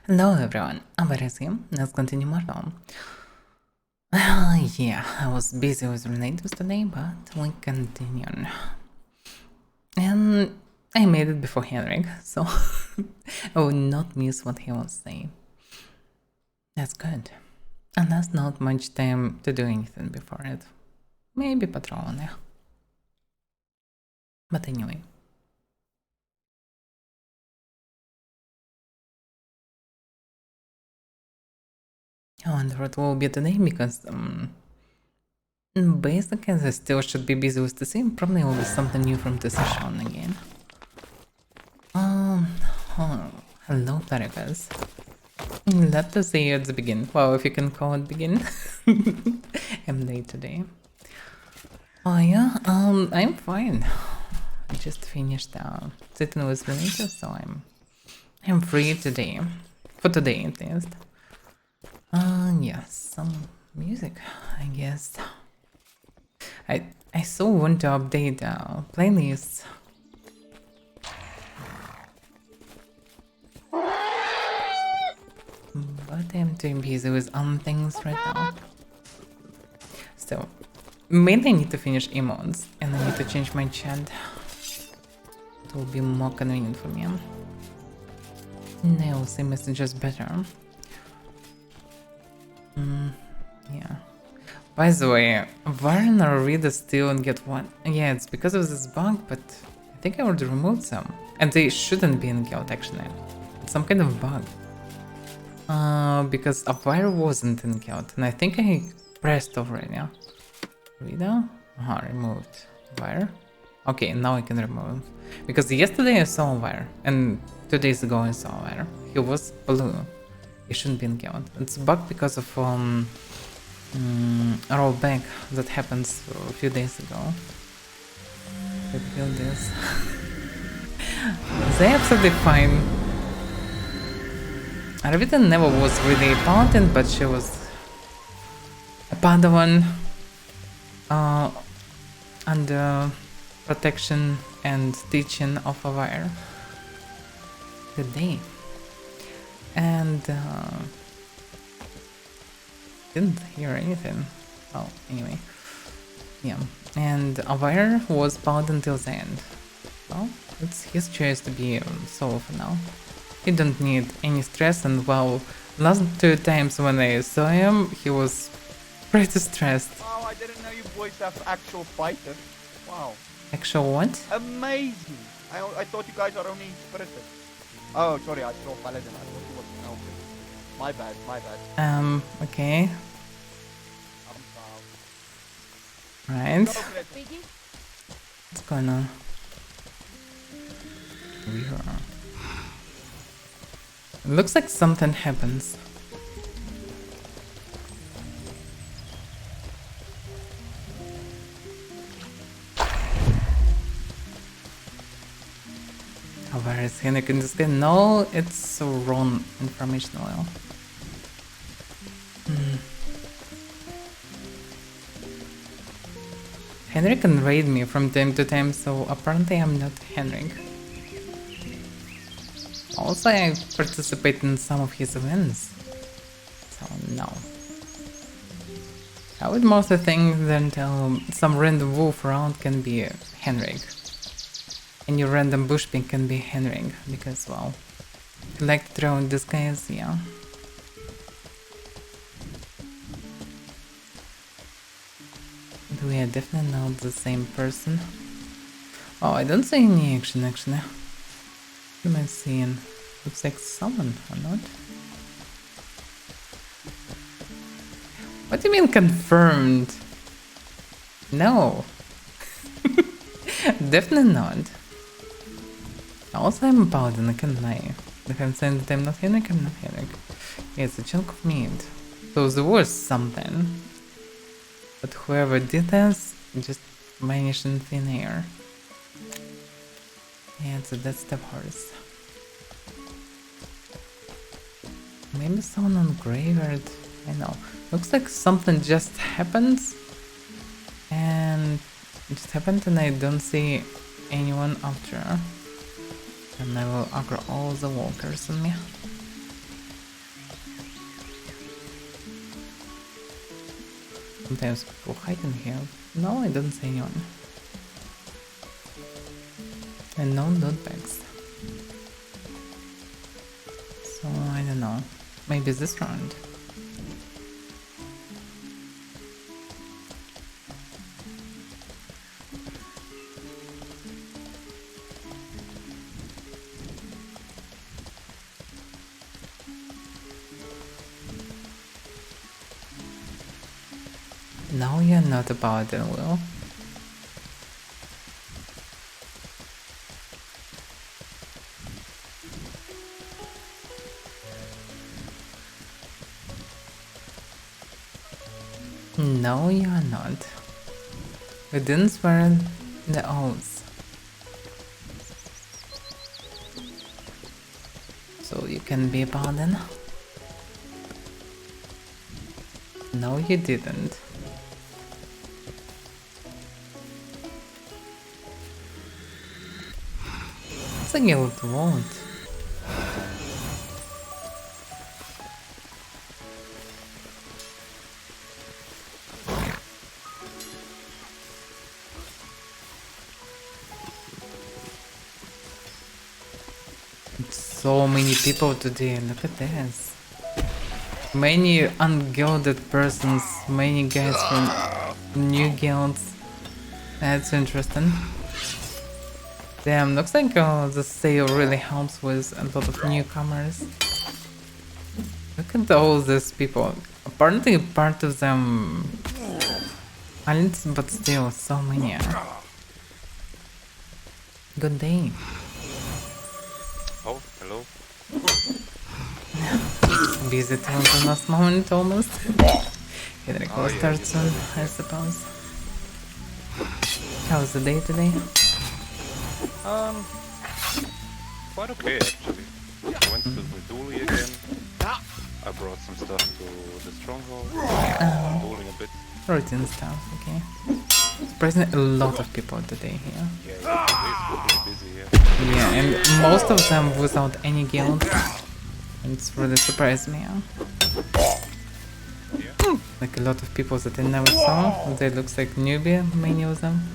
Hello everyone, Avaira here. Let's continue Marvel. Yeah, I was busy with relatives today, but we continue. And I made it before Henrik, so I will not miss what he was saying. That's good. And that's not much time to do anything before it. Maybe patrolling, yeah. But anyway. I wonder what will be today, because basically I still should be busy with the same. Probably will be something new from this shown again. Hello Paracas. Glad to see you at the begin. Well, if you can call it begin. I'm late today. Oh yeah, I'm fine. I just finished sitting with relatives, so I'm free today. For today at least. Yeah, some music, I guess. I so want to update playlists. But I'm too busy with things right now. So, mainly I need to finish emotes, and I need to change my chat. It will be more convenient for me. And I will see messages better. Yeah. By the way, Varn or Rita still get one. Yeah, it's because of this bug, but I think I already removed some. And they shouldn't be in guild actually. It's some kind of bug. Because Avaira wasn't in guild, and I think I pressed already. Rita? Removed. Avaira? Okay, now I can remove. Because yesterday I saw Avaira, and 2 days ago I saw Avaira. He was blue. He shouldn't be in guild. It's a bug because of rollback that happens a few days ago. I feel this. They're absolutely fine. Arvita never was really a paladin, but she was a Padawan under protection and teaching of Avaira. Good day. And didn't hear anything. Oh, anyway. Yeah. And Avaira was Paladin till the end. Well, it's his choice to be solo for now. He don't need any stress, and well, last 2 times when I saw him, he was pretty stressed. Wow, I didn't know you boys have actual fighters. Wow. Actual what? Amazing. I thought you guys are only spiriters. Oh, sorry, I saw Paladin. I thought you was an elf. My bad, my bad. Okay. I'm Right. sorry. What's going on? Weird. It looks like something happens. Oh, where is Henrik in this game? No, it's wrong information oil. Henrik can raid me from time to time, so apparently I'm not Henrik. Also, I participate in some of his events, so no. I would mostly think that some random wolf around can be Henrik. Any random bushpig can be Henrik, because, well, if you like to throw in disguise, yeah. But we are definitely not the same person. Oh, I don't see any action actually. What am I seeing? Looks like someone or not? What do you mean confirmed? No. Definitely not. Also, I'm a paladin, I can't lie. If I'm saying that I'm not Henrik, I'm not Henrik. Yeah, it's a chunk of meat. So there was something. But whoever did this just vanished in thin air. Yeah, so that's the horse. Maybe someone on graveyard. I know. Looks like something just happens. And it just happened and I don't see anyone after. And I will aggro all the walkers on me. Sometimes people hide in here. No, I don't see anyone. And no loot bags. So I don't know. Maybe this round. No, you're not a paladin, Will. No, you are not. We didn't swear the oaths. So you can be a paladin? No, you didn't. It's a guild vote. So many people today, look at this. Many ungilded persons, many guys from new guilds. That's interesting. Damn, looks like the sale really helps with a lot of newcomers. Look at all these people. Apparently part of them aren't, but still so many. Good day. Oh, hello. Busy till the last moment almost. Henrik will start soon, I suppose. How's the day today? Quite okay actually. I went to the dually again. I brought some stuff to the stronghold. Dueling a bit. Routine stuff, okay. Surprisingly, a lot of people today here. Yeah, it's pretty busy here. Yeah, and most of them without any guild. It's really surprised me. Yeah. Like a lot of people that I never saw. They looks like newbie, many of them.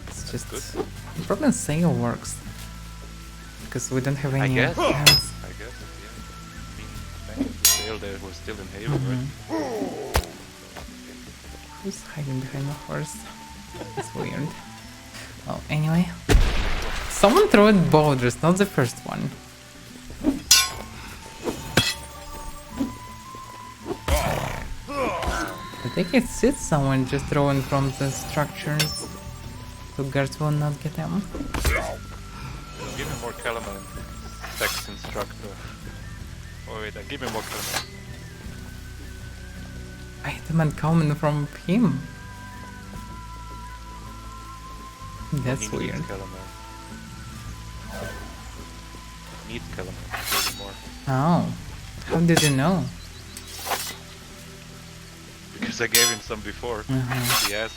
It's just the problem sale works. Because we don't have any guess. hands. I guess, yeah. I mean, thanks to the sale there was still in Haven, right? Who's hiding behind the horse? It's weird. Well, anyway. Someone threw in boulders, not the first one. I think I see someone just throwing from the structures. So guards will not get them. Give me more Kalaman, sex instructor. Oh wait, give me more Kalaman. Item uncommon from him. That's weird. Needs Kalaman, really more. Oh, how did you know? Because I gave him some before. He asked.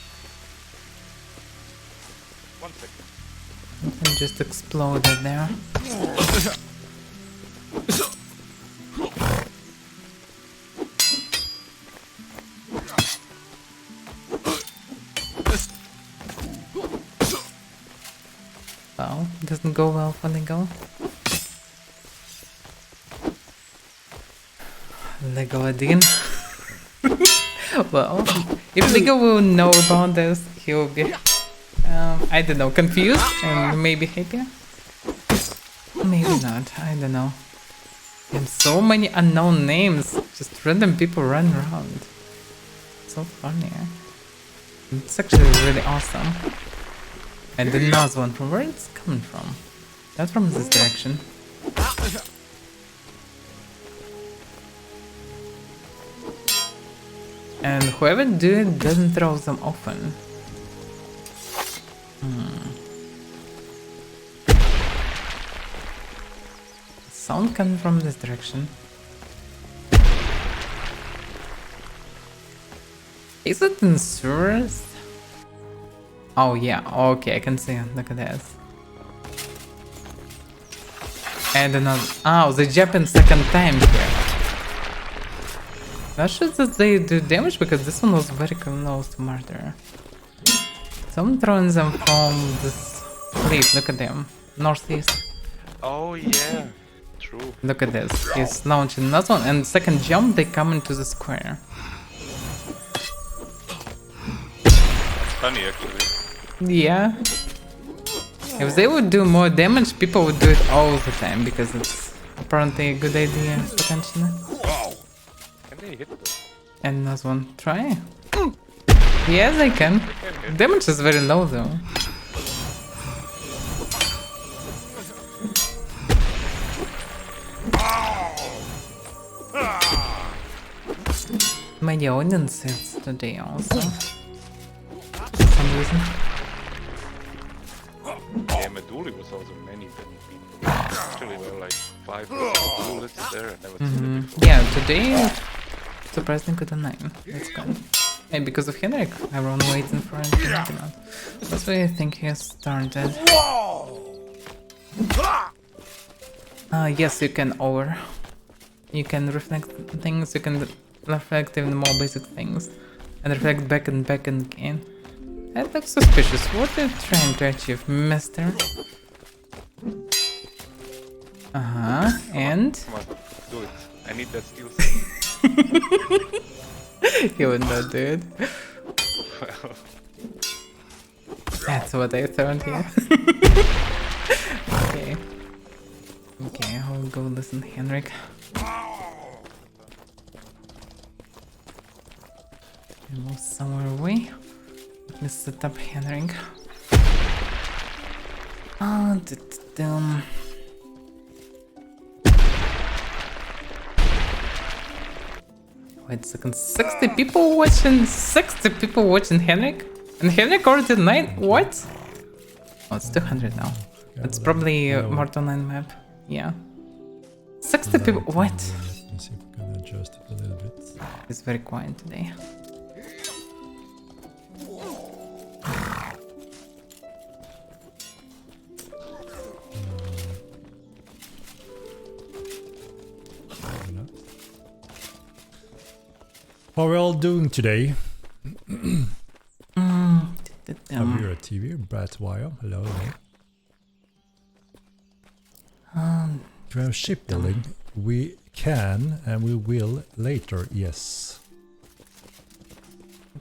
1 second. Something just exploded there. Well, doesn't go well for Lego. Lego again. Well, if Lego will know about this, he will be, I don't know, confused and maybe happy. Maybe not, I don't know. And so many unknown names, just random people run around. So funny. It's actually really awesome. And the nose one, from where it's coming from? Not from this direction. And whoever do it doesn't throw them often. Sound coming from this direction. Is it in sewers? Oh yeah, okay, I can see it. Look at this. And another. Oh, they jump in second time here. That shows that they do damage because this one was very close to murder. Someone throwing them from this cliff. Look at them. Northeast. Oh yeah, true. Look at this. He's launching another one, and second jump they come into the square. Funny actually. Yeah. If they would do more damage, people would do it all the time because it's apparently a good idea potentially. Can they hit them? And another one. Try. Yes, I can. Damage is very low though. My audience is today also. For some reason. Yeah, Meduli was also many people. Actually, there were like 5 duelists there. I never seen it before. Yeah, today surprisingly good on 9. That's good. And because of Henrik, everyone waiting for him to make it out. That's why I think he has started. Yes, you can over. You can reflect things, you can reflect even more basic things. And reflect back and back and again. That looks suspicious. What are you trying to achieve, mister? And? Come on, do it. I need that steel. You would not do it. That's what I thought here. Okay. Okay, I'll go listen to Henrik. And move somewhere away. Let me set up Henrik. Wait a second, 60 people watching Henrik? And Henrik already 9? What? Oh, it's 200 now. It's probably Mortal 9 map. Yeah. 60 people, what? Let's see if we can adjust it a little bit. It's very quiet today. How are we all doing today? Avaira TV, Brat Wire, hello. Do we have shipbuilding? We can and we will later, yes.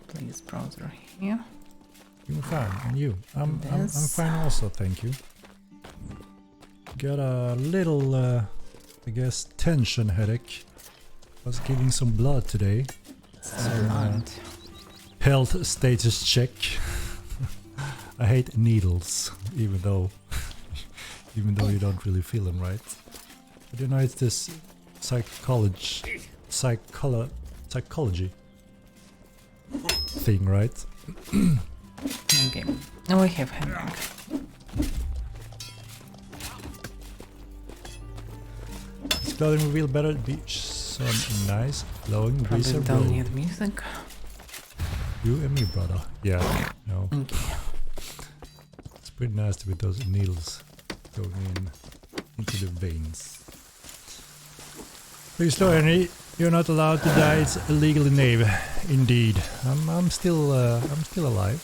Please, browser here. You're fine, and you? I'm fine also, thank you. Got a little, I guess, tension headache. Was giving some blood today. Health status check. I hate needles, even though you don't really feel them, right? But you know, it's this psychology thing, right? Okay, now we have Henrik. This clothing reveal better be so nice, glowing, Probably wizard don't robe. need music. You and me, brother. Yeah, no. Okay. It's pretty nasty with those needles going into the veins. Please slow, Henry. You're not allowed to die. It's illegal in Nave. Indeed. I'm still alive. I'm still alive.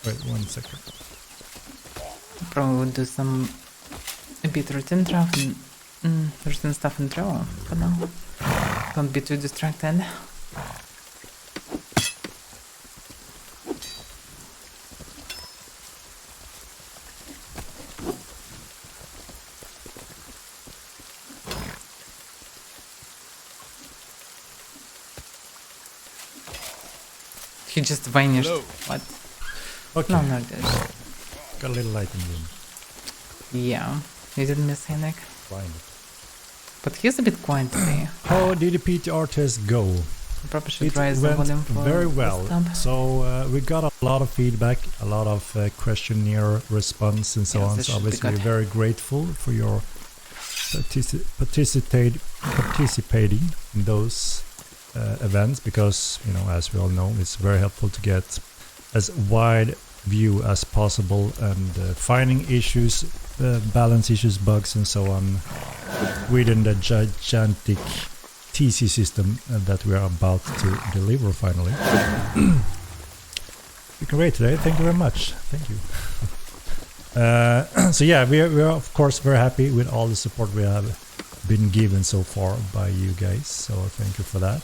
Wait 1 second. Probably would do some a bit routine stuff in travel for now. Don't be too distracted. He just vanished. Hello. What? Okay. No, not good. Got a little light in the room. Yeah, you didn't miss Henrik. Fine. But he's a bit quiet today. How did the PTR test go? I probably should It raise the went volume for very this well. tab. So we got a lot of feedback, a lot of questionnaire response and so Yes, on. this So should be obviously good. we're very grateful for your participating in those events, because, you know, as we all know, it's very helpful to get as wide view as possible, and finding issues, balance issues, bugs and so on within the gigantic TC system that we are about to deliver finally. You can rate today, thank you very much, thank you. So yeah, we are of course very happy with all the support we have been given so far by you guys, so thank you for that.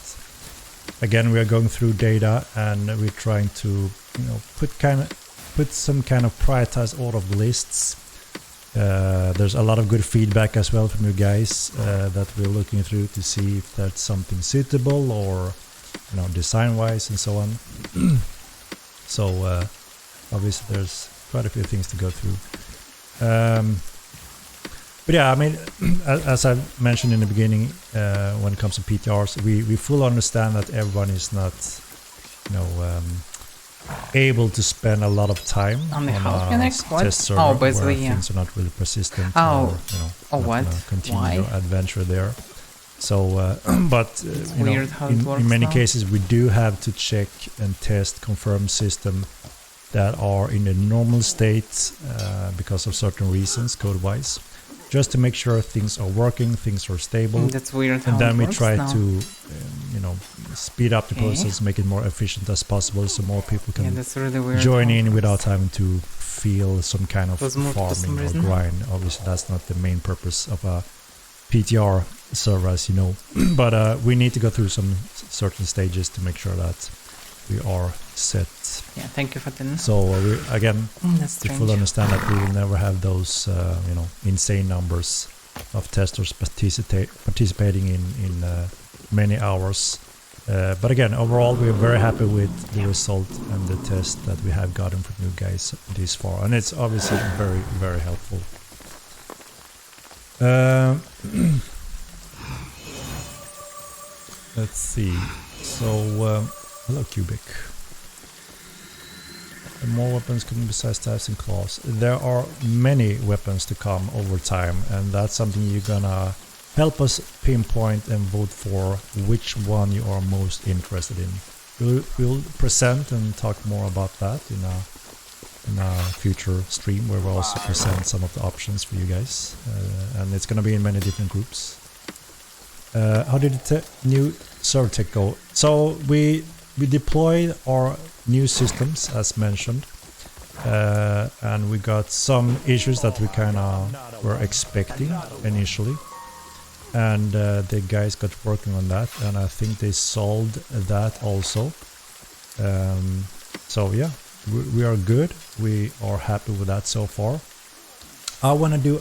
Again, we are going through data and we're trying to put some kind of prioritized order of lists. There's a lot of good feedback as well from you guys that we're looking through to see if that's something suitable or design wise and so on. So obviously there's quite a few things to go through. But yeah, I mean, as I mentioned in the beginning, when it comes to PTRs, we fully understand that everyone is not, able to spend a lot of time on the test server basically, where things are not really persistent. Oh, or, what? Continue Why? your adventure there. So, but in many now. cases, we do have to check and test, confirm system that are in a normal state because of certain reasons, code-wise, just to make sure things are working, things are stable. That's weird. And then we try now. to, speed up the process, make it more efficient as possible, so more people can that's really weird join in without having to feel some kind of farming or reason. grind. Obviously, that's not the main purpose of a PTR server, as you know. But we need to go through some certain stages to make sure that we are set. Yeah, thank you for that. So we again, That's we fully understand that we will never have those, insane numbers of testers participating in many hours. But again, overall, we are very happy with the result and the test that we have gotten from you guys this far, and it's obviously very, very helpful. Let's see. So, hello, Cubic. More weapons coming besides types and claws. There are many weapons to come over time, and that's something you're gonna help us pinpoint and vote for which one you are most interested in. We'll present and talk more about that in a future stream where we'll also present some of the options for you guys, and it's gonna be in many different groups. How did the new server tech go? So we deployed our new systems as mentioned, and we got some issues that we kind of were expecting initially, and the guys got working on that, and I think they solved that also. So yeah, we are good. We are happy with that so far. I want to do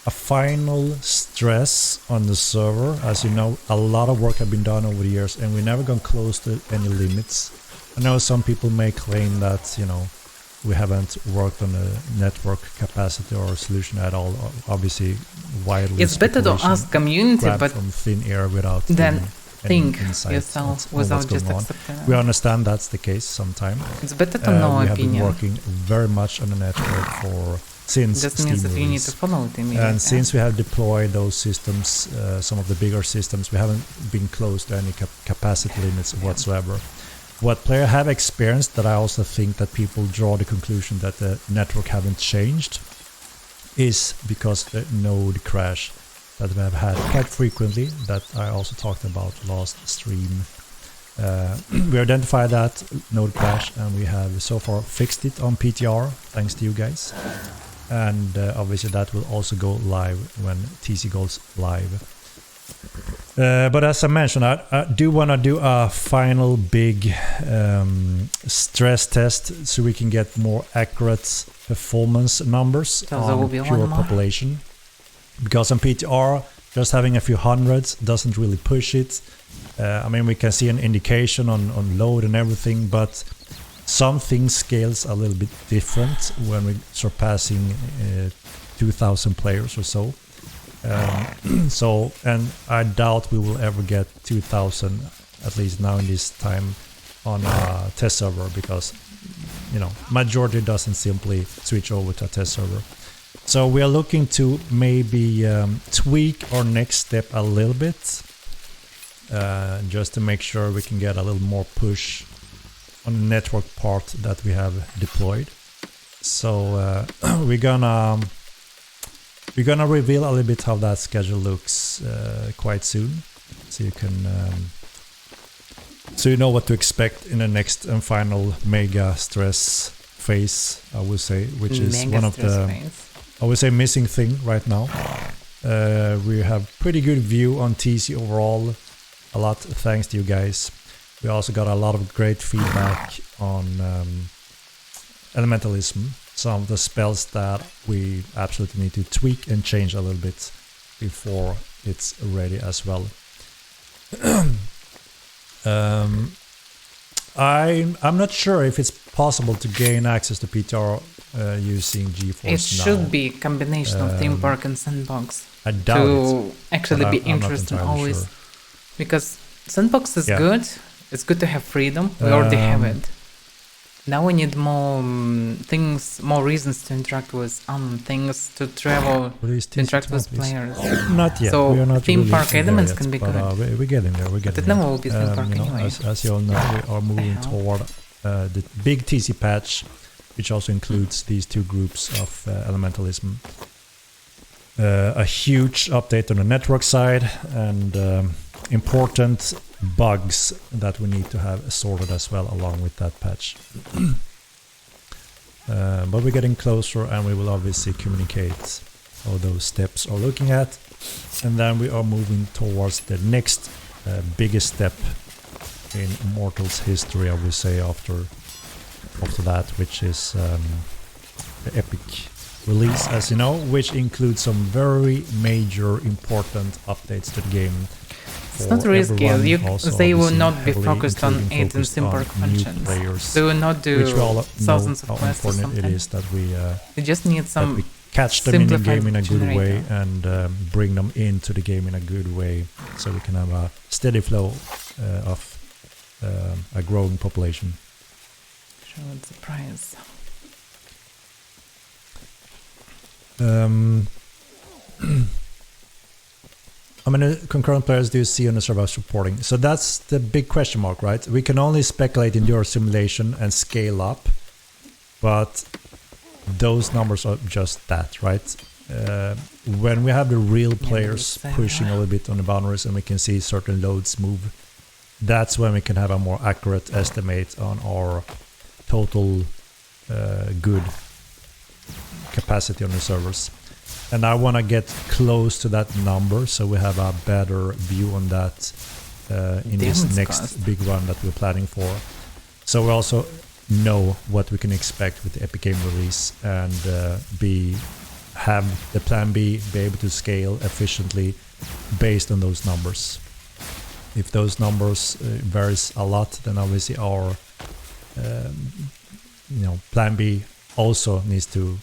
a final stress on the server. As you know, a lot of work have been done over the years, and we never gone close to any limits. I know some people may claim that, we haven't worked on the network capacity or solution at all. Obviously, widely it's better to ask community, but from thin air without then think insights yourself on without what's just going on. accepting it. We understand that's the case sometimes. It's better to know we have been opinion. working very much on the network since Just Steam means that you need release. to follow it immediately. And since we have deployed those systems, some of the bigger systems, we haven't been close to any capacity limits whatsoever. What players have experienced, that I also think that people draw the conclusion that the network haven't changed, is because the node crash that we have had quite frequently, that I also talked about last stream. We identified that node crash, and we have so far fixed it on PTR, thanks to you guys. And obviously that will also go live when TC goes live. But as I mentioned, I do want to do a final big stress test so we can get more accurate performance numbers on pure population. Because on PTR, just having a few hundreds doesn't really push it. I mean, we can see an indication on load and everything, but something scales a little bit different when we're surpassing 2,000 players or so. And I doubt we will ever get 2,000, at least now in this time, on a test server, because majority doesn't simply switch over to a test server. So we are looking to maybe tweak our next step a little bit, just to make sure we can get a little more push on the network part that we have deployed. So we're gonna reveal a little bit how that schedule looks quite soon, so you can so you know what to expect in the next and final mega stress phase, I would say, which is Mega one of the phase. I would say missing thing right now. We have pretty good view on TC overall, a lot thanks to you guys. We also got a lot of great feedback on elementalism, some of the spells that we absolutely need to tweak and change a little bit before it's ready as well. I'm not sure if it's possible to gain access to PTR using GeForce It now. should be a combination of theme park and sandbox I doubt to it. actually but be I'm not interesting entirely always. sure. Because sandbox is Yeah. good. It's good to have freedom. We already have it. Now we need more things, more reasons to interact with things to travel, Please to interact teach with it now, please. players. Not yet. So we are not theme really park there elements yet, can be but, good. we're getting there. We're getting it there. never will be theme park You know, anyway. as you all know, we are moving hell? toward the big TC patch, which also includes these two groups of elementalism. A huge update on the network side and important bugs that we need to have sorted as well along with that patch. But we're getting closer, and we will obviously communicate how those steps are looking at, and then we are moving towards the next biggest step in Immortals history, I would say, after that, which is the epic release, as you know, which includes some very major important updates to the game. It's not risky. They will not be focused on including 8 and theme park functions. players, They will not do which we all thousands know of how quests or important it something. is that we You just need that some we catch them in the simplified game in a good way generator. and bring them into the game in a good way, so we can have a steady flow of a growing population. Show the price. How many concurrent players do you see on the server supporting? So that's the big question mark, right? We can only speculate in your simulation and scale up, but those numbers are just that, right? When we have the real players pushing a little bit on the boundaries and we can see certain loads move, that's when we can have a more accurate estimate on our total good capacity on the servers. And I want to get close to that number, so we have a better view on that in this Demon's next cost. big run that we're planning for. So we also know what we can expect with the Epic Game release, and have the plan B, be able to scale efficiently based on those numbers. If those numbers varies a lot, then obviously our plan B also needs to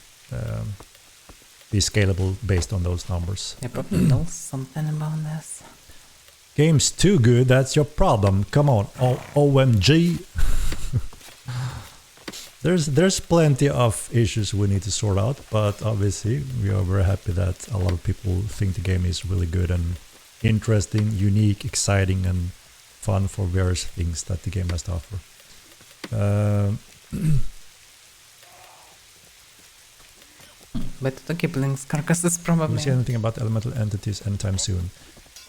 be scalable based on those numbers. They probably know something about this. Game's too good, that's your problem. Come on, OMG. There's plenty of issues we need to sort out, but obviously we are very happy that a lot of people think the game is really good and interesting, unique, exciting, and fun for various things that the game has to offer. But the Kipling's carcasses Do probably. you see anything about elemental entities anytime soon?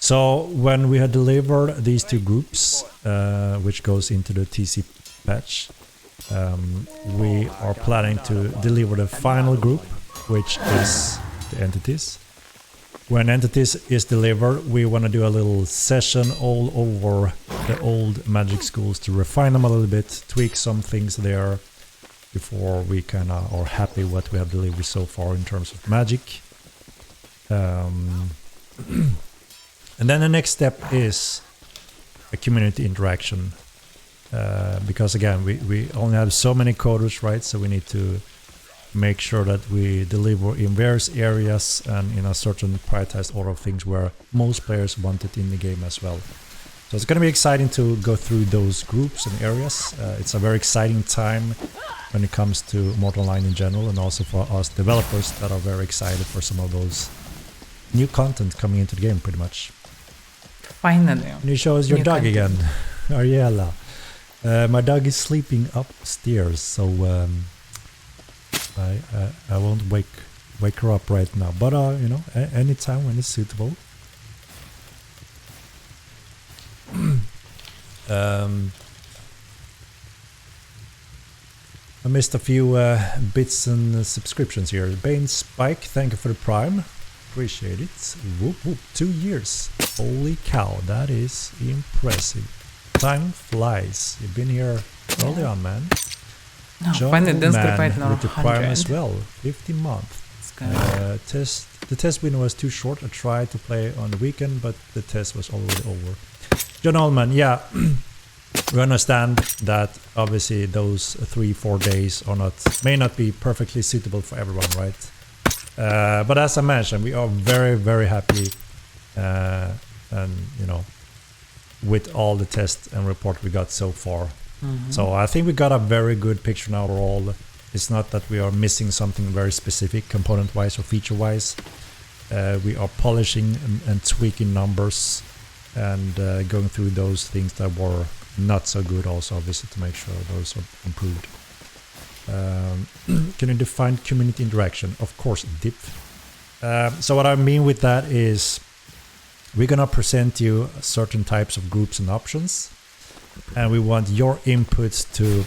So when we had delivered these two groups, which goes into the TC patch, we are planning to deliver the final group, which is the entities. When entities is delivered, we want to do a little session all over the old magic schools to refine them a little bit, tweak some things there before we kind of are happy what we have delivered so far in terms of magic. And then the next step is a community interaction. Because again, we only have so many coders, right? So we need to make sure that we deliver in various areas and in a certain prioritized order of things where most players want it in the game as well. So it's going to be exciting to go through those groups and areas. It's a very exciting time when it comes to Mortal Online in general, and also for us developers that are very excited for some of those new content coming into the game pretty much. Finally. Can you show us your New dog content. again? Ariella. My dog is sleeping upstairs, so I won't wake her up right now. But you know, anytime when it's suitable. I missed a few bits and subscriptions here. Bane Spike, thank you for the Prime. Appreciate it. Whoop whoop, 2 years. Holy cow, that is impressive. Time flies. You've been here early on, man. No, John finally didn't Man skip with the Prime 100. as well. 50 month. Let's go. The test window was too short. I tried to play on the weekend, but the test was already over. John Allman, yeah. We understand that obviously those 3-4 days may not be perfectly suitable for everyone, right? But as I mentioned, we are very, very happy, and you know, with all the tests and report we got so far. So I think we got a very good picture now overall. It's not that we are missing something very specific, component-wise or feature-wise. We are polishing and tweaking numbers and going through those things that were not so good also, obviously, to make sure those are improved. Can you define community interaction? Of course, dip. So what I mean with that is we're gonna present you certain types of groups and options, and we want your inputs to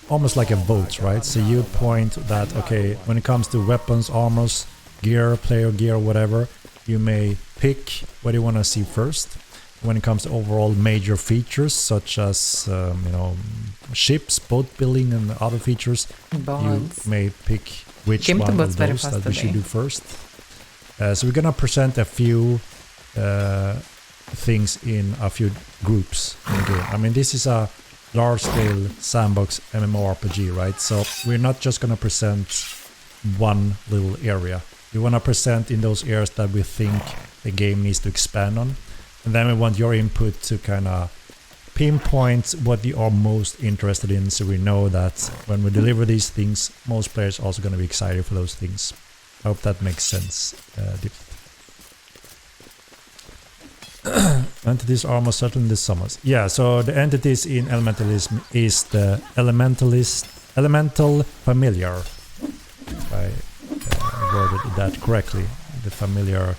almost like a vote, right? So you point that, okay, when it comes to weapons, armors, gear, player gear, whatever, you may pick what you want to see first. When it comes to overall major features such as you know, ships, boat building, and other features, Boats. you may pick which Came to one boats of very those fast that we should today. do first. So we're gonna present a few things in a few groups in the game. I mean, this is a large-scale sandbox mmorpg, right? So we're not just gonna present one little area. We wanna present in those areas that we think the game needs to expand on. And then we want your input to kind of pinpoint what you are most interested in, so we know that when we deliver these things, most players are also going to be excited for those things. I hope that makes sense. Entities are almost certainly the summers. Yeah, so the entities in Elementalism is the Elemental Familiar. If I worded that correctly. The Familiar,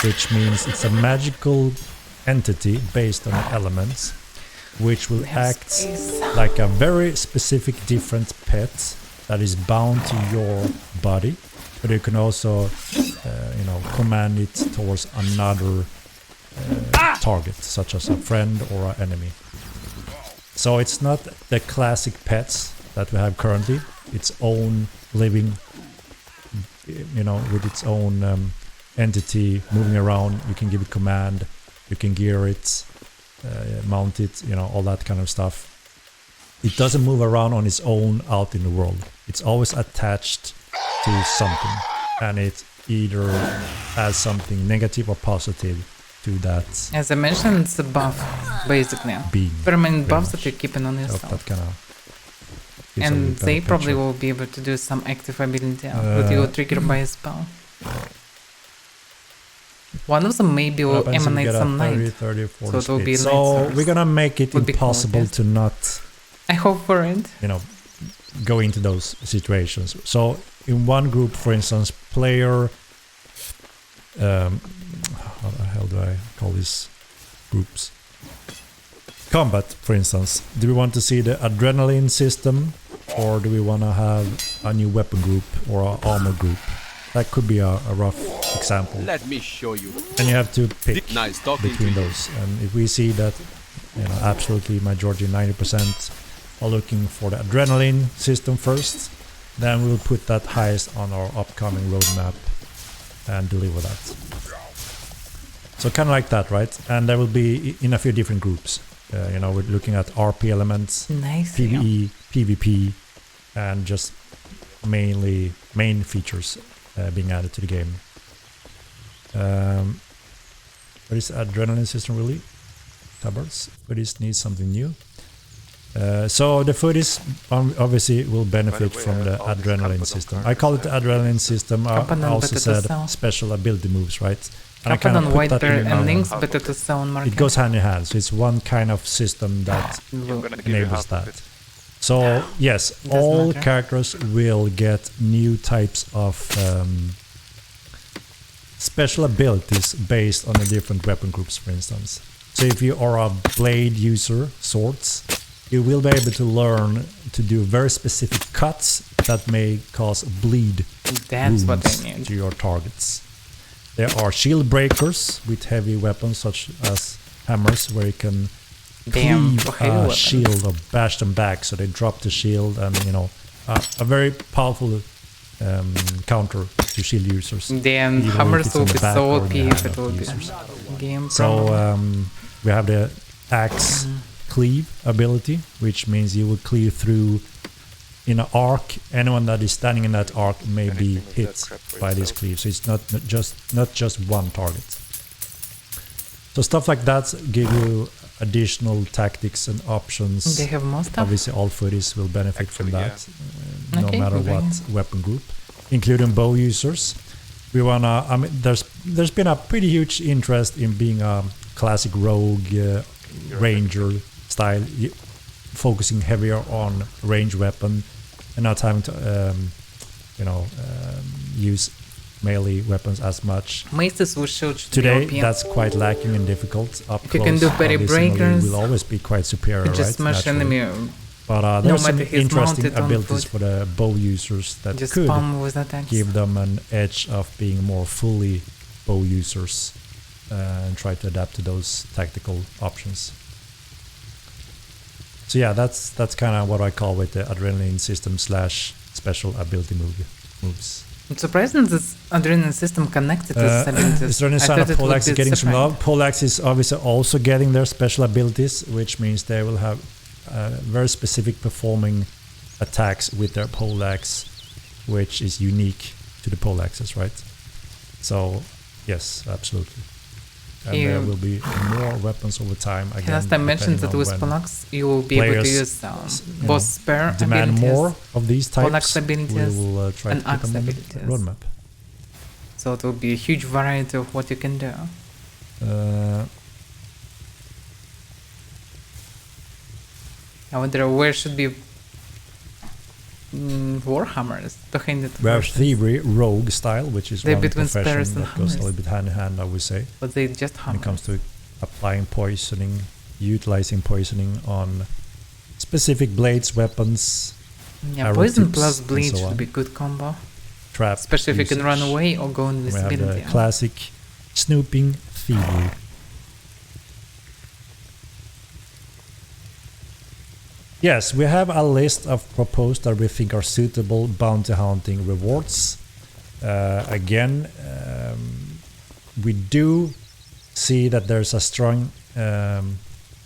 which means it's a magical entity based on elements, which will act like a very specific different pet that is bound to your body, but you can also you know, command it towards another target, such as a friend or an enemy. So it's not the classic pets that we have currently, its own living, you know, with its own entity moving around. You can give it command, you can gear it, mount it, you know, all that kind of stuff. It doesn't move around on its own out in the world. It's always attached to something, and it either has something negative or positive to that. As I mentioned, it's a buff, basically. Being. Permanent buffs much. that you're keeping on I hope yourself. that kind of gives a And better they probably picture. will be able to do some active ability that you will trigger by a spell. One of them maybe will Happens if you emanate get a some 30, light. 30, 40 So it will split. be So light source. we're gonna make it Would be cool, impossible yes. to not, I hope for it. you know, go into those situations. So in one group, for instance, player, how the hell do I call these groups? Combat, for instance. Do we want to see the adrenaline system, or do we want to have a new weapon group or an armor group? That could be a rough example. Let me show you. And you have to pick Nice talking between to you. those. And if we see that, you know, absolutely majority, 90% are looking for the adrenaline system first, then we'll put that highest on our upcoming roadmap and deliver that. So kind of like that, right? And there will be in a few different groups. You know, we're looking at RP elements, Nice. PvE, PvP, and just mainly main features being added to the game. What is the adrenaline system really? Tabards. Footies needs something new. So the footies obviously will benefit way, from the all this adrenaline component system. cards I call it the adrenaline system. I Component also better to said sell. special ability moves, right? And I kind Paladin, of put White that Bear, in, and Link's better to sell on market. it goes hand in hand. So it's one kind of system that I'm gonna give you enables half of that. it. So yes, Doesn't all matter. characters will get new types of special abilities based on the different weapon groups, for instance. So if you are a blade user, swords, you will be able to learn to do very specific cuts that may cause bleed That's what wounds I need. to your targets. There are shield breakers with heavy weapons such as hammers, where you can Damn, cleave heavy a weapons. shield or bash them back, so they drop the shield, and you know, a very powerful counter to shield users. Damn, Even if hammers it's will on the be back so or in OP the if hand it of will the be users. game So problem. we have the axe cleave ability, which means you will cleave through in an arc. Anyone that is standing in that arc may be Anything with hit that crap for by this yourself. cleave. So it's not just one target. So stuff like that give you additional tactics and options. They have more stuff. Obviously, all footies will benefit from Actually, that, yeah. no Okay, matter okay. what weapon group, including bow users. We wanna. I mean, there's been a pretty huge interest in being a classic rogue ranger style, focusing heavier on range weapon and not having to, use melee weapons as much. Maces will show to Today, the that's quite lacking and difficult. Up If you close, can do parry obviously, melee breakers, will always be quite superior, just right? smash Naturally. enemy. But there's some matter he's interesting mounted on abilities foot. for the bow users that Just could spam with attacks. give them an edge of being more fully bow users and try to adapt to those tactical options. So yeah, that's kind of what I call with the adrenaline system / special ability moves. I'm surprised this adrenaline system connected to this abilities. Is there any I sign thought of it would Poleaxe be getting some separate. love? Poleaxe is obviously also getting their special abilities, which means they will have very specific performing attacks with their poleaxe, which is unique to the poleaxes, right? So, yes, absolutely. And there will be more weapons over time. Again, Last time mentioned that depending with on when Poleaxe you will be able to players, use you both know, spare demand abilities more of these Poleaxe types. We abilities will try and to put axe them on the abilities. roadmap. So it will be a huge variety of what you can do. I wonder where should be Warhammers behind it. We have thievery, rogue style, which is They're one between profession spares and that goes a hammers. little bit hand in hand, I would say, But they just when hammers. it comes to applying poisoning, utilizing poisoning on specific blades, weapons, Yeah, arrow poison tips, plus and bleed so should on. be good combo. trap. Especially if you can run usage. away or go We have invisibility. the classic snooping thievery. Yes, we have a list of proposed that we think are suitable bounty hunting rewards. Again, we do see that there's a strong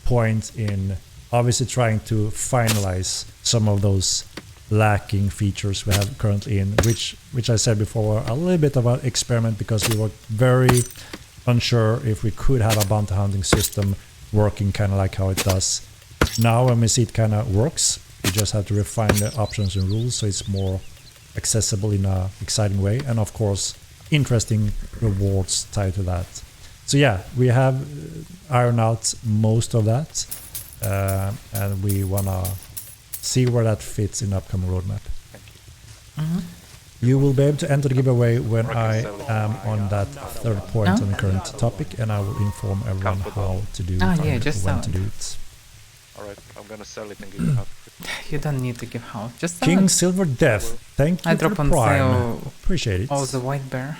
point in obviously trying to finalize some of those lacking features we have currently in, which I said before, a little bit of an experiment because we were very unsure if we could have a bounty hunting system working kind of like how it does. Now when we see it kind of works, we just have to refine the options and rules so it's more accessible in a exciting way, and of course interesting rewards tied to that. So yeah, we have ironed out most of that, and we wanna see where that fits in the upcoming roadmap. Mhm. You will be able to enter the giveaway when Or I I can sell it. am on that third point Oh. on the current topic, and I will inform everyone how to do it yeah, and just when sell to it. do it. Alright, I'm gonna sell it and give you half of it. You don't need to give out. Just sell King it. Silver Death, thank you I for drop the on prime. sale Appreciate it. all the white bear.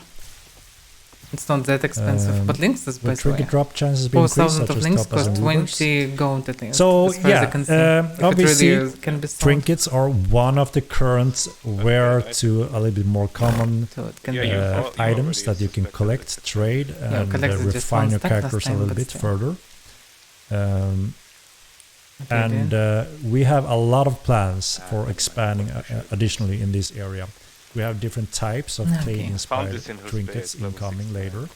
It's not that expensive, but links is The best trigger way. drop chances being increased, 4,000 such of as links tapas cost and reavers. 20 gold at least. So, as far as I yeah, can see. If obviously, it really can be sold, Trinkets are one of the current rare to a little bit more common so it can Yeah, be. you al- you items already that you can suspected collect, it. trade, and collect is just refine one your stack last characters a time, little but bit still. further. Okay, And we have a lot of plans for expanding additionally in this area. We have different types of Okay. clay Found inspired this in her trinkets space, level incoming 6 later.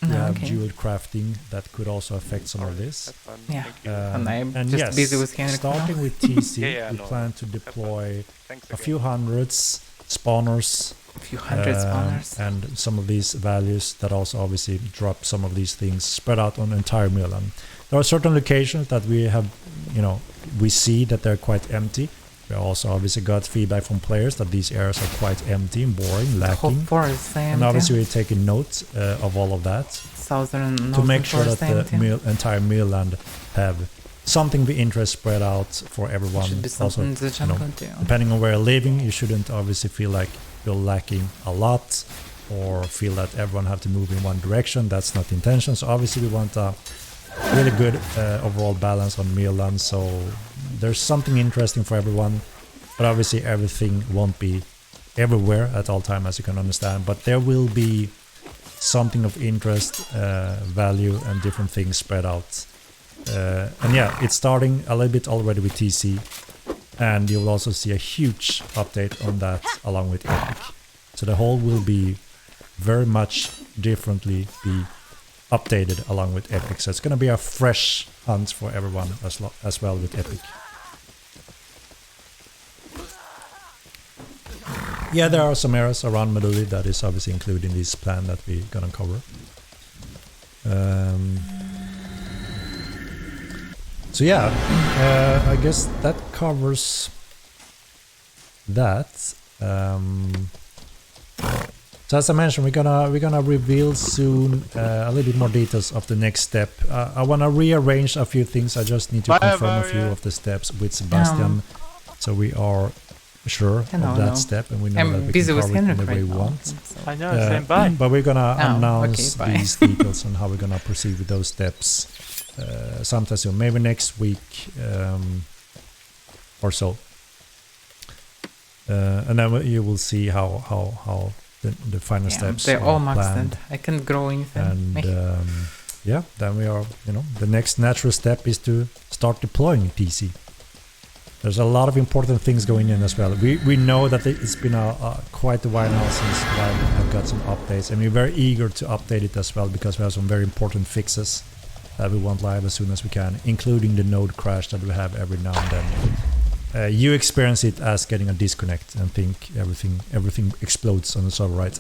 No, We have okay. jewel crafting that could also affect some of this. Have fun. Yeah. Thank you. And I'm And just yes, busy with Henrik now. starting with TC, Yeah, we no, plan to have fun. deploy Thanks a again. few hundreds spawners few hundred spawners. and some of these values that also obviously drop some of these things spread out on the entire mill. And there are certain locations that we have, we see that they're quite empty. We also obviously got feedback from players that these areas are quite empty and boring, lacking. And obviously we're taking note of all of that to make sure that the entire millland have something of interest spread out for everyone. Should be Also, something in the jungle too. depending on where you're living, you shouldn't obviously feel like you're lacking a lot or feel that everyone have to move in one direction. That's not the intention. So obviously we want a really good overall balance on millland. So there's something interesting for everyone, but obviously everything won't be everywhere at all time, as you can understand. But there will be something of interest, value, and different things spread out. And yeah, it's starting a little bit already with TC, and you'll also see a huge update on that along with Epic. So the whole will be very much differently be updated along with Epic. So it's going to be a fresh hunt for everyone as well with Epic. Yeah, there are some areas around Meduli that is obviously included in this plan that we're gonna cover. So yeah, I guess that covers that. So as I mentioned, we're gonna reveal soon a little bit more details of the next step. I wanna rearrange a few things. I just need to confirm a few of the steps with Sebastian, so we are sure of that step, and we know that we can cover it in the way we want. I know, same bye. But we're gonna announce these details on how we're gonna proceed with those steps sometime soon, maybe next week or so. And then you will see how the final steps they're all maxed. planned. I can't grow anything. And yeah, then we are, the next natural step is to start deploying TC. There's a lot of important things going in as well. We know that it's been quite a while now since I've got some updates, and we're very eager to update it as well, because we have some very important fixes that we want live as soon as we can, including the node crash that we have every now and then. You experience it as getting a disconnect and think everything explodes on the server, right?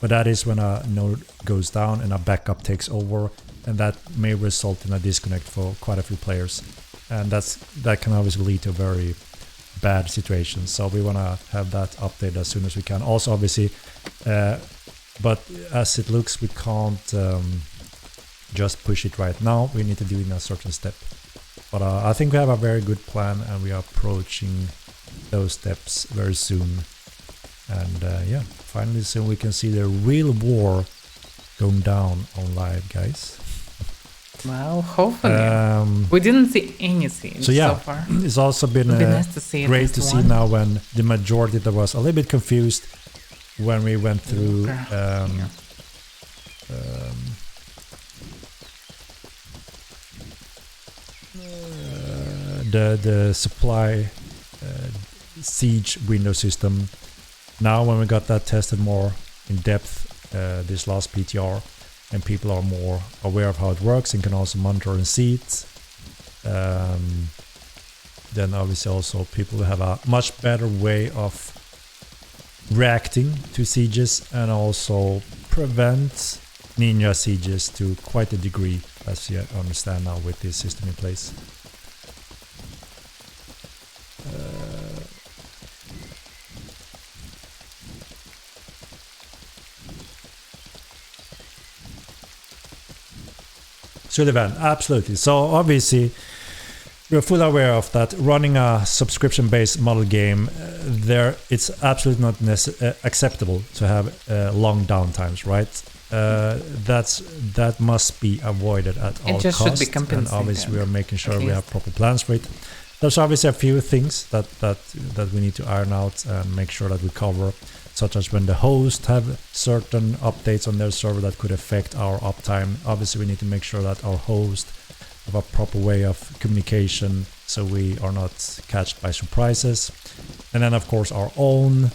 But that is when a node goes down and a backup takes over, and that may result in a disconnect for quite a few players. And that can obviously lead to very bad situations. So we want to have that updated as soon as we can. Also, obviously, but as it looks, we can't just push it right now. We need to do it in a certain step. But I think we have a very good plan, and we are approaching those steps very soon. And yeah, finally soon we can see the real war going down on live, guys. Well, hopefully. We didn't see any scenes so far. It's also been nice to see great to see now when the majority that was a little bit confused when we went through the supply siege window system. Now when we got that tested more in depth this last PTR, and people are more aware of how it works and can also monitor and see it, then obviously also people have a much better way of reacting to sieges, and also prevent ninja sieges to quite a degree, as you understand now with this system in place. Sullivan, absolutely. So obviously we're fully aware of that. Running a subscription-based model game, it's absolutely not acceptable to have long downtimes, right? That must be avoided at all costs. Should be compensated. And obviously we are making sure we have proper plans for it. There's obviously a few things that we need to iron out and make sure that we cover, such as when the host have certain updates on their server that could affect our uptime. Obviously we need to make sure that our host have a proper way of communication, so we are not catched by surprises. And then of course our own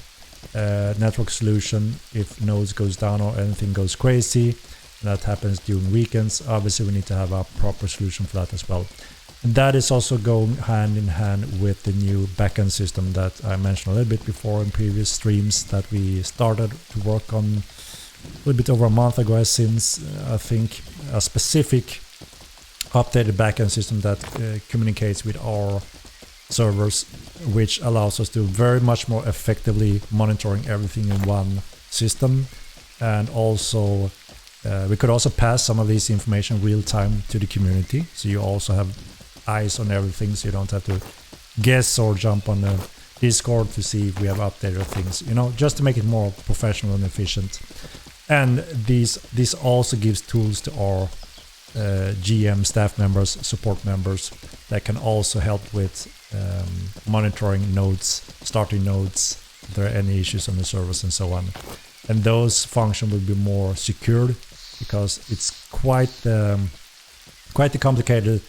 network solution, if nodes goes down or anything goes crazy, that happens during weekends. Obviously we need to have a proper solution for that as well. That is also going hand in hand with the new backend system that I mentioned a little bit before in previous streams that we started to work on a little bit over a month ago, since I think a specific updated backend system that communicates with our servers, which allows us to very much more effectively monitoring everything in one system. And also we could also pass some of this information real time to the community, so you also have eyes on everything, so you don't have to guess or jump on the Discord to see if we have updated things, you know, just to make it more professional and efficient. And this also gives tools to our GM, staff members, support members that can also help with monitoring nodes, starting nodes, if there are any issues on the servers and so on. And those functions will be more secured because it's quite a complicated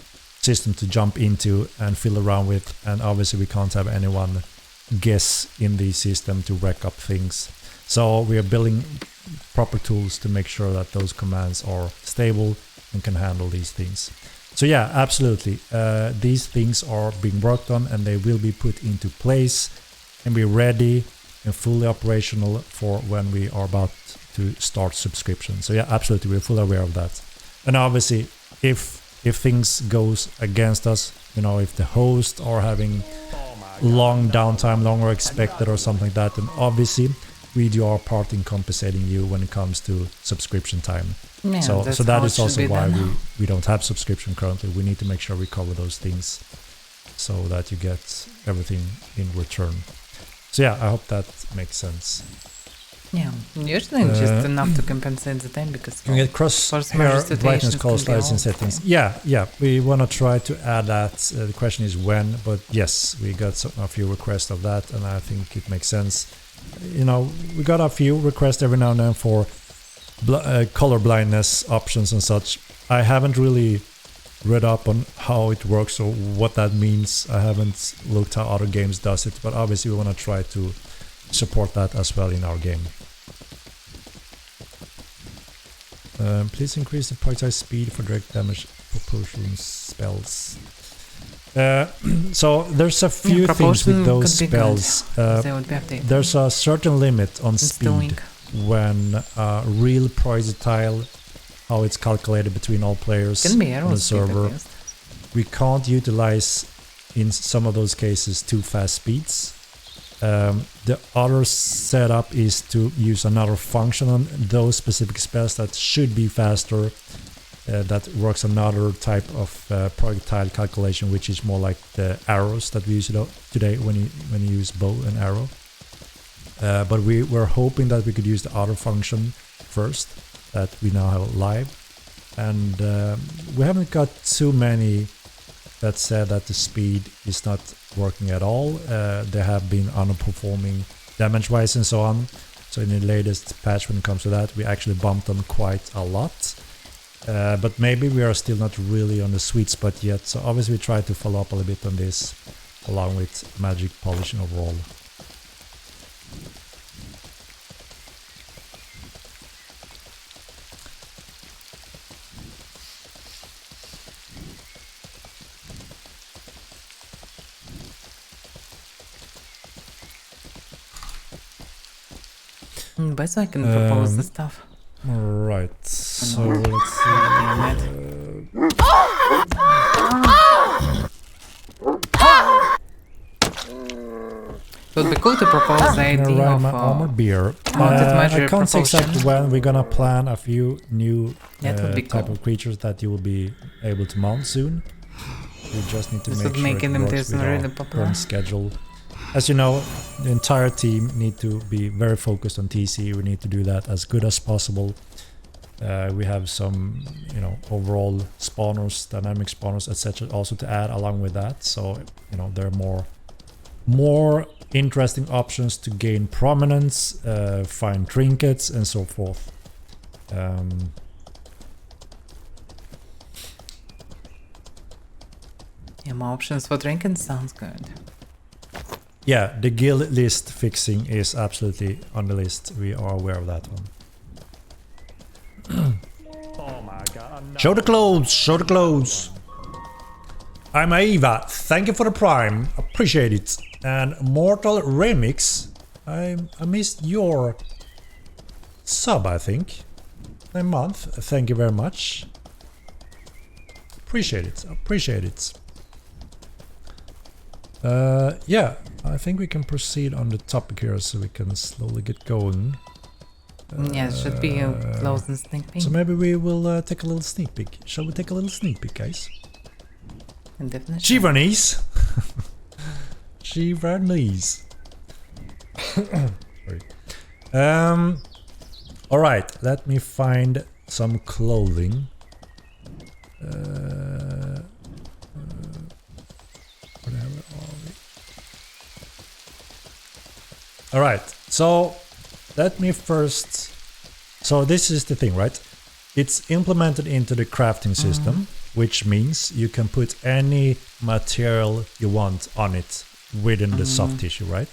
system to jump into and fill around with, and obviously we can't have anyone guess in the system to wreck up things. So we are building proper tools to make sure that those commands are stable and can handle these things. So yeah, absolutely. These things are being worked on and they will be put into place and be ready and fully operational for when we are about to start subscription. So yeah, absolutely, we're fully aware of that. And obviously, if things goes against us, you know, if the hosts are having long downtime, longer expected or something like that, then obviously we do our part in compensating you when it comes to subscription time. Yeah, so that is also why we don't have subscription currently. We need to make sure we cover those things so that you get everything in return. So yeah, I hope that makes sense. Yeah, usually just enough to compensate the time because you can get crosshair brightness color slides in settings. Yeah, we want to try to add that. The question is when, but yes, we got a few requests of that, and I think it makes sense. You know, we got a few requests every now and then for color blindness options and such. I haven't really read up on how it works or what that means. I haven't looked how other games does it, but obviously we want to try to support that as well in our game. Please increase the projectile speed for direct damage proportion spells. So there's a few things with those spells. There's a certain limit on speed when real projectile, how it's calculated between all players on the server. We can't utilize in some of those cases too fast speeds. The other setup is to use another function on those specific spells that should be faster, that works another type of projectile calculation, which is more like the arrows that we use today when you use bow and arrow. But we were hoping that we could use the other function first, that we now have live, and we haven't got too many that said that the speed is not working at all. They have been underperforming damage-wise and so on. So in the latest patch, when it comes to that, we actually bumped them quite a lot. But maybe we are still not really on the sweet spot yet. So obviously we try to follow up a little bit on this, along with magic polishing overall. But I can propose the stuff. Right, so let's see. It would be cool to propose the idea of armor beer. I can't say exactly when. We're gonna plan a few new type of creatures that you will be able to mount soon. We just need to make sure it works with our current schedule. As you know, the entire team need to be very focused on TC. We need to do that as good as possible. We have some, you know, overall spawners, dynamic spawners, etc. also to add along with that. So, you know, there are more interesting options to gain prominence, find trinkets, and so forth. Yeah, more options for drinking sounds good. Yeah, the guild list fixing is absolutely on the list. We are aware of that one. Oh my god. No. Show the clothes! Show the clothes! I'm Aiva. Thank you for the prime. Appreciate it. And Mortal Remix. I missed your sub, I think. A month. Thank you very much. Appreciate it. Appreciate it. Yeah, I think we can proceed on the topic here so we can slowly get going. Yeah, it should be a close and sneak peek. So maybe we will take a little sneak peek. Shall we take a little sneak peek, guys? Definitely. Shivanese! Shivanese. Sorry. Alright, let me find some clothing. Where the hell are we? Alright, so let me first... So this is the thing, right? It's implemented into the crafting system, which means you can put any material you want on it within the soft tissue, right?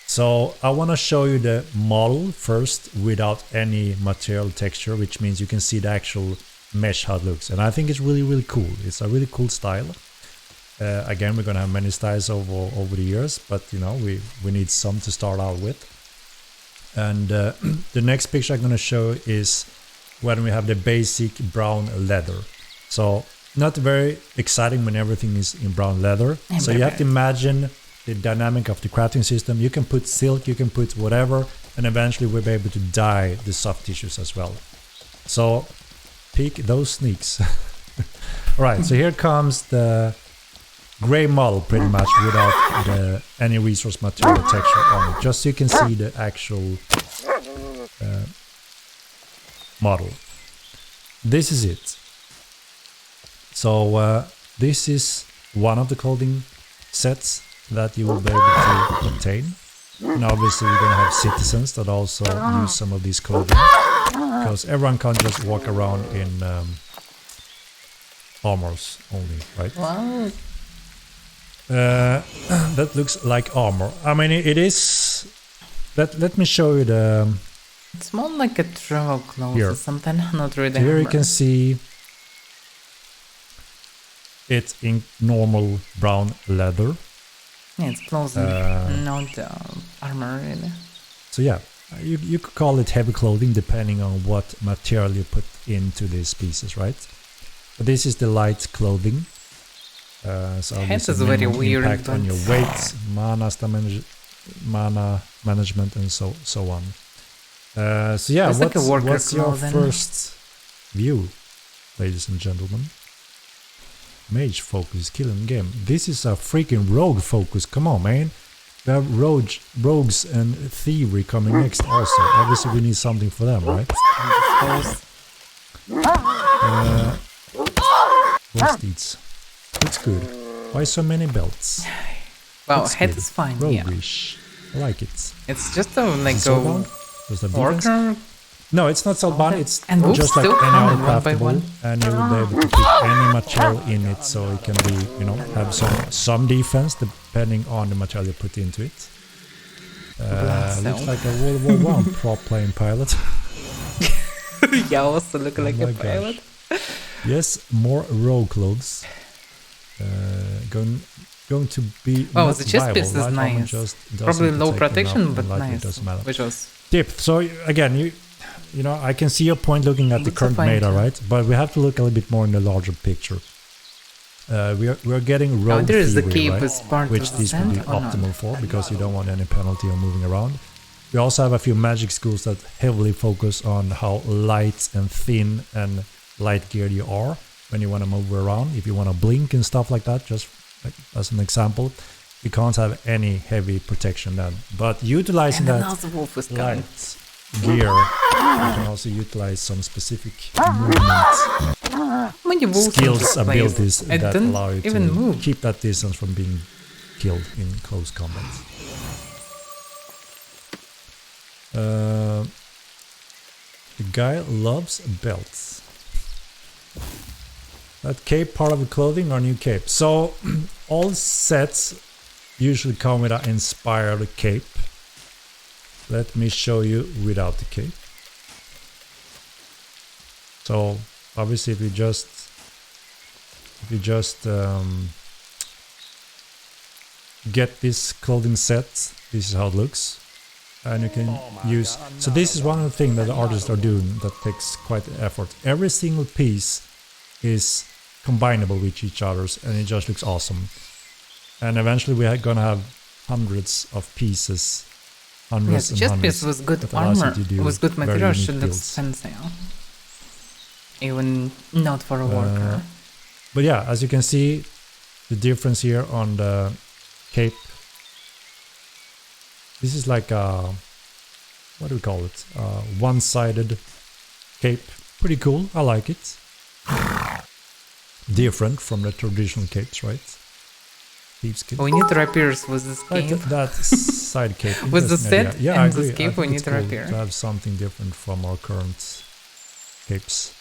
So I want to show you the model first without any material texture, which means you can see the actual mesh how it looks. And I think it's really, really cool. It's a really cool style. Again, we're going to have many styles over the years, but you know, we need some to start out with. And the next picture I'm going to show is when we have the basic brown leather. So not very exciting when everything is in brown leather. So you have to imagine the dynamic of the crafting system. You can put silk, you can put whatever, and eventually we'll be able to dye the soft tissues as well. So pick those sneaks. Alright, so here comes the gray model pretty much without any resource material texture on it, just so you can see the actual model. This is it. So this is one of the clothing sets that you will be able to obtain. And obviously we're going to have citizens that also use some of these clothing, because everyone can't just walk around in armors only, right? Wow. That looks like armor. I mean, it is... Let me show you the... It's more like a travel clothes Here. or something, not really. Here you armor. can see it in normal brown leather. Yeah, it's clothes, not armor really. So yeah, you could call it heavy clothing depending on what material you put into these pieces, right? But this is the light clothing. So Head obviously is very minimum weird, impact on but- your weight, mana management, and so on. So yeah, It's like a worker what's your clothing. first view, ladies and gentlemen? Mage focus, killing game. This is a freaking rogue focus. Come on, man. We have rogues and thievery coming next also. Obviously we need something for them, right? What's these? It's good. Why so many belts? Wow, That's head good. is fine, yeah. Roguish. I like it. It's just a like Soulbound? a Does that defense? worker. No, it's not Soulbound, Okay. it's And wolves just like still any come other in one by craftable, one. and you will be able to put any material in it, so it can be, you know, have some defense depending on the material you put into it. Looks like a World War I prop plane pilot. Yeah, also look like my a gosh. pilot. Yes, more rogue clothes. Going to be Oh, not the chest piece viable, is right? Armor nice. just doesn't Probably low protect protection, enough, but and likely it nice. doesn't matter. Which was Dip. So again, you know, I can see your point looking at the Looks current fine, meta, too. right? But we have to look a little bit more in the larger picture. We are getting rogue there is the thievery, keep right? as part Which of these would be the or not? optimal for, because you don't want any penalty on moving around. We also have a few magic schools that heavily focus on how light and thin and light geared you are when you want to move around. If you want to blink and stuff like that, just like as an example, you can't have any heavy protection then. But utilizing And that another wolf is coming. light gear, you can also utilize some specific movement When you wolves skills, in this place, abilities I that don't allow you even to move. keep that distance from being killed in close combat. The guy loves belts. That cape part of the clothing or new cape? So all sets usually come with an inspired cape. Let me show you without the cape. So obviously if you just if you just get this clothing set, this is how it looks. And you can use... So this is one of the things that the artists are doing that takes quite effort. Every single piece is combinable with each other's and it just looks awesome. And eventually we are gonna have hundreds of pieces. Hundreds and just hundreds. piece was good that allows you armor. to do With good very material unique should look builds. fancy. Even not for a worker. But yeah, as you can see, the difference here on the cape. This is like a, what do we call it? One-sided cape. Pretty cool. I like it. Different from the traditional capes, right? Sheepskin. We need rapiers with this Like cape. that side cape. With the Interesting idea. set Yeah, I and agree. this I cape, think we need it's a cool rapier. to have something different from our current capes.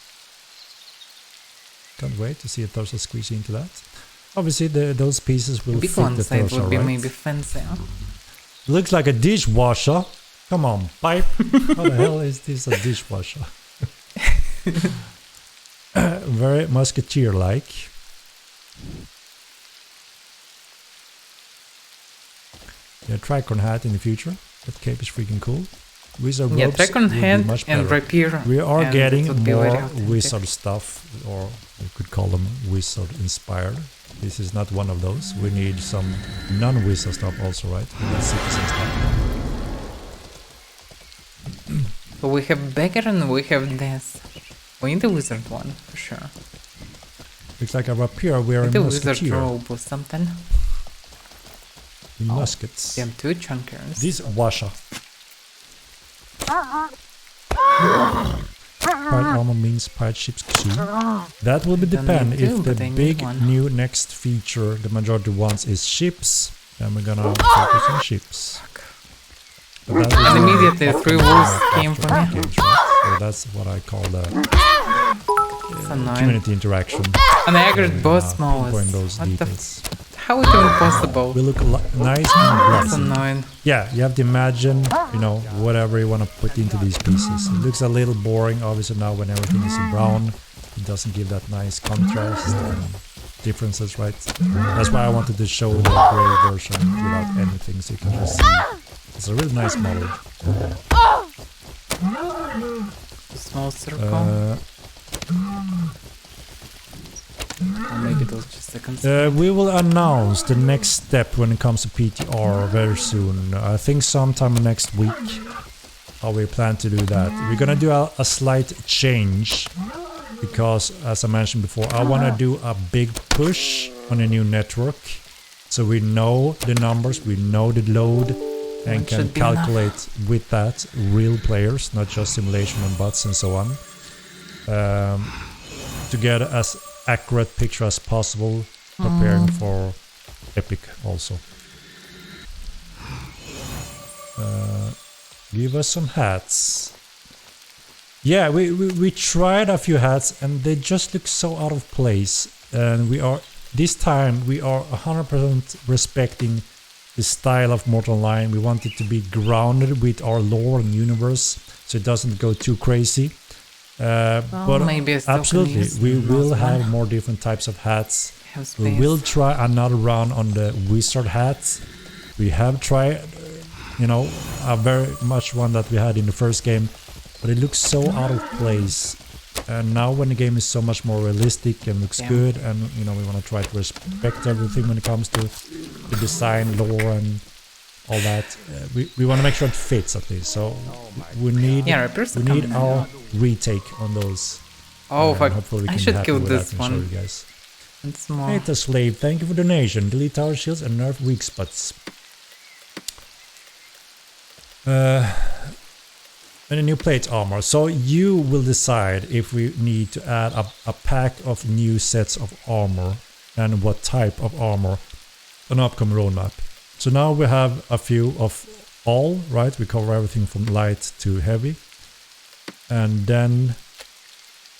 Can't wait to see a Thursa squeeze into that. Obviously, those pieces will Big fit one the side Thursa, would be right? maybe fancier. Looks like a dishwasher. Come on, pipe. How the hell is this a dishwasher? Very musketeer-like. Yeah, tricorn hat in the future. That cape is freaking cool. Wizard Yeah, robes tricorn will be head much and better. rapier. We are and it getting would be very more authentic. wizard stuff, or we could call them wizard inspired. This is not one of those. We need some non-wizard stuff also, right? We need citizen stuff. So we have beggar and we have this. We need a wizard one, for sure. Looks like a rapier wearing Need a wizard musketeer robe or something. in Oh, muskets. Damn, two chunkers. This washer. Pirate armor means pirate ships soon. That will be Don't depend need if two, the but I need big one. new next feature the majority wants is ships. Then we're gonna focus on ships. But that will And be immediately after 3 the wolves after came the from me. games, right? So that's what I call the It's annoying. community interaction. And I agreed both Pinpoint smallest. those What the details. How is it even possible? We look nice and That's glossy. annoying. Yeah, you have to imagine, you know, whatever you want to put into these pieces. It looks a little boring, obviously, now when everything is in brown. It doesn't give that nice contrast and differences, right? That's why I wanted to show the gray version without anything, so you can just see. It's a really nice model. Small circle. Or maybe it was just a concept. We will announce the next step when it comes to PTR very soon. I think sometime next week. How we plan to do that. We're gonna do a slight change. Because, as I mentioned before, I want to do a big push on a new network. So we know the numbers, we know the load, and It can should be calculate with that real players, not just simulation and bots and so on. To get as accurate picture as possible, preparing for Epic also. Give us some hats. Yeah, we tried a few hats and they just look so out of place. And this time we are 100% respecting the style of Mortal Online. We want it to be grounded with our lore and universe, so it doesn't go too crazy. But maybe I still can absolutely, use we the will last have one. more different types of hats. Have We space. will try another round on the wizard hats. We have tried, you know, a very much one that we had in the first game, but it looks so out of place. And now when the game is so much more realistic and looks good, and you know, we want to try to respect everything when it comes to the design, lore, and all that. We want to make sure it fits at least. So we need Rappers we are need coming our retake on those. Oh fuck, Hopefully we I can should be happy kill with that this and show one. you guys. It's more. Hey, the slave, thank you for donation. Delete tower shields and nerf weak spots. And a new plate armor. So you will decide if we need to add a pack of new sets of armor and what type of armor on upcoming roadmap. So now we have a few of all, right? We cover everything from light to heavy. And then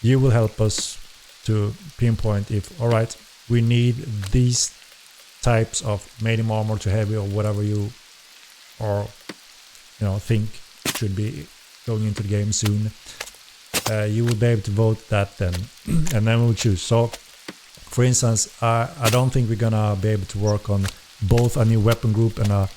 you will help us to pinpoint if, alright, we need these types of medium armor to heavy or whatever you or think should be going into the game soon. You will be able to vote that then, and then we'll choose. So For instance, I don't think we're gonna be able to work on both a new weapon group and a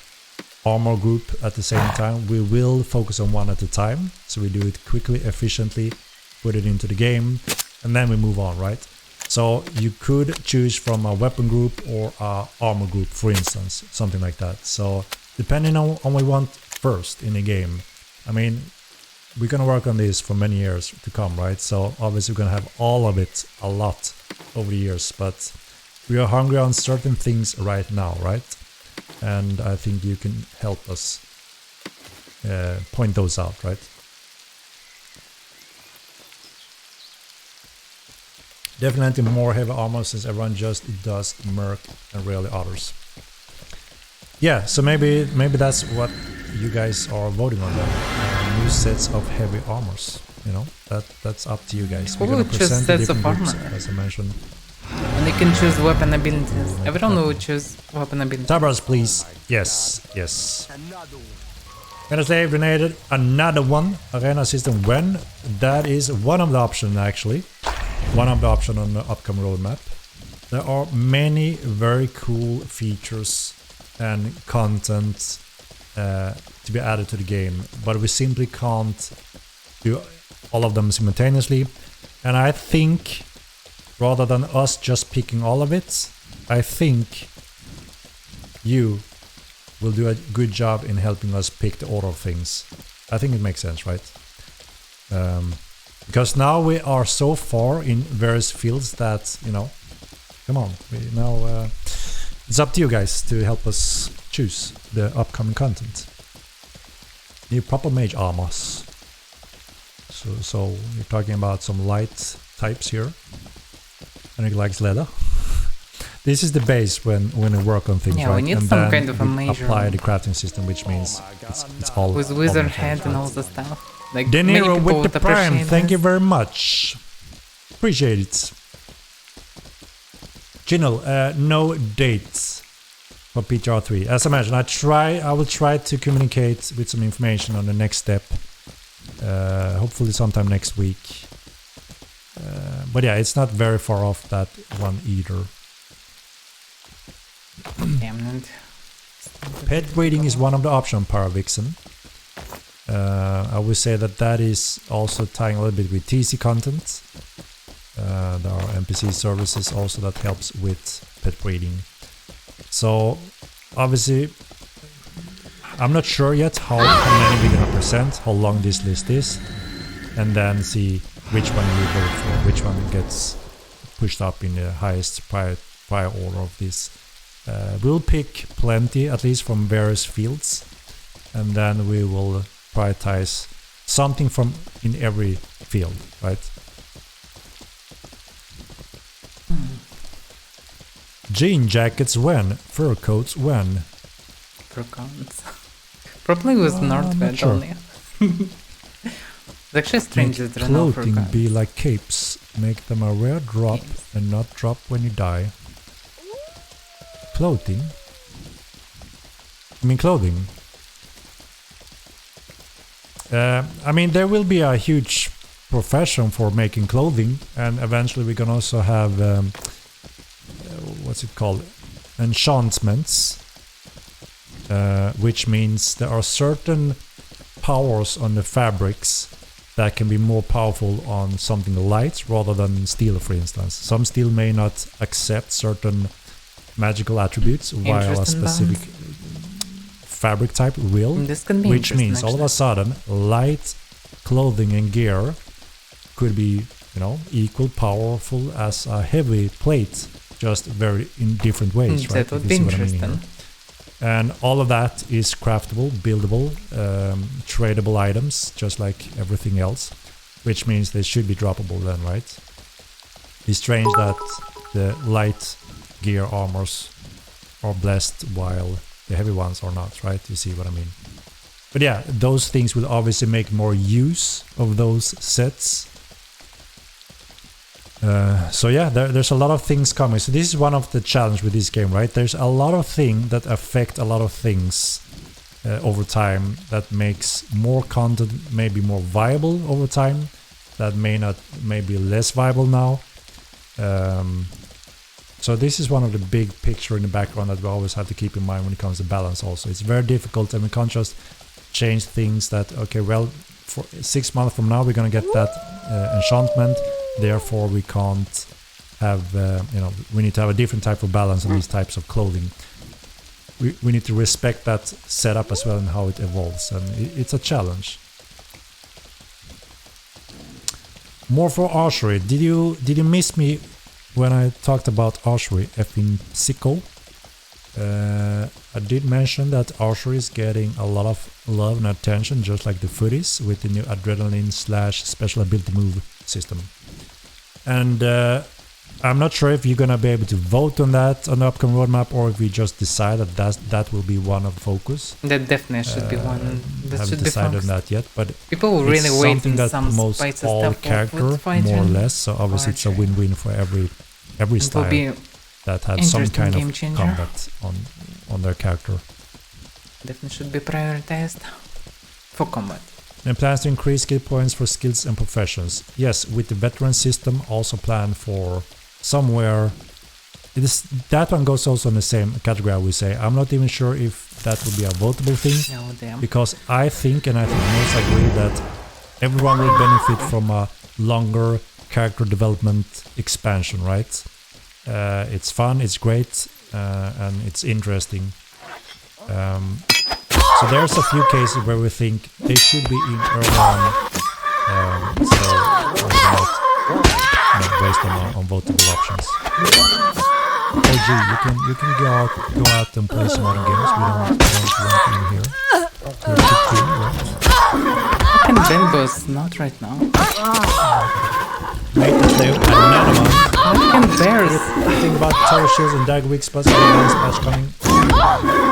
armor group at the same time. We will focus on one at a time, so we do it quickly, efficiently, put it into the game, and then we move on, right? So you could choose from a weapon group or a armor group, for instance, something like that. So depending on what we want first in the game, I mean, we're gonna work on this for many years to come, right? So obviously we're gonna have all of it a lot over the years, but we are hungry on certain things right now, right? And I think you can help us point those out, right? Definitely more heavy armor, since everyone just does merc and rarely others. Yeah, so maybe that's what you guys are voting on then. New sets of heavy armors. You know, that's up to you guys. We're gonna present the different groups, as I mentioned. And you can choose weapon abilities. Everyone will choose weapon abilities. Tabras, please. Yes. Gonna save donated another one. Arena system when? That is one of the options, actually. One of the options on the upcoming roadmap. There are many very cool features and content to be added to the game, but we simply can't do all of them simultaneously. And I think, rather than us just picking all of it, I think you will do a good job in helping us pick the order of things. I think it makes sense, right? Because now we are so far in various fields that, you know, come on, it's up to you guys to help us choose the upcoming content. New proper mage armors. So you're talking about some light types here. Henrik likes leather. This is the base when we work on things, yeah, right? we need and some then kind of a we major apply the crafting system, which means it's all with wizard all head and right? all the stuff. Like De many Niro people with would the prime, appreciate thank this. you very much. Appreciate it. Jinal, no dates for PTR3. As I mentioned, I will try to communicate with some information on the next step. Hopefully sometime next week. But yeah, it's not very far off that one either. Damn it. Pet breeding is one of the options, Paravixen. I would say that is also tying a little bit with TC content. There are NPC services also that helps with pet breeding. So obviously, I'm not sure yet how many we're gonna present, how long this list is, and then see which one we vote for, which one gets pushed up in the highest prior order of this. We'll pick plenty, at least from various fields, and then we will prioritize something from in every field, right? Jean jackets when? Fur coats when? Fur coats. Probably with Northwed sure. only. It's actually strange that there are no fur Clothing coats. be like capes, make them a rare drop and not drop when you die. Clothing? I mean clothing. I mean, there will be a huge profession for making clothing, and eventually we can also have what's it called? Enchantments, which means there are certain powers on the fabrics that can be more powerful on something light rather than steel, for instance. Some steel may not accept certain magical attributes, while a specific fabric type will, This can be which means all of a actually. sudden light clothing and gear could be, you know, equal powerful as a heavy plate, just very in different ways, right? That would If be you see what I mean interesting. here. And all of that is craftable, buildable, tradable items, just like everything else, which means they should be droppable then, right? It's strange that the light gear armors are blessed while the heavy ones are not, right? You see what I mean? But yeah, those things will obviously make more use of those sets. So yeah, there's a lot of things coming. So this is one of the challenge with this game, right? There's a lot of things that affect a lot of things over time, that makes more content maybe more viable over time, that may be less viable now. So this is one of the big picture in the background that we always have to keep in mind when it comes to balance also. It's very difficult and we can't just change things that, okay, well, for 6 months from now we're going to get that enchantment, therefore we can't have, we need to have a different type of balance on these types of clothing. We need to respect that setup as well and how it evolves, and it's a challenge. More for archery. Did you miss me when I talked about archery? Effing sicko. I did mention that archery is getting a lot of love and attention, just like the footies, with the new adrenaline / special ability move system. And I'm not sure if you're gonna be able to vote on that on the upcoming roadmap, or if we just decide that will be one of focus. That definitely should be one. That haven't should be decided on focused. that yet, but People will really it's wait something in that some promotes spices all stuff character with fighting more or less. So obviously it's a archery. win-win for every It will style be that has some interesting kind game of changer. combat on their character. Definitely should be prioritized for combat. And plans to increase skill points for skills and professions. Yes, with the veteran system, also plan for somewhere. That one goes also in the same category, I would say. I'm not even sure if that would be a votable thing, No, damn. because I think most agree that everyone will benefit from a longer character development expansion, right? It's fun, it's great, and it's interesting. So there's a few cases where we think they should be in early on, so not waste them on votable options. Oh gee, you can go out and play some other games. We don't want you in here. You're too cool, right? And Benbo's not right now. Wait, there's another one. How can bears? Think about Tower Shields and Dag Weak spots match coming.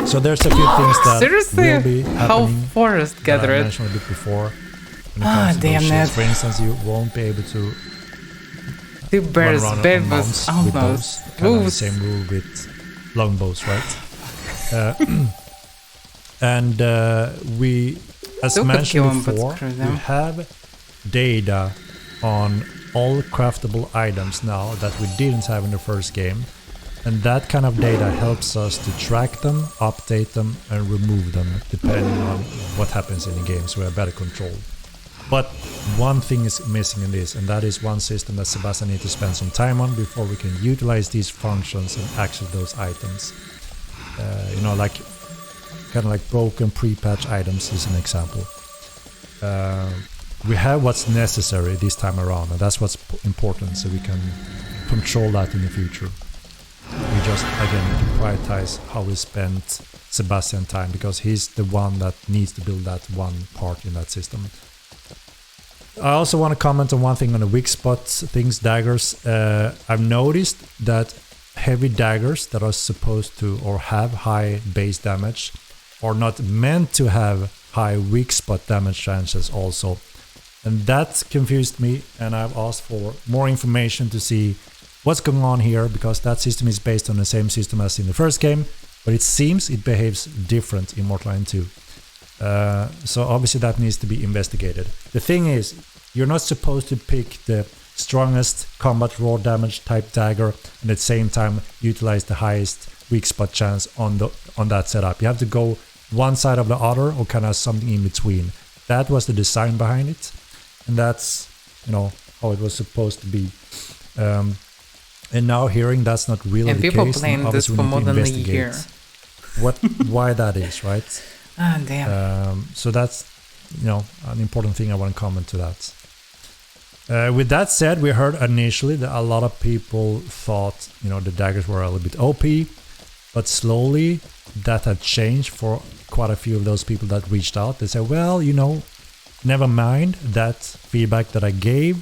So there's a few things that Seriously? will be How happening. forest I gathered? mentioned a bit before. When it comes to damn those shields. it. For instance, you won't be able to Two bears, run around on Benbo's, mounts with outmost. those. Kind of the same rule with longbows, right? And we, as Still could mentioned kill 'em, but before, screw we them. have data on all craftable items now that we didn't have in the first game. And that kind of data helps us to track them, update them, and remove them depending on what happens in the game, so we have better control. But one thing is missing in this, and that is one system that Sebastian needs to spend some time on before we can utilize these functions and access those items. Like kind of like broken pre-patch items is an example. We have what's necessary this time around, and that's what's important, so we can control that in the future. We just, again, need to prioritize how we spend Sebastian time, because he's the one that needs to build that one part in that system. I also want to comment on one thing on the weak spots things, daggers. I've noticed that heavy daggers that are supposed to or have high base damage are not meant to have high weak spot damage chances also. And that confused me, and I've asked for more information to see what's going on here, because that system is based on the same system as in the first game, but it seems it behaves different in Mortal Kombat 2. So obviously that needs to be investigated. The thing is, you're not supposed to pick the strongest combat raw damage type dagger and at the same time utilize the highest weak spot chance on that setup. You have to go one side of the other, or kind of something in between. That was the design behind it, and that's how it was supposed to be. And now hearing that's not really And the people case, playing then this obviously for we more need to than a investigate year. why that is, right? Ah, damn. So that's an important thing I want to comment to that. With that said, we heard initially that a lot of people thought the daggers were a little bit OP, but slowly that had changed for quite a few of those people that reached out. They said, well, never mind that feedback that I gave.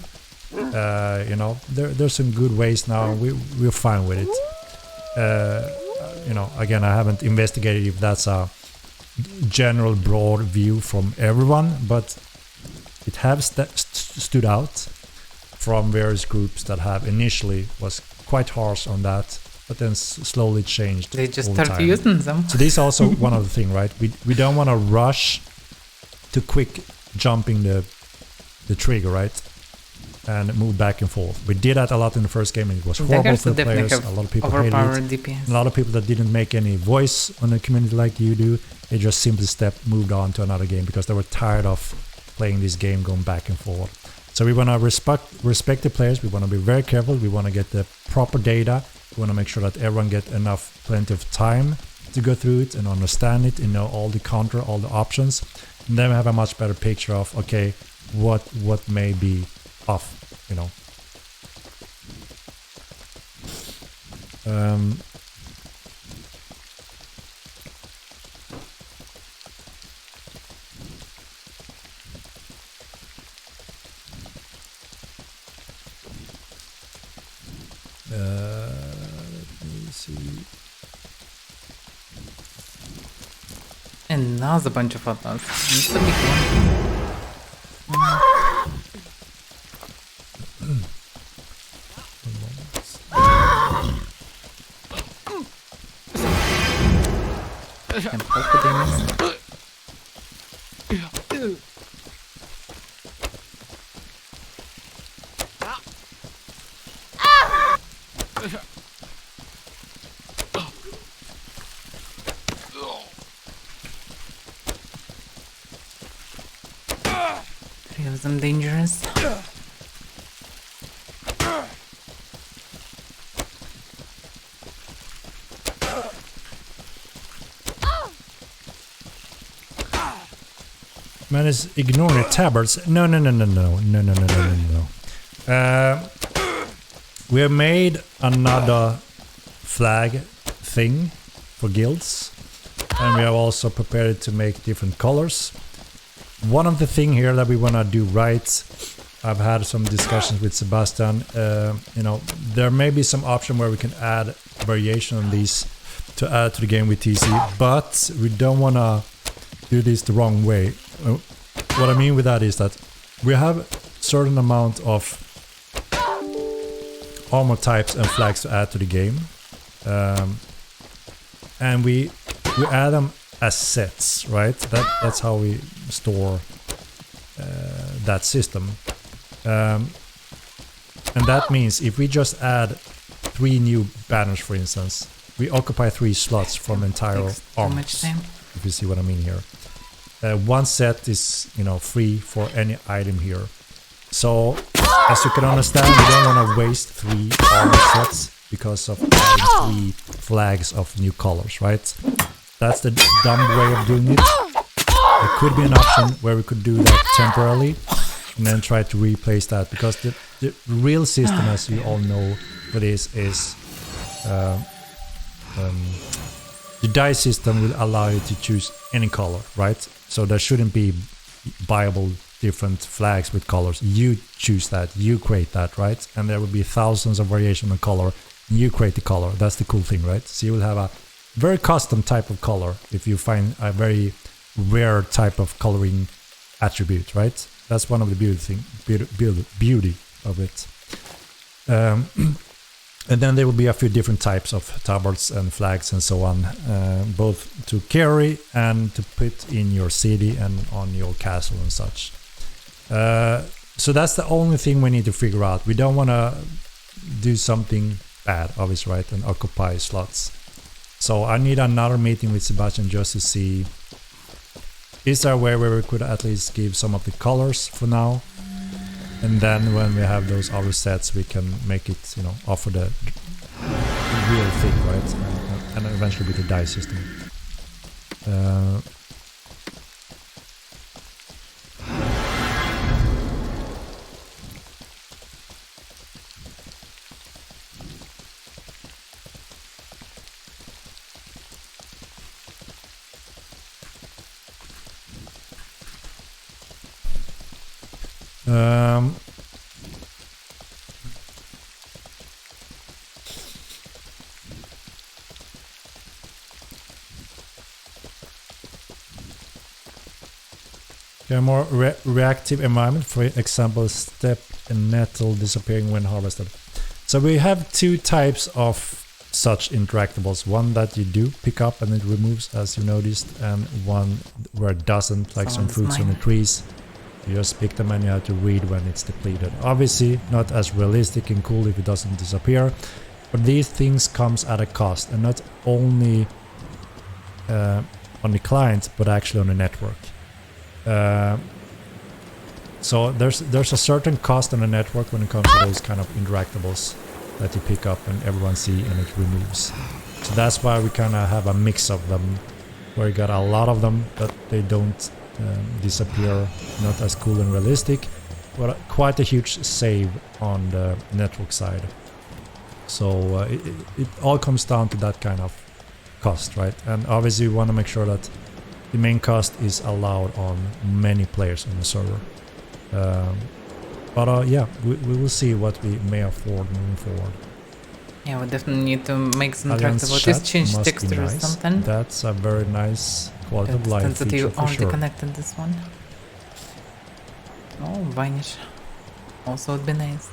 There's some good ways now. We're fine with it. Again, I haven't investigated if that's a general broad view from everyone, but it has stood out from various groups that have initially was quite harsh on that, but then slowly changed. They just all the start time. using them. So this is also one of the things, right? We don't want to rush to quick jumping the trigger, right? and move back and forth. We did that a lot in the first game and it was horrible Daggers for the definitely players. have A lot of people hated overpowered it. DPS. A lot of people that didn't make any voice on the community like you do, they just simply moved on to another game because they were tired of playing this game going back and forth. So we want to respect the players. We want to be very careful. We want to get the proper data. We want to make sure that everyone get plenty of time to go through it and understand it and know all the counter, all the options. And then we have a much better picture of, okay, what may be off, you know. Let me see. And now there's a bunch of photos. It's a big one. Can poke the demons. Three of them dangerous. Man is ignoring the tabards. No. We have made another flag thing for guilds, and we have also prepared to make different colors. One of the thing here that we want to do right, I've had some discussions with Sebastian. You know, there may be some option where we can add variation on these to add to the game with TC, but we don't want to do this the wrong way. What I mean with that is that we have certain amount of armor types and flags to add to the game, and we add them as sets, right? That's how we store that system, and that means if we just add 3 new banners, for instance, we occupy 3 slots from entire armor. If you see what I mean here. One set is, you know, free for any item here. So, as you can understand, we don't want to waste 3 armor sets because of adding 3 flags of new colors, right? That's the dumb way of doing it. There could be an option where we could do that temporarily and then try to replace that, because the real system, as you all know what is the die system will allow you to choose any color, right? So there shouldn't be viable different flags with colors. You choose that, you create that, right? And there will be thousands of variation of color. And you create the color. That's the cool thing, right? So you will have a very custom type of color if you find a very rare type of coloring attribute, right? That's one of the beauty of it. And then there will be a few different types of tabards and flags and so on, both to carry and to put in your city and on your castle and such. So that's the only thing we need to figure out. We don't want to do something bad, obviously, right, and occupy slots. So I need another meeting with Sebastian just to see, is there a way where we could at least give some of the colors for now? And then when we have those other sets, we can make it, you know, offer the real thing, right? And eventually with the die system. A more reactive environment, for example, step and nettle disappearing when harvested. So we have 2 types of such interactables. One that you do pick up and it removes, as you noticed, and one where it doesn't, like some fruits on the trees. You just pick them and you have to read when it's depleted. Obviously, not as realistic and cool if it doesn't disappear, but these things comes at a cost, and not only on the client, but actually on the network. So there's a certain cost on the network when it comes to those kind of interactables that you pick up and everyone see and it removes. So that's why we kind of have a mix of them, where you got a lot of them, but they don't disappear, not as cool and realistic, but quite a huge save on the network side. So it all comes down to that kind of cost, right? And obviously we want to make sure that the main cost is allowed on many players on the server. But yeah, we will see what we may afford moving forward. Yeah, we definitely need to make some Alliance interactable. chat Just change must be texture or nice. something. That's a very nice quality of life Sensitive feature for already sure. connected this one. Oh, vanish. Also would be nice.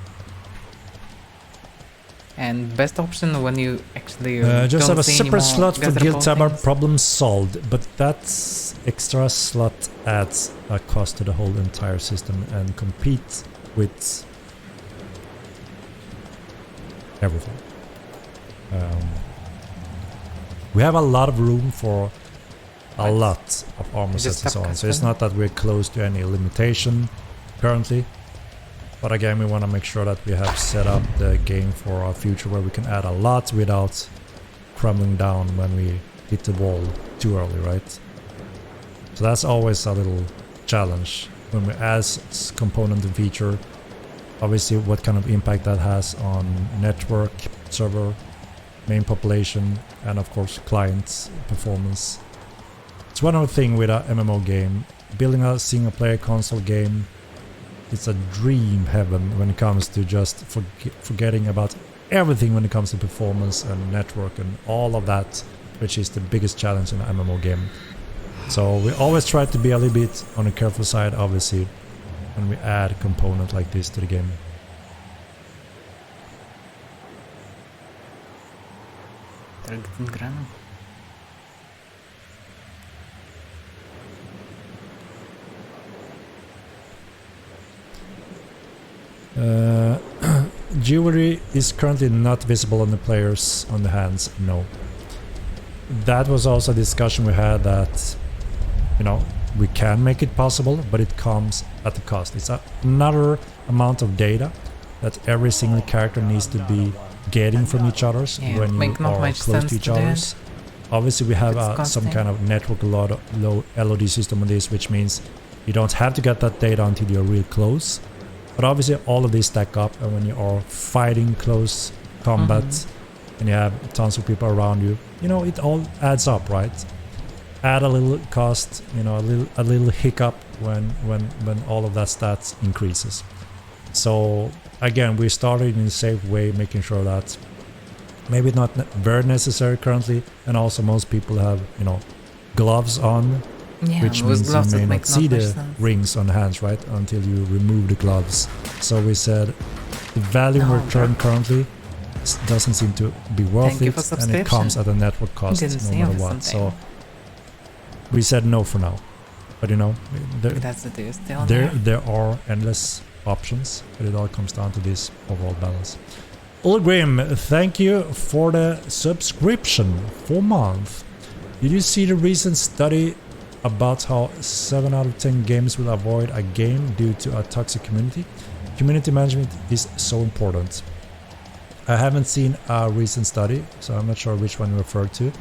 And best option when you actually Just don't have a see separate any slot more for Guild gatherable Tabard, things. problem solved, but that extra slot adds a cost to the whole entire system and compete with everything. We have a lot of room for a lot of armor Is it sets and so on, so custom? it's not that we're close to any limitation currently. But again, we want to make sure that we have set up the game for our future where we can add a lot without crumbling down when we hit the wall too early, right? So that's always a little challenge when we add component and feature. Obviously, what kind of impact that has on network, server, main population, and of course clients performance. It's one other thing with a MMO game. Building a single player console game, it's a dream heaven when it comes to just forgetting about everything when it comes to performance and network and all of that, which is the biggest challenge in an MMO game. So we always try to be a little bit on the careful side, obviously, when we add a component like this to the game. Targeting granum. Jewelry is currently not visible on the players on the hands, no. That was also a discussion we had that, you know, we can make it possible, but it comes at a cost. It's another amount of data that every single character needs to be getting from each other's Yeah, when you make not are much close sense to each to do it. other's. Obviously we have It's some costing. kind of network low LOD system on this, which means you don't have to get that data until you're real close. But obviously all of these stack up, and when you are fighting close combat and you have tons of people around you, you know, it all adds up, right? Add a little cost, you know, a little hiccup when all of that stats increases. So again, we started in a safe way, making sure that maybe not very necessary currently, and also most people have, you know, gloves on, Yeah, which with means gloves you it may not makes see not much the sense. rings on the hands, right, until you remove the gloves. So we said the value No, return currently doesn't seem to be worth Thank you it, for and it comes subscription. at a network cost Didn't no see matter or what. So something. we said no for now, but you know, That's the deal still there. there are endless options, but it all comes down to this overall balance. Ulgrim, thank you for the subscription for month. Did you see the recent study about how 7 out of 10 games will avoid a game due to a toxic community? Community management is so important. I haven't seen a recent study, so I'm not sure which one you referred to,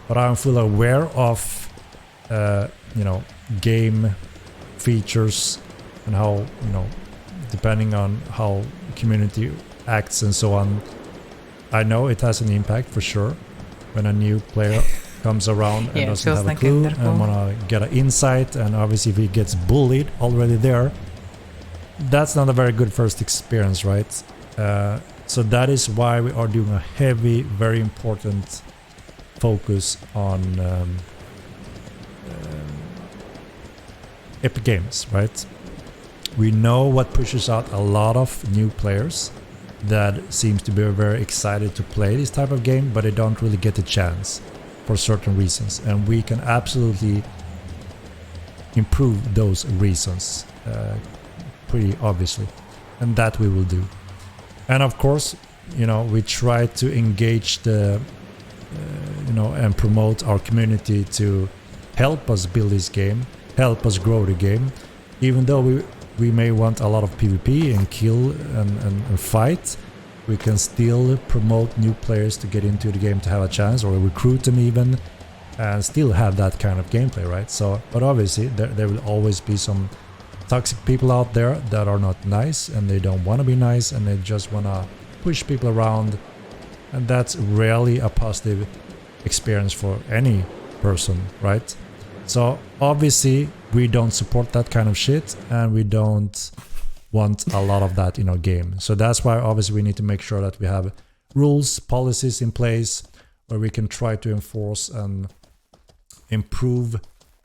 but I'm fully aware of you know, game features and how, you know, depending on how community acts and so on. I know it has an impact for sure when a new player comes around and Yeah, it doesn't feels have like a clue Interpol. and wanna get an insight, and obviously if he gets bullied already there, that's not a very good first experience, right? So that is why we are doing a heavy, very important focus on Epic Games, right? We know what pushes out a lot of new players that seems to be very excited to play this type of game, but they don't really get a chance for certain reasons, and we can absolutely improve those reasons pretty obviously, and that we will do. And of course, you know, we try to engage the you know, and promote our community to help us build this game, help us grow the game, even though we may want a lot of PvP and kill and fight. We can still promote new players to get into the game to have a chance, or recruit them even, and still have that kind of gameplay, right? So, but obviously there will always be some toxic people out there that are not nice, and they don't want to be nice, and they just want to push people around, and that's rarely a positive experience for any person, right? So obviously we don't support that kind of shit, and we don't want a lot of that in our game. So that's why obviously we need to make sure that we have rules, policies in place where we can try to enforce and improve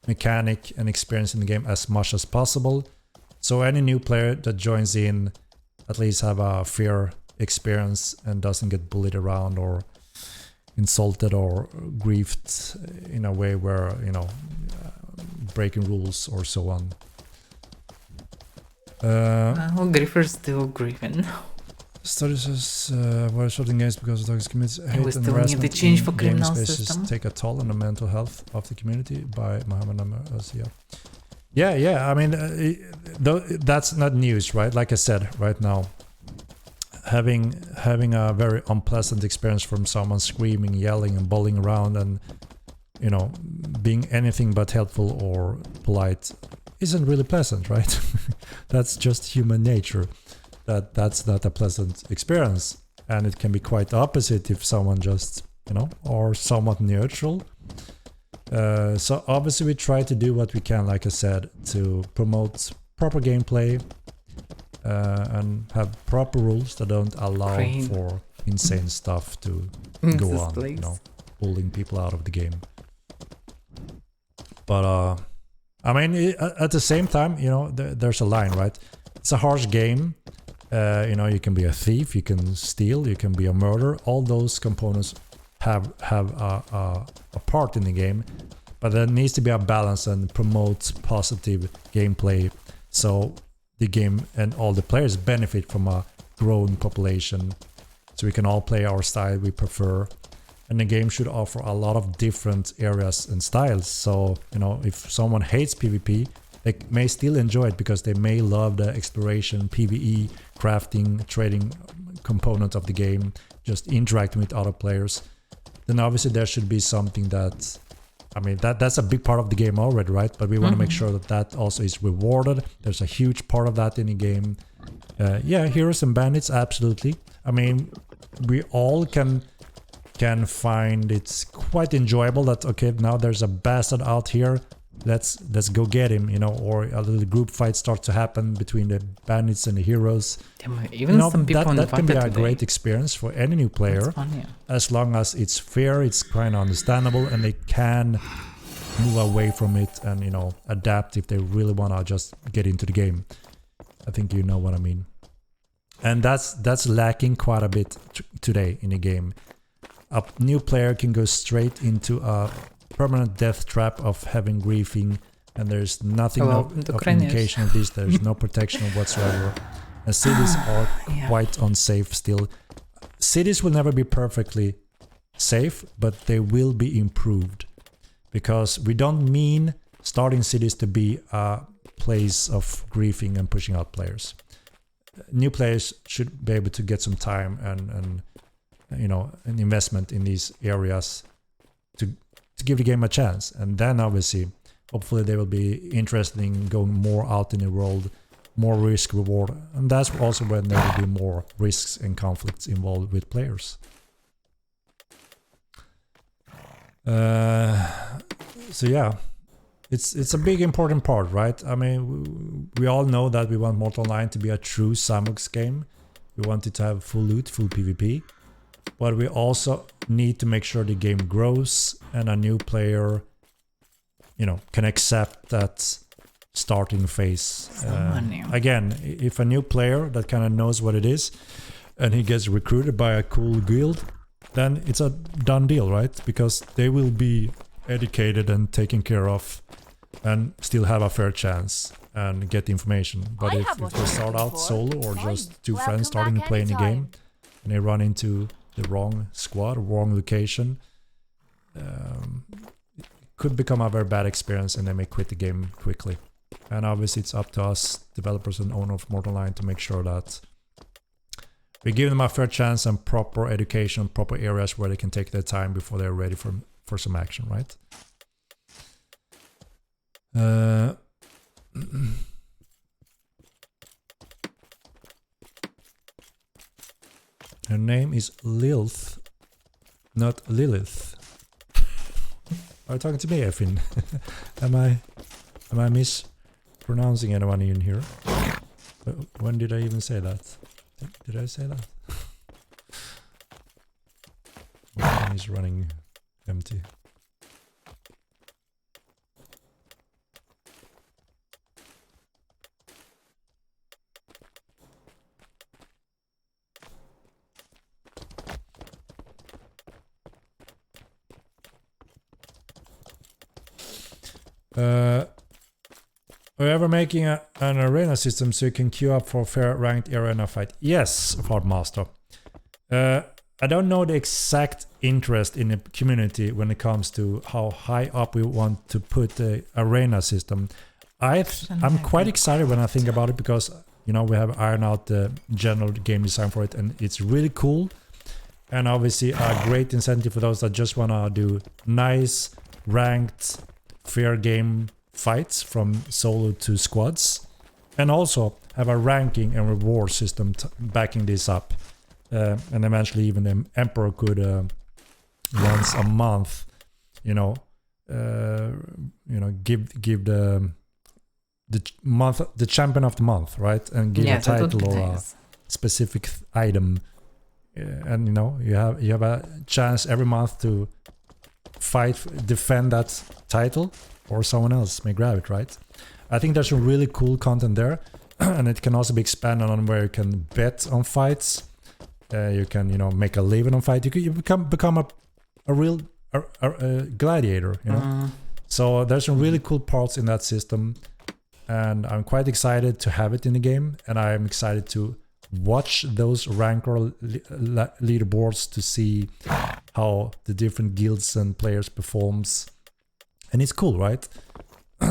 mechanic and experience in the game as much as possible. So any new player that joins in at least have a fair experience and doesn't get bullied around or insulted or griefed in a way where, you know, breaking rules or so on. Griefer's still grieving. Study says why shutting games because of toxic communities, hate we and still need harassment to change for in gaming criminal spaces system. take a toll on the mental health of the community by Mohammed Azia. Yeah. I mean, that's not news, right? Like I said, right now, having a very unpleasant experience from someone screaming, yelling, and bowling around, and you know, being anything but helpful or polite isn't really pleasant, right? That's just human nature. That's not a pleasant experience, and it can be quite opposite if someone just, you know, or somewhat neutral. So obviously we try to do what we can, like I said, to promote proper gameplay and have proper rules that don't allow for insane stuff to go on, you know, pulling people out of the game. But I mean, at the same time, you know, there's a line, right? It's a harsh game. You know, you can be a thief, you can steal, you can be a murderer. All those components have a part in the game, but there needs to be a balance and promote positive gameplay, so the game and all the players benefit from a growing population, so we can all play our style we prefer. And the game should offer a lot of different areas and styles. So, you know, if someone hates PvP, they may still enjoy it because they may love the exploration, PvE, crafting, trading component of the game, just interacting with other players. Then obviously there should be something that, I mean, that's a big part of the game already, right? But we want to make sure that that also is rewarded. There's a huge part of that in the game. Yeah, heroes and bandits, absolutely. I mean, we all can find it's quite enjoyable that, okay, now there's a bastard out here, let's go get him, you know, or a little group fight starts to happen between the bandits and the heroes. Even you know, some people that can be a today. great experience for any new player, Fun, yeah. as long as it's fair, it's kind of understandable, and they can move away from it and, you know, adapt if they really want to just get into the game. I think you know what I mean. And that's lacking quite a bit today in the game. A new player can go straight into a permanent death trap of having griefing, and there's nothing of indication of this. There's no protection whatsoever. And cities are quite unsafe still. Cities will never be perfectly safe, but they will be improved, because we don't mean starting cities to be a place of griefing and pushing out players. New players should be able to get some time and you know, an investment in these areas to give the game a chance. And then obviously, hopefully they will be interested in going more out in the world, more risk reward. And that's also when there will be more risks and conflicts involved with players. So yeah, it's a big important part, right? I mean, we all know that we want Mortal Online to be a true sandbox game. We want it to have full loot, full PvP. But we also need to make sure the game grows and a new player, you know, can accept that starting phase. Again, if a new player that kind of knows what it is and he gets recruited by a cool guild, then it's a done deal, right? Because they will be educated and taken care of and still have a fair chance. and get the information. But if they start out solo or just two friends starting to play in the game and they run into the wrong squad or wrong location, it could become a very bad experience and they may quit the game quickly. And obviously it's up to us, developers and owner of Mortal Line, to make sure that we give them a fair chance and proper education, proper areas where they can take their time before they're ready for some action, right? Her name is Lilith, not Lilith. Are you talking to me, Effin? Am I mispronouncing anyone in here? When did I even say that? Did I say that? My phone is running empty. Are you ever making an arena system so you can queue up for a fair ranked arena fight? Yes, Master. I don't know the exact interest in the community when it comes to how high up we want to put the arena system. I'm quite excited when I think about it because, you know, we have ironed out the general game design for it and it's really cool. And obviously a great incentive for those that just want to do nice, ranked, fair game fights from solo to squads. And also have a ranking and reward system backing this up. And eventually even the Emperor could once a month, give the champion of the month, right? And give a title or a specific item. And you know, you have a chance every month to defend that title, or someone else may grab it, right? I think there's some really cool content there, and it can also be expanded on where you can bet on fights. You can, make a living on fight. You become a real gladiator, you know. So there's some really cool parts in that system, and I'm quite excited to have it in the game. And I'm excited to watch those ranker leaderboards to see how the different guilds and players performs. And it's cool, right?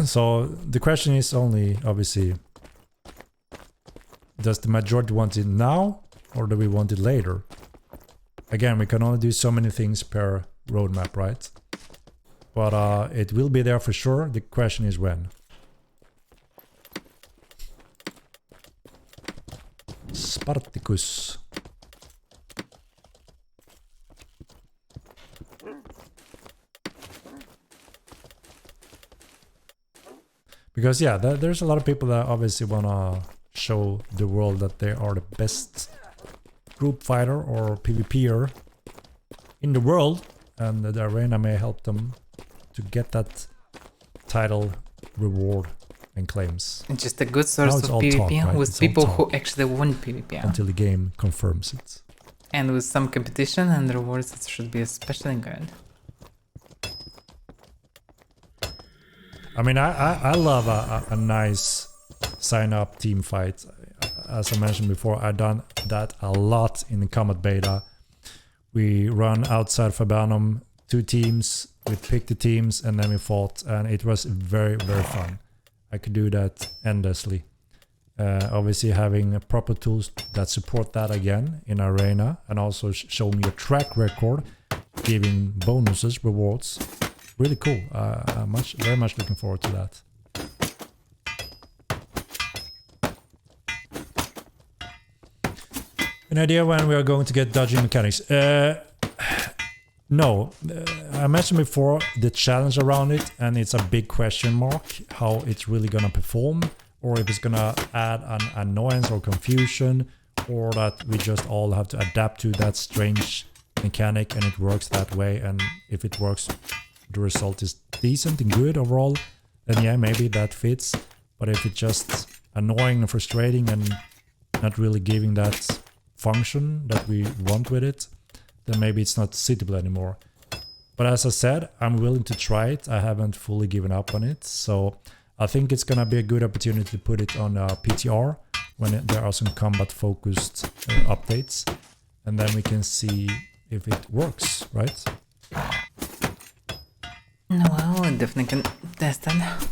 So the question is only, obviously, does the majority want it now? Or do we want it later? Again, we can only do so many things per roadmap, right? But it will be there for sure. The question is when. Spartacus. Because yeah, there's a lot of people that obviously wanna show the world that they are the best group fighter or PvPer in the world, and the arena may help them to get that title, reward and claims. It's just a good source of PvP, talk, right? with it's people who actually want PvP. Until the game confirms it. And with some competition and rewards, it should be especially good. I mean, I love a nice sign-up team fight. As I mentioned before, I've done that a lot in the Combat Beta. We run outside Fabernum, 2 teams, we picked the teams and then we fought, and it was very, very fun. I could do that endlessly. Obviously having proper tools that support that again in Arena, and also showing your track record, giving bonuses, rewards. Really cool. I'm very much looking forward to that. An idea when we are going to get dodging mechanics? No. I mentioned before the challenge around it, and it's a big question mark how it's really gonna perform, or if it's gonna add an annoyance or confusion, or that we just all have to adapt to that strange mechanic and it works that way, and if it works, the result is decent and good overall, then yeah, maybe that fits. But if it's just annoying and frustrating and not really giving that function that we want with it, then maybe it's not suitable anymore. But as I said, I'm willing to try it. I haven't fully given up on it, so I think it's gonna be a good opportunity to put it on PTR when there are some combat focused updates, and then we can see if it works, right? No, I definitely can test that.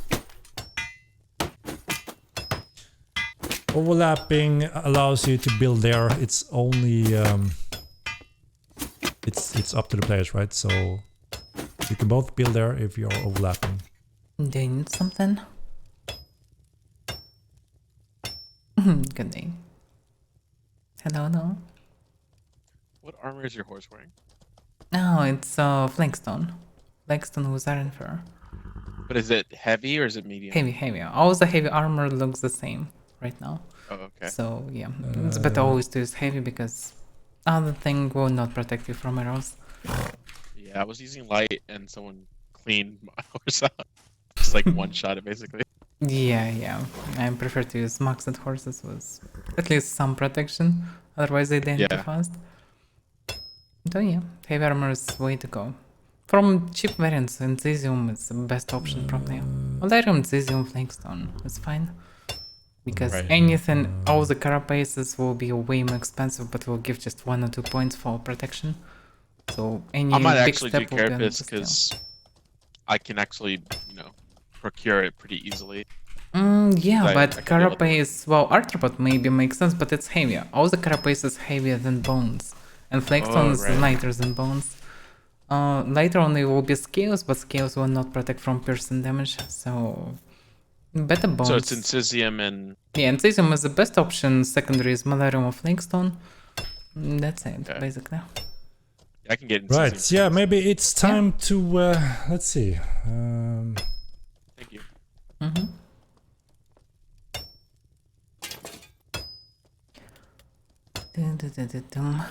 Overlapping allows you to build there. It's only it's up to the players, right? So you can both build there if you're overlapping. Do you need something? Good day. Hello. What armor is your horse wearing? No, it's Flagstone. Flagstone was Iron Fur. But is it heavy or is it medium? Heavy. All the heavy armor looks the same right now. Oh, okay. So yeah, it's better always to use heavy because other thing will not protect you from arrows. Yeah, I was using light and someone cleaned my horse out. Just like one shot it basically. Yeah. I prefer to use maxed horses with at least some protection. Otherwise they die too fast. So yeah, heavy armor is way to go. From cheap variants, Incision is the best option probably. Valerium, Incision, Flagstone is fine. Because anything, all the carapaces will be way more expensive, but will give just 1 or 2 points for protection. So any I might big actually step do will be carapace on the because I can actually, procure it pretty easily. Yeah, I but can be able to- carapace, well, arthropod maybe makes sense, but it's heavier. All the carapace is heavier than bones, and Flagstone is right. lighter than bones. Lighter only will be scales, but scales will not protect from piercing damage, so better bones. So it's Incisium and... Yeah, Incision is the best option. Secondary is Malarium or Flagstone. That's it, Okay. basically. I can get Incisium. Right, yeah, maybe it's time to, let's see. Thank you. Dum.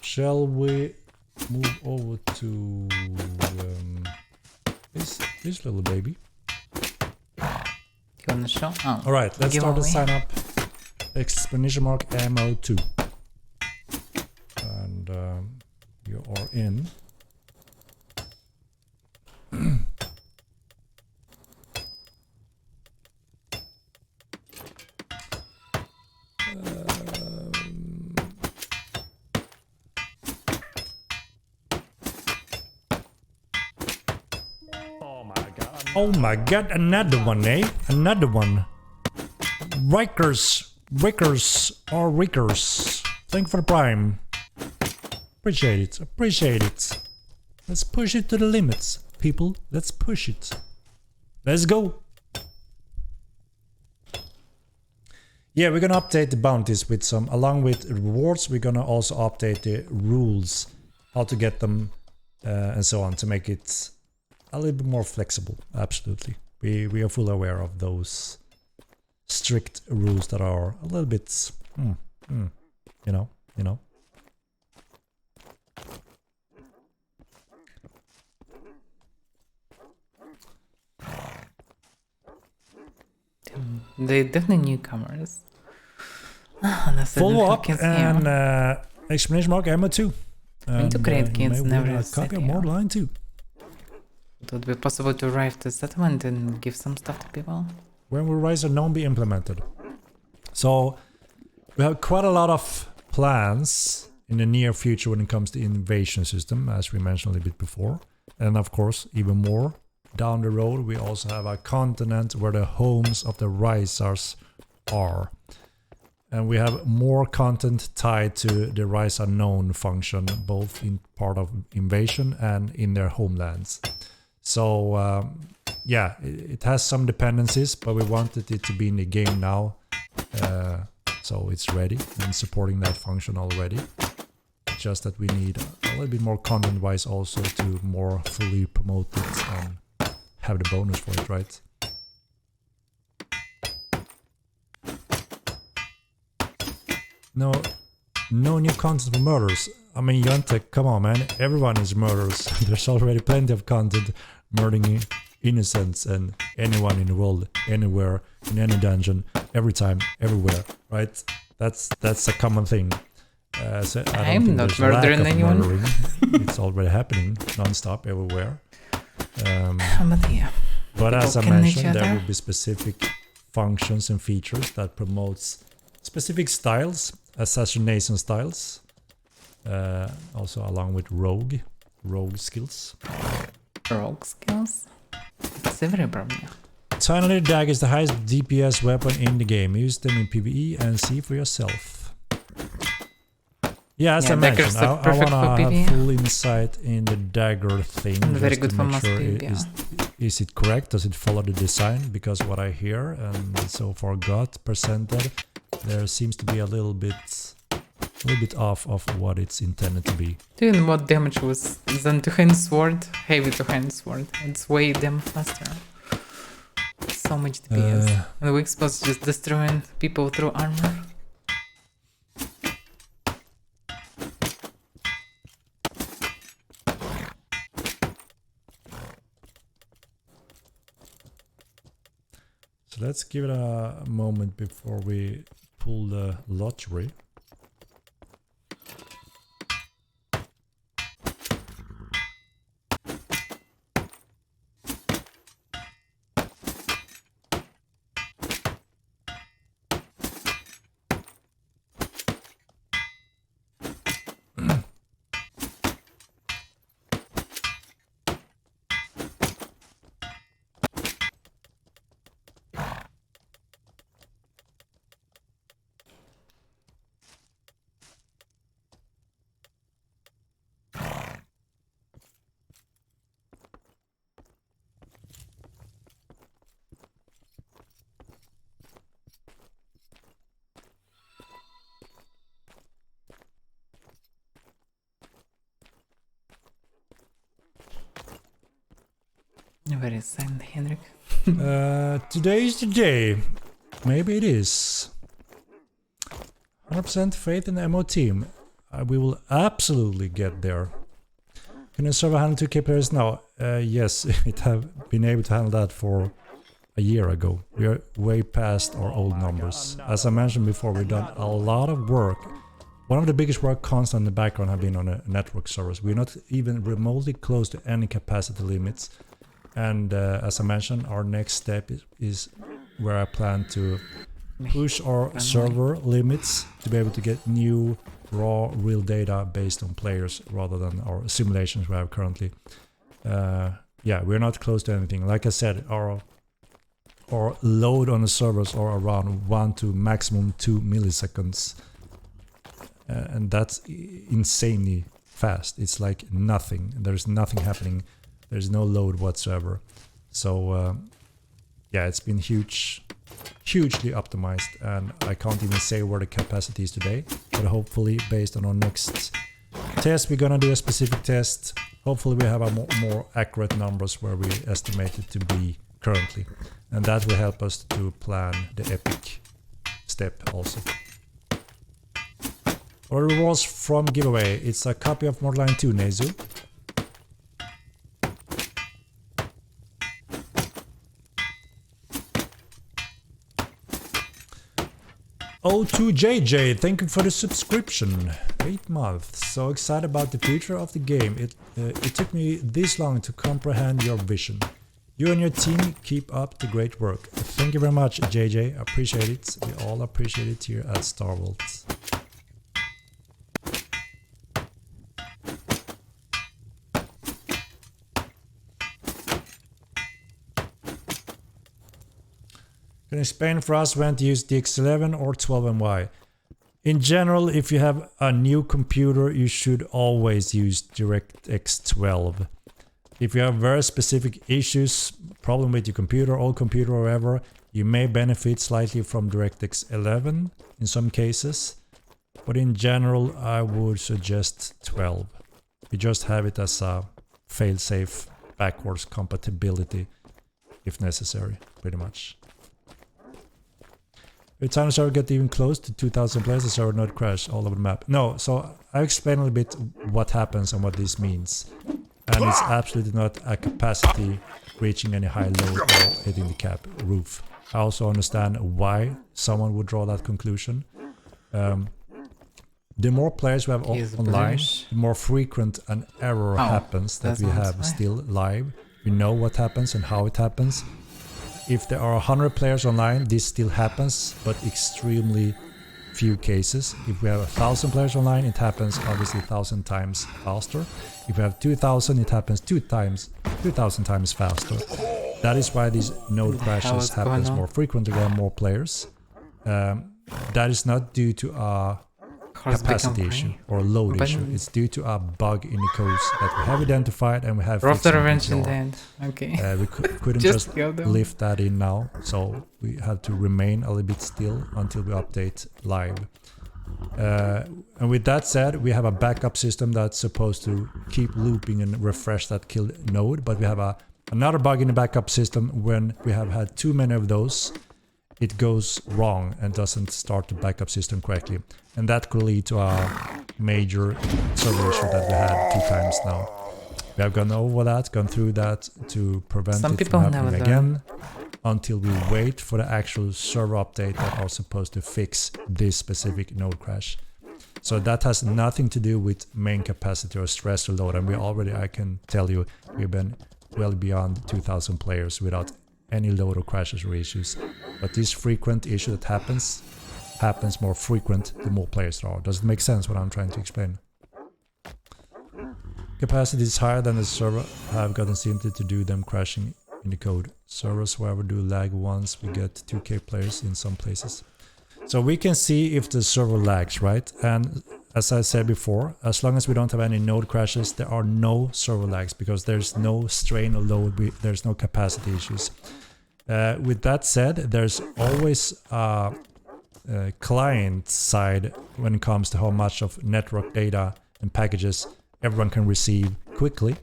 Shall we move over to this little baby? You wanna show? Oh, All right, let's start the giveaway. sign up. Exclamation mark ammo2. And you are in. Oh my god, another one, eh? Another one. Rickers or Rickers. Thank you for the prime. Appreciate it. Let's push it to the limits, people. Let's push it. Let's go. Yeah, we're gonna update the bounties with some, along with rewards, we're gonna also update the rules, how to get them, and so on, to make it a little bit more flexible. Absolutely. We are fully aware of those strict rules that are a little bit, you know. They definitely newcomers. Follow up and exclamation mark ammo2. And to create kids maybe never a is copy of setting more up. line too. It would be possible to arrive to settlement and give some stuff to people. When will Rise Unknown be implemented? So we have quite a lot of plans in the near future when it comes to invasion system, as we mentioned a little bit before. And of course, even more down the road, we also have a continent where the homes of the Risers are. And we have more content tied to the Rise Unknown function, both in part of invasion and in their homelands. So yeah, it has some dependencies, but we wanted it to be in the game now. So it's ready and supporting that function already. Just that we need a little bit more content-wise also to more fully promote it and have the bonus for it, right? No new content for murders. I mean, Yontek, come on, man. Everyone is murderers. There's already plenty of content murdering innocents and anyone in the world, anywhere, in any dungeon, every time, everywhere, right? That's a common thing. So I I'm don't not think there's lack murdering of anyone. murdering. It's already happening non-stop everywhere. But yeah. But as I People kill each mentioned, there other. will be specific functions and features that promotes specific styles, assassination styles, also along with rogue skills. Rogue skills. Це вибрання. Tiny Dag is the highest DPS weapon in the game. Use them in PvE and see for yourself. Yeah, as Yeah, I mentioned, daggers are I perfect wanna for have PvE. full insight in the dagger thing. And very just good to for make mass sure PvE. is it correct? Does it follow the design? Because what I hear and so far got presented, there seems to be a little bit off of what it's intended to be. Doing more damage with than to hand sword, heavy to hand sword. It's way damn faster. So much DPS. And weak spots just destroying people through armor. So let's give it a moment before we pull the lottery. Where is Saint Henrik? Today is the day. Maybe it is. 100% faith in the MO team. We will absolutely get there. Can you serve 102k players now? Yes, it have been able to handle that for a year ago. We are way past our old numbers. As I mentioned before, we've done a lot of work. One of the biggest work constant in the background have been on a network servers. We're not even remotely close to any capacity limits. And as I mentioned, our next step is where I plan to push our server limits to be able to get new raw real data based on players rather than our simulations we have currently. Yeah, we're not close to anything. Like I said, our load on the servers are around 1 to maximum 2 milliseconds. And that's insanely fast. It's like nothing. There's nothing happening. There's no load whatsoever. So yeah, it's been hugely optimized, and I can't even say where the capacity is today, but hopefully based on our next test, we're gonna do a specific test. Hopefully we have a more accurate numbers where we estimate it to be currently, and that will help us to plan the epic step also. Our rewards from giveaway, it's a copy of Mortal 2 Nezu. O2JJ, thank you for the subscription. 8 months. So excited about the future of the game. It took me this long to comprehend your vision. You and your team keep up the great work. Thank you very much, JJ. Appreciate it. We all appreciate it here at Star Wars. Can you explain for us when to use DX11 or 12MY? In general, if you have a new computer, you should always use DirectX 12. If you have very specific issues, problem with your computer, old computer or whatever, you may benefit slightly from DirectX 11 in some cases. But in general, I would suggest 12. You just have it as a fail-safe backwards compatibility if necessary, pretty much. Every time the server get even close to 2000 players, the server not crash all over the map. No, so I explain a little bit what happens and what this means. And it's absolutely not a capacity reaching any high load or hitting the cap roof. I also understand why someone would draw that conclusion. the more players we have He's online, British. the more frequent an error Oh, happens that that we sounds have fine. still live. We know what happens and how it happens. If there are 100 players online, this still happens, but extremely few cases. If we have 1,000 players online, it happens obviously 1,000 times faster. If we have 2,000, it happens 2,000 times faster. That is why these node The hell crashes is going happens on? more frequently when more players. That is not due to a Cars capacity become issue grey. or load But- issue. It's due to a bug in the codes that we have identified and we have Rough fixed the in revenge PTR. dead. Okay. We couldn't Just just kill them. lift that in now, so we had to remain a little bit still until we update live. And with that said, we have a backup system that's supposed to keep looping and refresh that killed node, but we have another bug in the backup system. When we have had too many of those, it goes wrong and doesn't start the backup system correctly. And that could lead to a major server issue that we had 2 times now. We have gone over that, gone through that to prevent Some it people from happening never again until we wait for the actual server update that are supposed to fix this specific node crash. So that has nothing to do with main capacity or stress or load, and we already, I can tell you, we've been well beyond 2,000 players without any load or crashes or issues. But this frequent issue that happens more frequent the more players there are. Does it make sense what I'm trying to explain? Capacity is higher than the server have gotten simply to do them crashing in the code. Servers, however, do lag once we get 2k players in some places. So we can see if the server lags, right? And as I said before, as long as we don't have any node crashes, there are no server lags because there's no strain or load, there's no capacity issues. With that said, there's always a client side when it comes to how much of network data and packages everyone can receive quickly.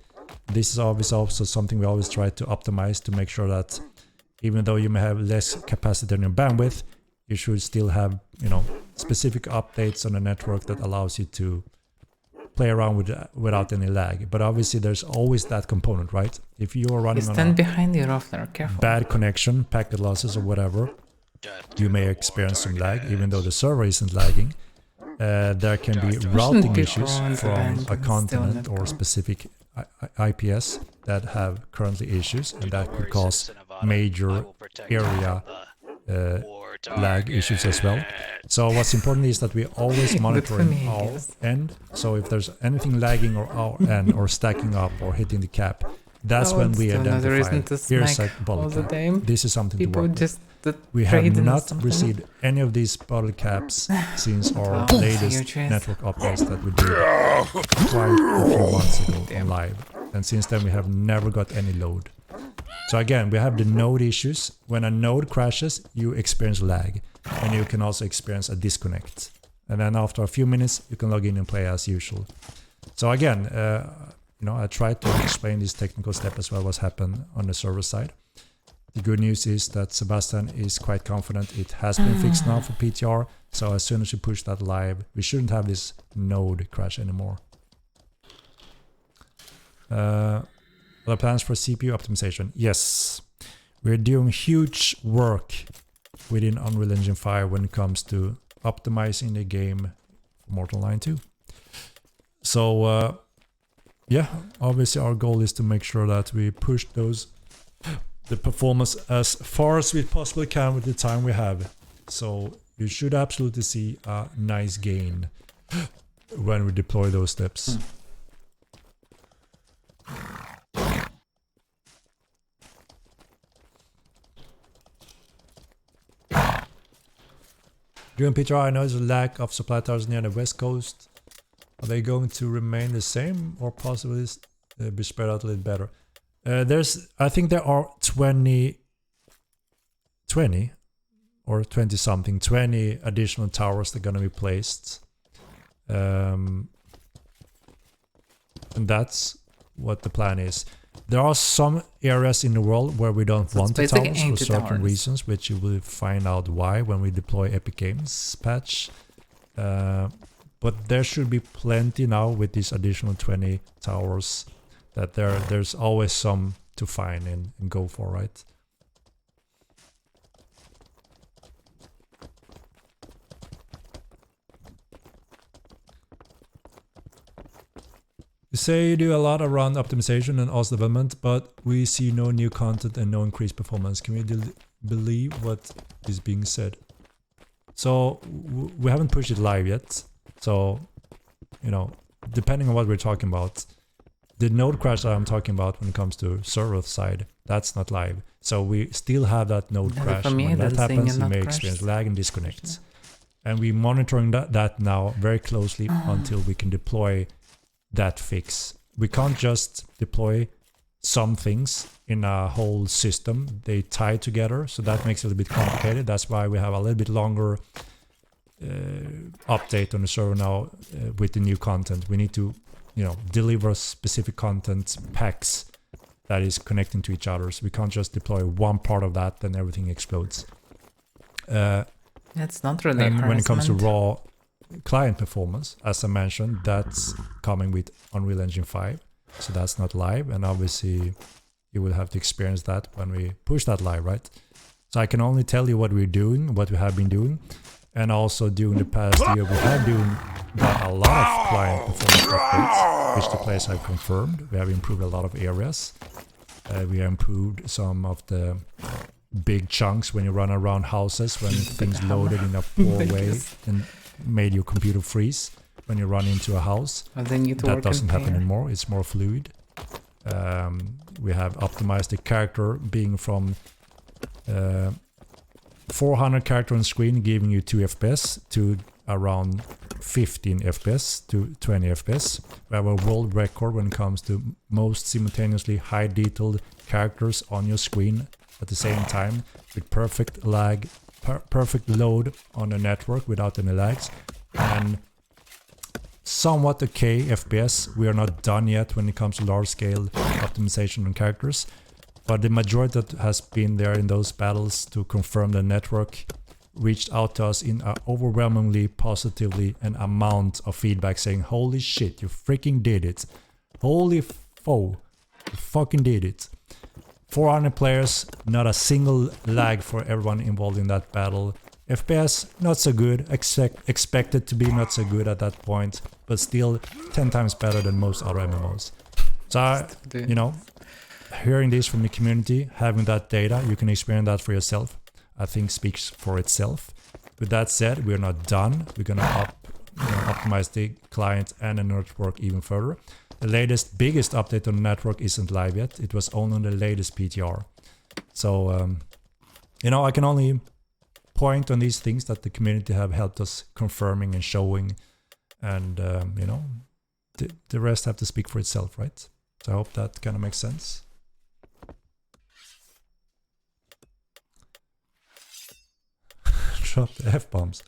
This is obviously also something we always try to optimize to make sure that even though you may have less capacity on your bandwidth, you should still have, you know, specific updates on the network that allows you to play around with without any lag. But obviously there's always that component, right? If you are running on Stand a behind you, Ruffler. Careful. bad connection, packet losses or whatever, you may experience some lag, even though the server isn't lagging. There can be routing be issues on the from band a and still continent not or go. specific IPS that have currently issues, and that could cause major area lag issues as well. So what's important is that we always monitor for me, I our guess. end. So if there's anything lagging or our end or stacking up or hitting the cap, that's Oh, when it's we still another identify reason to here's a smack all the bottle cap. time. This is something to People work with. just We have trade in not something. received any of these bottle caps since our Oh, latest your choice. network updates that we did quite a few months ago on live. And since then we have never got any load. So again, we have the node issues. When a node crashes, you experience lag. And you can also experience a disconnect. And then after a few minutes, you can log in and play as usual. So again, you know, I tried to explain this technical step as well, what's happened on the server side. The good news is that Sebastian is quite confident it has been fixed now for PTR. So as soon as we push that live, we shouldn't have this node crash anymore. Other plans for CPU optimization? Yes, we're doing huge work within Unreal Engine 5 when it comes to optimizing the game for Mortal 9 2. So yeah, obviously our goal is to make sure that we push the performance as far as we possibly can with the time we have. So you should absolutely see a nice gain when we deploy those steps. During PTR, I know there's a lack of supply towers near the west coast. Are they going to remain the same or possibly be spread out a little better? I think there are 20 or 20 something, 20 additional towers that are going to be placed. And that's what the plan is. There are some areas in the world where we don't So want it's the basically towers for 80 certain towers. reasons, which you will find out why when we deploy Epic Games patch. But there should be plenty now with these additional 20 towers that there's always some to find and go for, right? say you do a lot around optimization and OS development, but we see no new content and no increased performance. Can we believe what is being said? So we haven't pushed it live yet. So, you know, depending on what we're talking about, the node crash that I'm talking about when it comes to server side, that's not live. So we still have that node crash. When that happens, you may experience lag and disconnects. And we're monitoring that now very closely until we can deploy that fix. We can't just deploy some things in a whole system. They tie together, so that makes it a little bit complicated. That's why we have a little bit longer update on the server now with the new content. We need to, you know, deliver specific content packs that is connecting to each other. So we can't just deploy one part of that, then everything explodes. That's not really and when it comes to raw client performance, as I mentioned, that's coming with Unreal Engine 5. So that's not live, and obviously you will have to experience that when we push that live, right? So I can only tell you what we're doing, what we have been doing, and also during the past year we have got a lot of client performance updates, which the players have confirmed. We have improved a lot of areas. We have improved some of the big chunks when you run around houses, when things loaded in a poor way and made your computer freeze when you run into a house. That doesn't happen anymore. It's more fluid. We have optimized the character being from 400 character on screen giving you 2 FPS to around 15 FPS to 20 FPS. We have a world record when it comes to most simultaneously high detailed characters on your screen at the same time, with perfect lag, perfect load on the network without any lags, and somewhat okay FPS. We are not done yet when it comes to large scale optimization on characters, but the majority that has been there in those battles to confirm the network reached out to us in a overwhelmingly positively an amount of feedback saying, holy shit, you freaking did it. Holy foe, you fucking did it. 400 players, not a single lag for everyone involved in that battle. FPS, not so good, expected to be not so good at that point, but still 10 times better than most other MMOs. So, you know, hearing this from the community, having that data, you can experience that for yourself, I think speaks for itself. With that said, we're not done. We're gonna optimize the client and the network even further. The latest, biggest update on the network isn't live yet. It was only on the latest PTR. So, you know, I can only point on these things that the community have helped us confirming and showing. And, you know, the rest have to speak for itself, right? So I hope that kind of makes sense. Drop the F-bombs.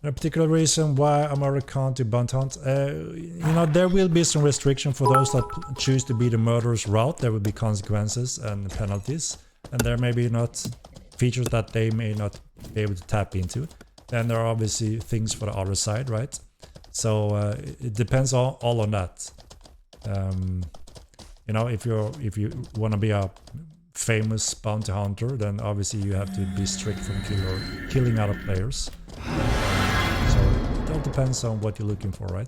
A particular reason why Avaira can't do bounty hunt? You know, there will be some restriction for those that choose to be the murderer's route. There will be consequences and penalties, and there may be not features that they may not be able to tap into. Then there are obviously things for the other side, right? So it depends all on that. You know, if you want to be a famous bounty hunter, then obviously you have to be strict from killing other players. So it all depends on what you're looking for, right?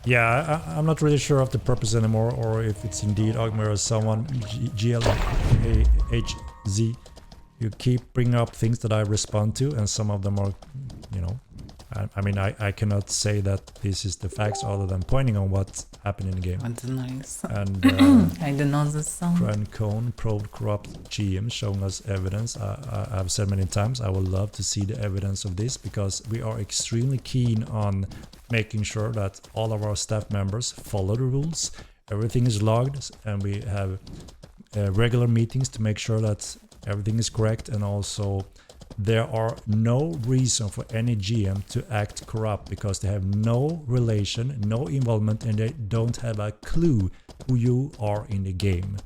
Yeah, I'm not really sure of the purpose anymore, or if it's indeed Ogmer or someone, GLHZ. You keep bringing up things that I respond to, and some of them are, you know, I mean, I cannot say that this is the facts other than pointing on what happened in the game. That's nice. And I don't know the song. Grand Cone probed corrupt GM showing us evidence. I've said many times I would love to see the evidence of this, because we are extremely keen on making sure that all of our staff members follow the rules. Everything is logged, and we have regular meetings to make sure that everything is correct, and also there are no reason for any GM to act corrupt because they have no relation, no involvement, and they don't have a clue who you are in the game.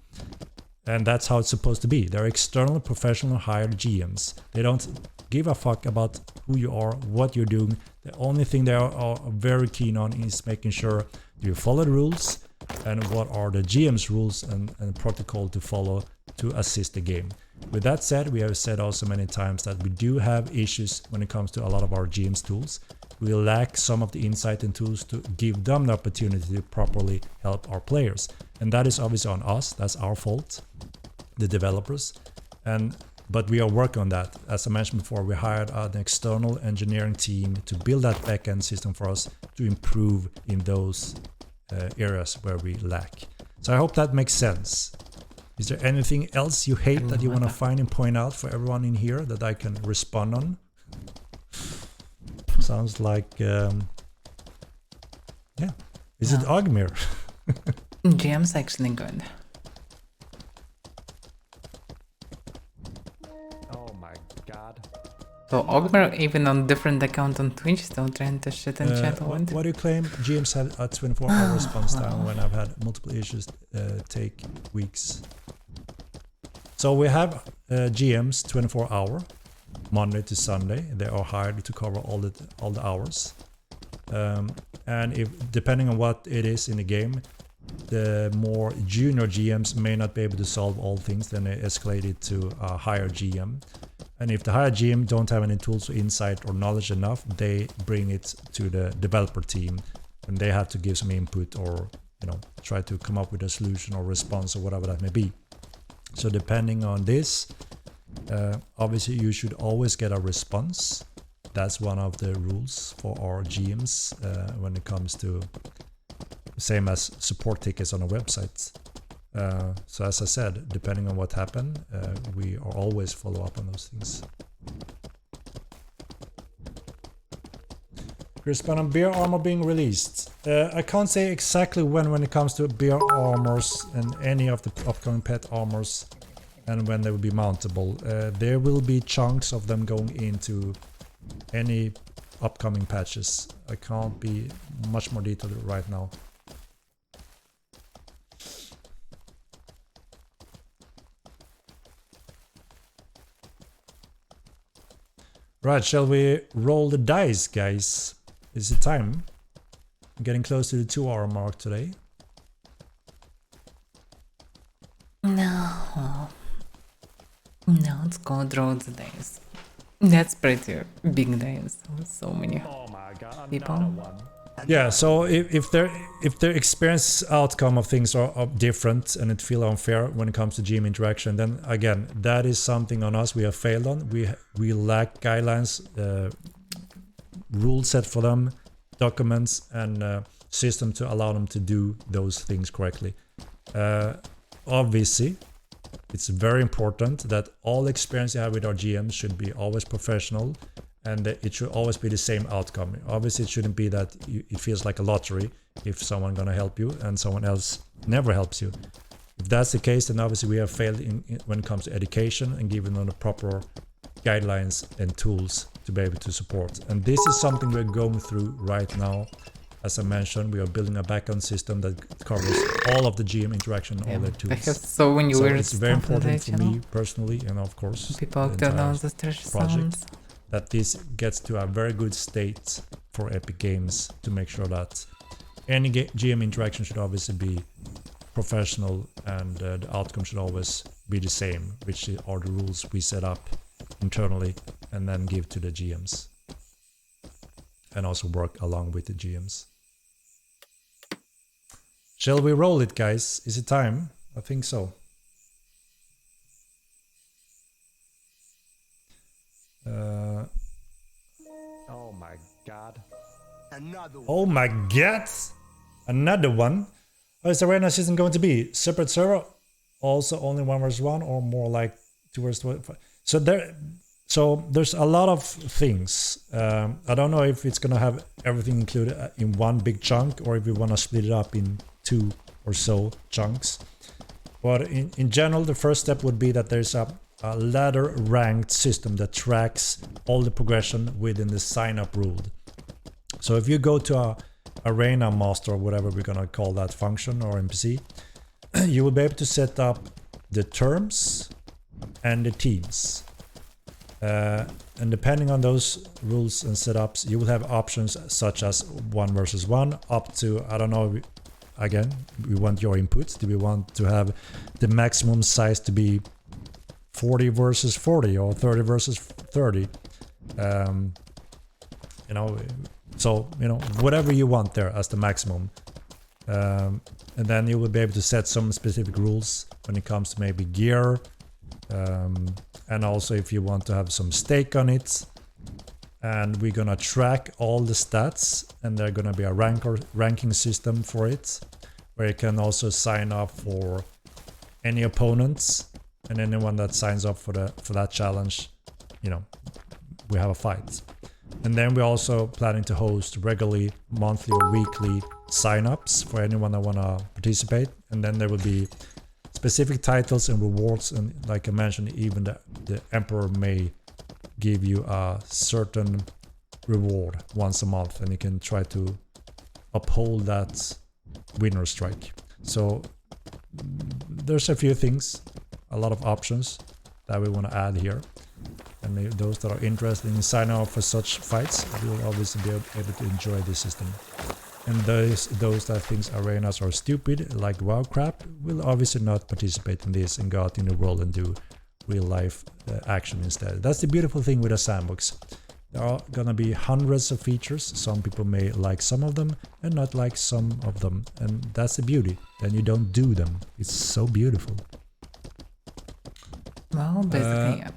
And that's how it's supposed to be. They're external, professional, hired GMs. They don't give a fuck about who you are, what you're doing. The only thing they are very keen on is making sure you follow the rules and what are the GM's rules and protocol to follow to assist the game. With that said, we have said also many times that we do have issues when it comes to a lot of our GM's tools. We lack some of the insight and tools to give them the opportunity to properly help our players. And that is obviously on us, that's our fault, the developers. But we are working on that. As I mentioned before, we hired an external engineering team to build that backend system for us to improve in those areas where we lack. So I hope that makes sense. Is there anything else you hate that you want to find and point out for everyone in here that I can respond on? Sounds like, yeah. Is it Ogmir? GM's actually good. Oh my god. So Ogmir, even on different account on Twitch, still trying to shit in chat. What do you claim? GMs have a 24-hour response time when I've had multiple issues take weeks. So we have GMs 24-hour, Monday to Sunday. They are hired to cover all the hours. And if depending on what it is in the game, the more junior GMs may not be able to solve all things, then they escalate it to a higher GM. And if the higher GM don't have any tools or insight or knowledge enough, they bring it to the developer team and they have to give some input or, you know, try to come up with a solution or response or whatever that may be. So depending on this, obviously you should always get a response. That's one of the rules for our GMs when it comes to same as support tickets on a website. So as I said, depending on what happened, we are always follow up on those things. Respond on beer armor being released. I can't say exactly when it comes to beer armors and any of the upcoming pet armors and when they will be mountable. There will be chunks of them going into any upcoming patches. I can't be much more detailed right now. Right, shall we roll the dice, guys? Is it time? I'm getting close to the 2-hour mark today. No, let's go draw the dice. That's pretty big days with so many people. Yeah, so if their experience outcome of things are different and it feel unfair when it comes to GM interaction, then again, that is something on us we have failed on. We lack guidelines, rule set for them, documents and system to allow them to do those things correctly. Obviously, it's very important that all experience you have with our GMs should be always professional and it should always be the same outcome. Obviously, it shouldn't be that it feels like a lottery if someone gonna help you and someone else never helps you. If that's the case, then obviously we have failed when it comes to education and giving them the proper guidelines and tools to be able to support. And this is something we're going through right now. As I mentioned, we are building a backend system that covers all of the GM interaction and all their tools. Because so when you So were it's very important for me personally, and of course people the don't know entire the trash project, sounds. that this gets to a very good state for Epic Games to make sure that any GM interaction should obviously be professional and the outcome should always be the same, which are the rules we set up internally and then give to the GMs and also work along with the GMs. Shall we roll it, guys? Is it time? I think so. Oh my god. Oh my god! Another one? How is the arena season going to be? Separate server? Also only 1 vs 1 or more like 2 vs 2? So there's a lot of things. I don't know if it's gonna have everything included in one big chunk or if we wanna split it up in 2 or so chunks. But in general, the first step would be that there's a a ladder ranked system that tracks all the progression within the sign up rule. So if you go to a arena master or whatever we're gonna call that function or NPC, you will be able to set up the terms and the teams. And depending on those rules and setups, you will have options such as 1 versus 1 up to, I don't know, again, we want your inputs. Do we want to have the maximum size to be 40 versus 40 or 30 versus 30? You know, so, you know, whatever you want there as the maximum. And then you will be able to set some specific rules when it comes to maybe gear. And also if you want to have some stake on it. And we're gonna track all the stats, and there's gonna be a ranking system for it, where you can also sign up for any opponents, and anyone that signs up for that challenge, you know, we have a fight. And then we're also planning to host regularly, monthly or weekly sign-ups for anyone that wanna participate. And then there will be specific titles and rewards, and like I mentioned, even the Emperor may give you a certain reward once a month, and you can try to uphold that winner strike. So there's a few things, a lot of options that we want to add here, and those that are interested in signing up for such fights will obviously be able to enjoy this system. And those that think arenas are stupid, like WoW crap, will obviously not participate in this and go out in the world and do real life action instead. That's the beautiful thing with a sandbox. There are gonna be hundreds of features. Some people may like some of them and not like some of them, and that's the beauty. Then you don't do them. It's so beautiful. Well, basically, yeah.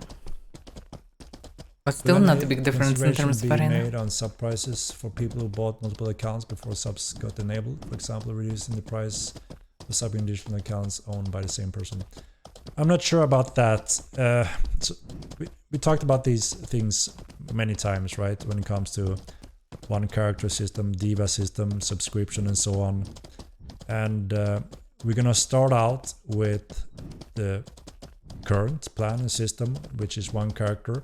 But still not a big difference in terms of arena. Made on sub prices for people who bought multiple accounts before subs got enabled. For example, reducing the price for subbing additional accounts owned by the same person. I'm not sure about that. So we talked about these things many times, right? When it comes to one character system, diva system, subscription, and so on. And we're gonna start out with the current plan and system, which is one character,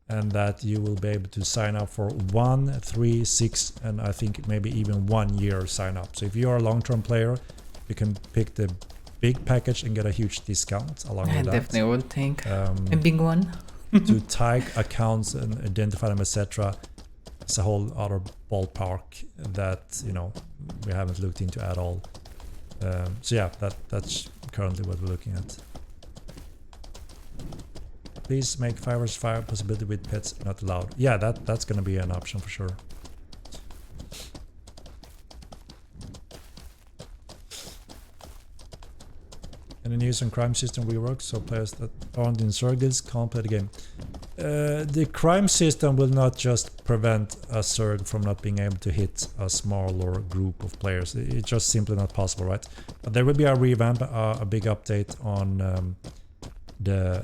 and that you will be able to sign up for 1, 3, 6, and I think maybe even 1 year sign up. So if you are a long-term player, you can pick the big package and get a huge discount along with that. I definitely would take a big one. To tag accounts and identify them, etc. It's a whole other ballpark that, you know, we haven't looked into at all. So yeah, that's currently what we're looking at. Please make 5 vs 5 possibility with pets not allowed. Yeah, that's gonna be an option for sure. And the news and crime system rework, so players that aren't in circles can't play the game. The crime system will not just prevent a Zerg from not being able to hit a smaller group of players. It's just simply not possible, right? But there will be a revamp, a big update on the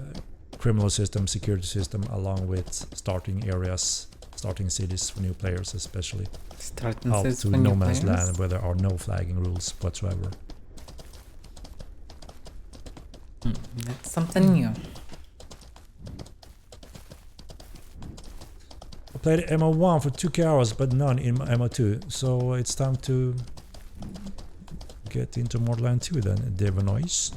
criminal system, security system, along with starting areas, starting cities for new players, especially out to no man's land where there are no flagging rules whatsoever. That's something new. I played MO1 for 2 hours, but none in MO2, so it's time to get into Borderland 2 then. Devonice.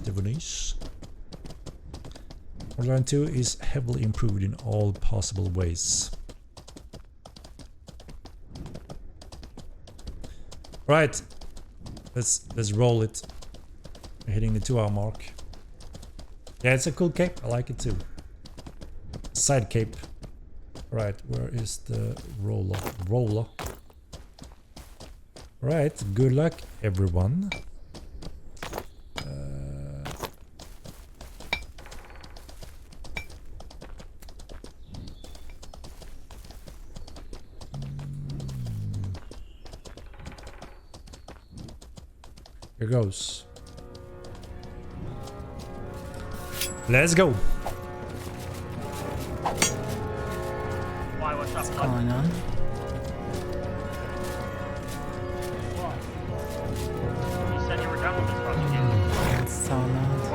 Borderland 2 is heavily improved in all possible ways. Right, let's roll it. We're hitting the 2 hour mark. Yeah, it's a cool cape. I like it too. Side cape. Right, where is the roller? Right, good luck everyone. Here goes. Let's go. Why, what's up? What's going on? You said you were done with this fucking game. It's so nice.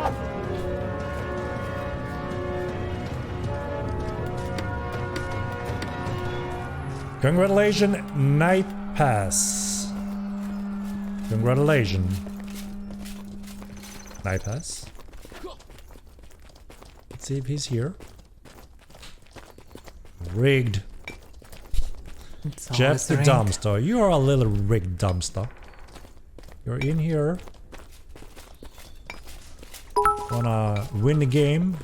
Congratulations, Night Pass. Congratulations. Night Pass. Let's see if he's here. Rigged. It's Jeff always the rigged. dumpster. You are a little rigged dumpster. You're in here. Wanna win the game.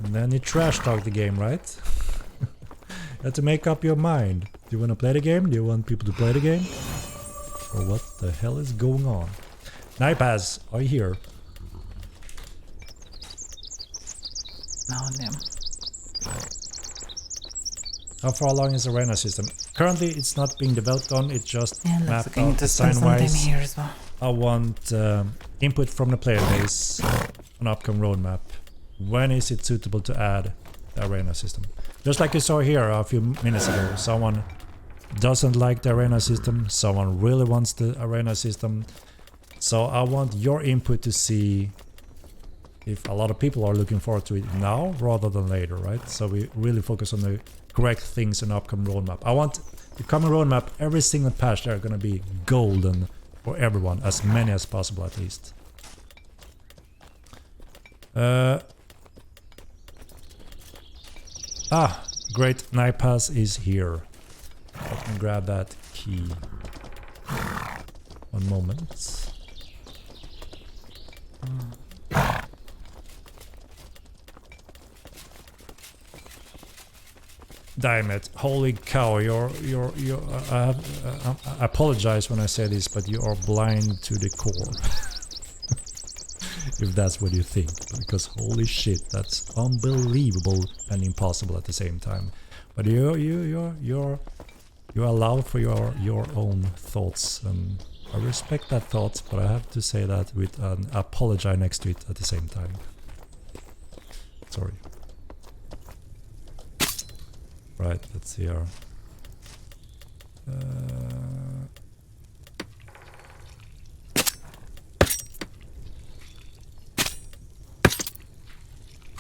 And then you trash talk the game, right? You have to make up your mind. Do you wanna play the game? Do you want people to play the game? Or what the hell is going on? Night Pass, are you here? No, damn. How far along is the arena system? Currently it's not being developed on, it's just Yeah, let's mapped looking out to spend some time design-wise. here as well. I want input from the player base on upcoming roadmap. When is it suitable to add the arena system? Just like you saw here a few minutes ago, someone doesn't like the arena system, someone really wants the arena system. So I want your input to see if a lot of people are looking forward to it now rather than later, right? So we really focus on the correct things in the upcoming roadmap. I want the coming roadmap, every single patch there are gonna be golden for everyone, as many as possible at least. Great, Night Pass is here. I can grab that key. One moment. Damn it! Holy cow! You're. I apologize when I say this, but you are blind to the core. If that's what you think, because holy shit, that's unbelievable and impossible at the same time. But you're allowed for your own thoughts, and I respect that thought, but I have to say that with an apology next to it at the same time. Sorry. Right, let's see here.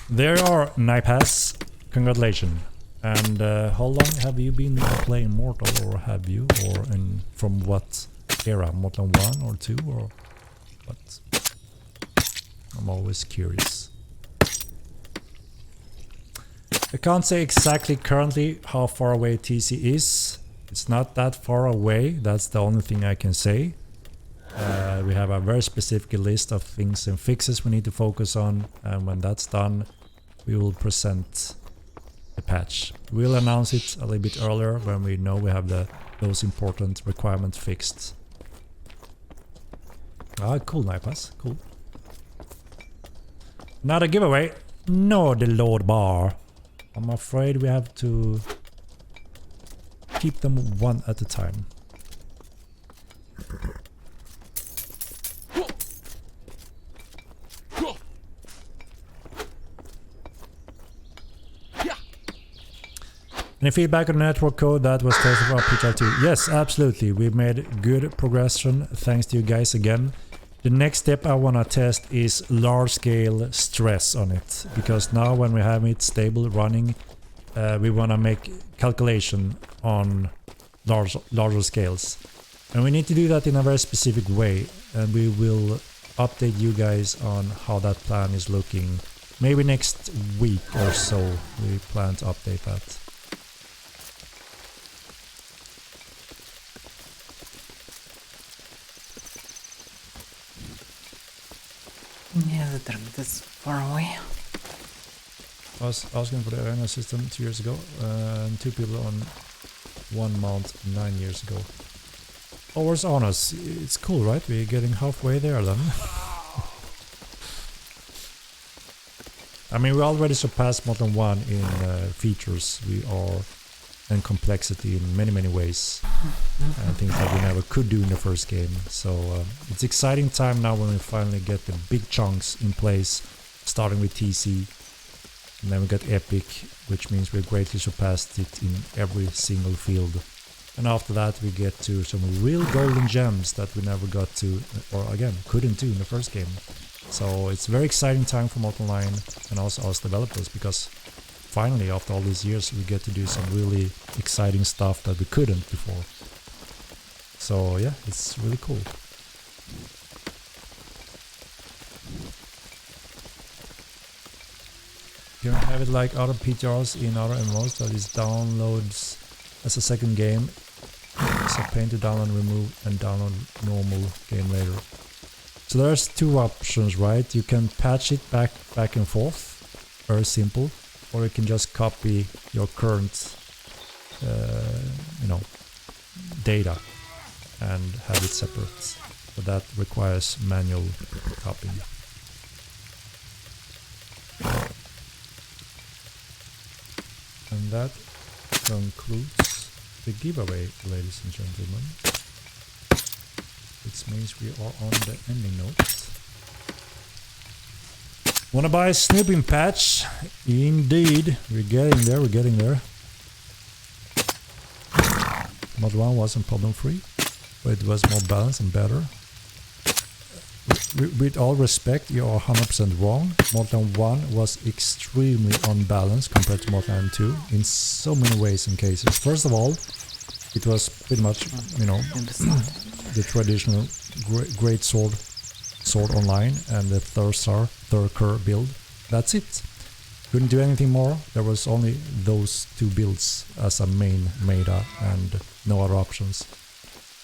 There are Night Pass. Congratulations. And how long have you been playing Mortal, or have you, or from what era? Mortal 1 or 2 or what? I'm always curious. I can't say exactly currently how far away TC is. It's not that far away, that's the only thing I can say. We have a very specific list of things and fixes we need to focus on, and when that's done we will present the patch. We'll announce it a little bit earlier when we know we have those important requirements fixed. Ah, cool, Night Pass, cool. Not a giveaway. No, the Lord Bar. I'm afraid we have to keep them one at a time. Any feedback on the network code that was tested for PTL2? Yes, absolutely. We made good progression. Thanks to you guys again. The next step I want to test is large-scale stress on it, because now when we have it stable running, we want to make calculation on larger scales, and we need to do that in a very specific way, and we will update you guys on how that plan is looking. Maybe next week or so we plan to update that. Yeah, the target is far away. I was asking for the arena system 2 years ago, and 2 people on 1 month 9 years ago. Hours on us. It's cool, right? We're getting halfway there then. I mean, we already surpassed Modern 1 in features. We are and complexity in many ways, and things that we never could do in the first game. So it's exciting time now when we finally get the big chunks in place, starting with TC, and then we got Epic, which means we greatly surpassed it in every single field. And after that we get to some real golden gems that we never got to, or again couldn't do in the first game. So it's a very exciting time for Mortal Online and also us developers, because finally, after all these years, we get to do some really exciting stuff that we couldn't before. So yeah, it's really cool. You can have it like other PTRs in other MMOs, that is downloads as a second game. So pain to download, remove, and download normal game later. So there's two options, right? You can patch it back and forth, very simple, or you can just copy your current, data and have it separate. But that requires manual copying. And that concludes the giveaway, ladies and gentlemen. Which means we are on the ending notes. Wanna buy a snooping patch? Indeed, we're getting there. Mod 1 wasn't problem free, but it was more balanced and better. With all respect, you are 100% wrong. Modline 1 was extremely unbalanced compared to Modline 2 in so many ways and cases. First of all, it was pretty much, the traditional great sword online and the Thurker build. That's it. Couldn't do anything more. There was only those two builds as a main meta and no other options.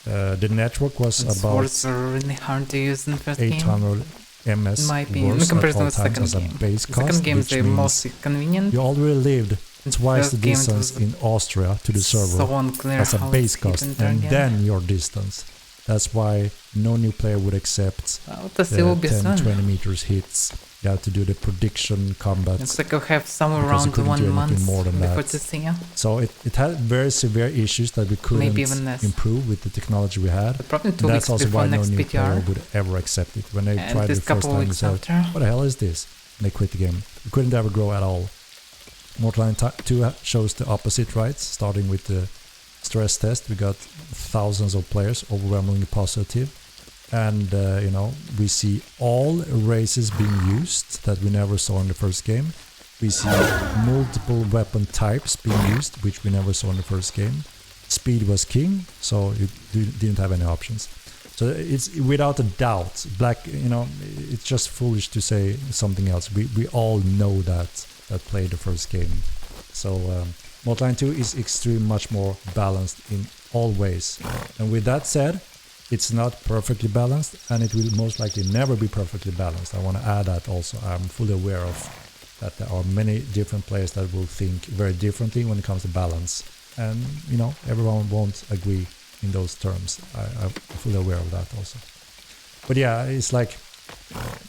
The network was about swords are really hard to use in the first 800 game. MS In my opinion, in worse at comparison all with the times second as a game. base The cost, second game is which the means most convenient. you already lived twice the first game it distance was in Austria to the server so unclear as a how base it's cost, even and done then your distance. That's why no new player would accept Well, the this will be 10-20 soon. meters hits. You have to do the prediction combat. Looks like I'll have somewhere Because you around couldn't do 1 anything month more than before that. to see you. So it had very severe issues that we couldn't Maybe even less. improve with the technology we had. But probably 2 And weeks that's also before why no next new player PTR. would ever accept it. When they And tried it this the first couple time, they weeks said, after. what the hell is this? And they quit the game. We couldn't ever grow at all. Mortal 2 shows the opposite, right? Starting with the stress test, we got thousands of players, overwhelmingly positive. And, we see all races being used that we never saw in the first game. We see multiple weapon types being used, which we never saw in the first game. Speed was king, so you didn't have any options. So it's without a doubt, it's just foolish to say something else. We all know that played the first game. So Modline 2 is extremely much more balanced in all ways. And with that said, it's not perfectly balanced, and it will most likely never be perfectly balanced. I want to add that also. I'm fully aware of that there are many different players that will think very differently when it comes to balance. And, everyone won't agree in those terms. I'm fully aware of that also. But yeah, it's like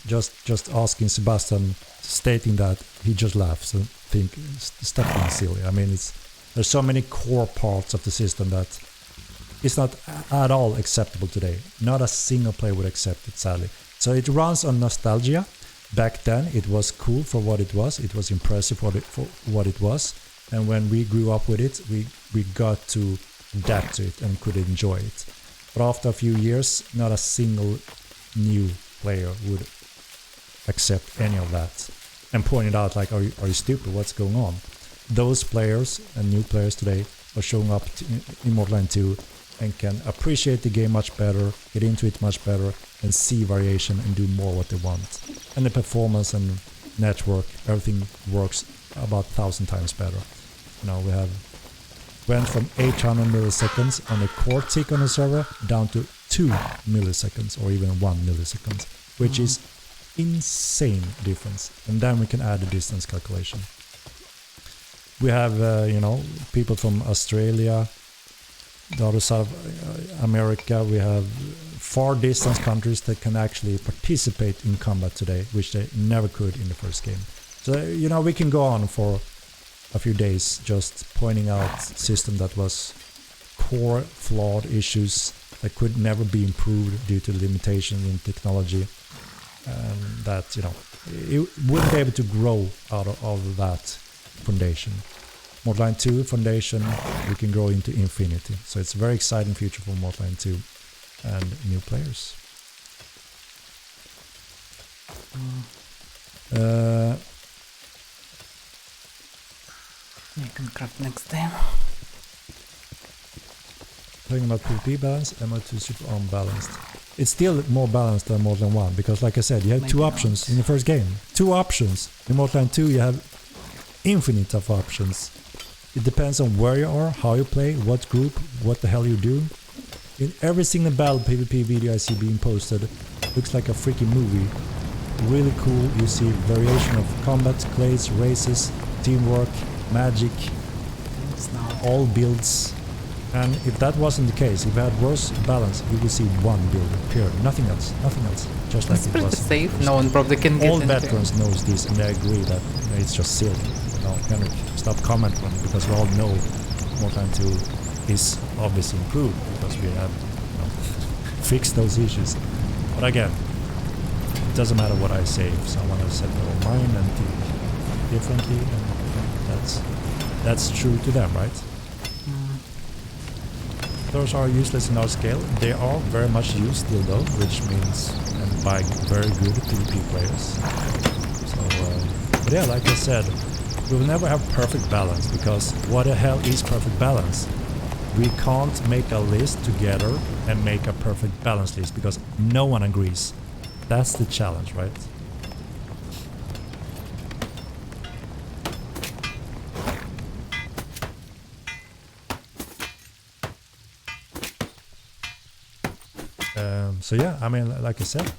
just asking Sebastian, stating that, he just laughs and think, stop being silly. I mean, there's so many core parts of the system that it's not at all acceptable today. Not a single player would accept it, sadly. So it runs on nostalgia. Back then, it was cool for what it was. It was impressive for what it was. And when we grew up with it, we got to adapt to it and could enjoy it. But after a few years, not a single new player would accept any of that. And pointed out, like, are you stupid? What's going on? Those players and new players today are showing up in Modline 2 and can appreciate the game much better, get into it much better, and see variation and do more what they want. And the performance and network, everything works about 1,000 times better. We went from 800 milliseconds on the core tick on the server down to 2 milliseconds or even 1 millisecond, which is insane difference. And then we can add the distance calculation. We have, people from Australia, the other side of America. We have far distance countries that can actually participate in combat today, which they never could in the first game. So, we can go on for a few days just pointing out system that was core flawed issues that could never be improved due to limitations in technology, and that, it wouldn't be able to grow out of that foundation. Modline 2 foundation, we can grow into infinity. So it's a very exciting future for Modline 2 and new players. You can craft next time. Talking about PvP balance, MO2 super unbalanced. It's still more balanced than Mortal 1 because, like I said, you have Maybe two not. options in the first game. Two options. In Mortal 2, you have infinite of options. It depends on where you are, how you play, what group, what the hell you do. In every single battle PvP video I see being posted, looks like a freaking movie. Really cool. You see variation of combat, clades, races, teamwork, magic, It's now. all builds. And if that wasn't the case, if we had worse balance, you would see one build period, nothing else, just like It's it pretty was. safe. No one probably can get All into veterans knows this, and they agree that it's just silly. No, Henrik, stop commenting on it because we all know Mortal 2 is obviously improved because we have fixed those issues. But again, it doesn't matter what I say if someone has said their own mind and think differently, and that's true to them, right? Those are useless in our scale. They are very much used still though, which means and by very good PvP players. So, but yeah, like I said, we will never have perfect balance because what the hell is perfect balance? We can't make a list together and make a perfect balance list because no one agrees. That's the challenge, right? So yeah, I mean, like I said,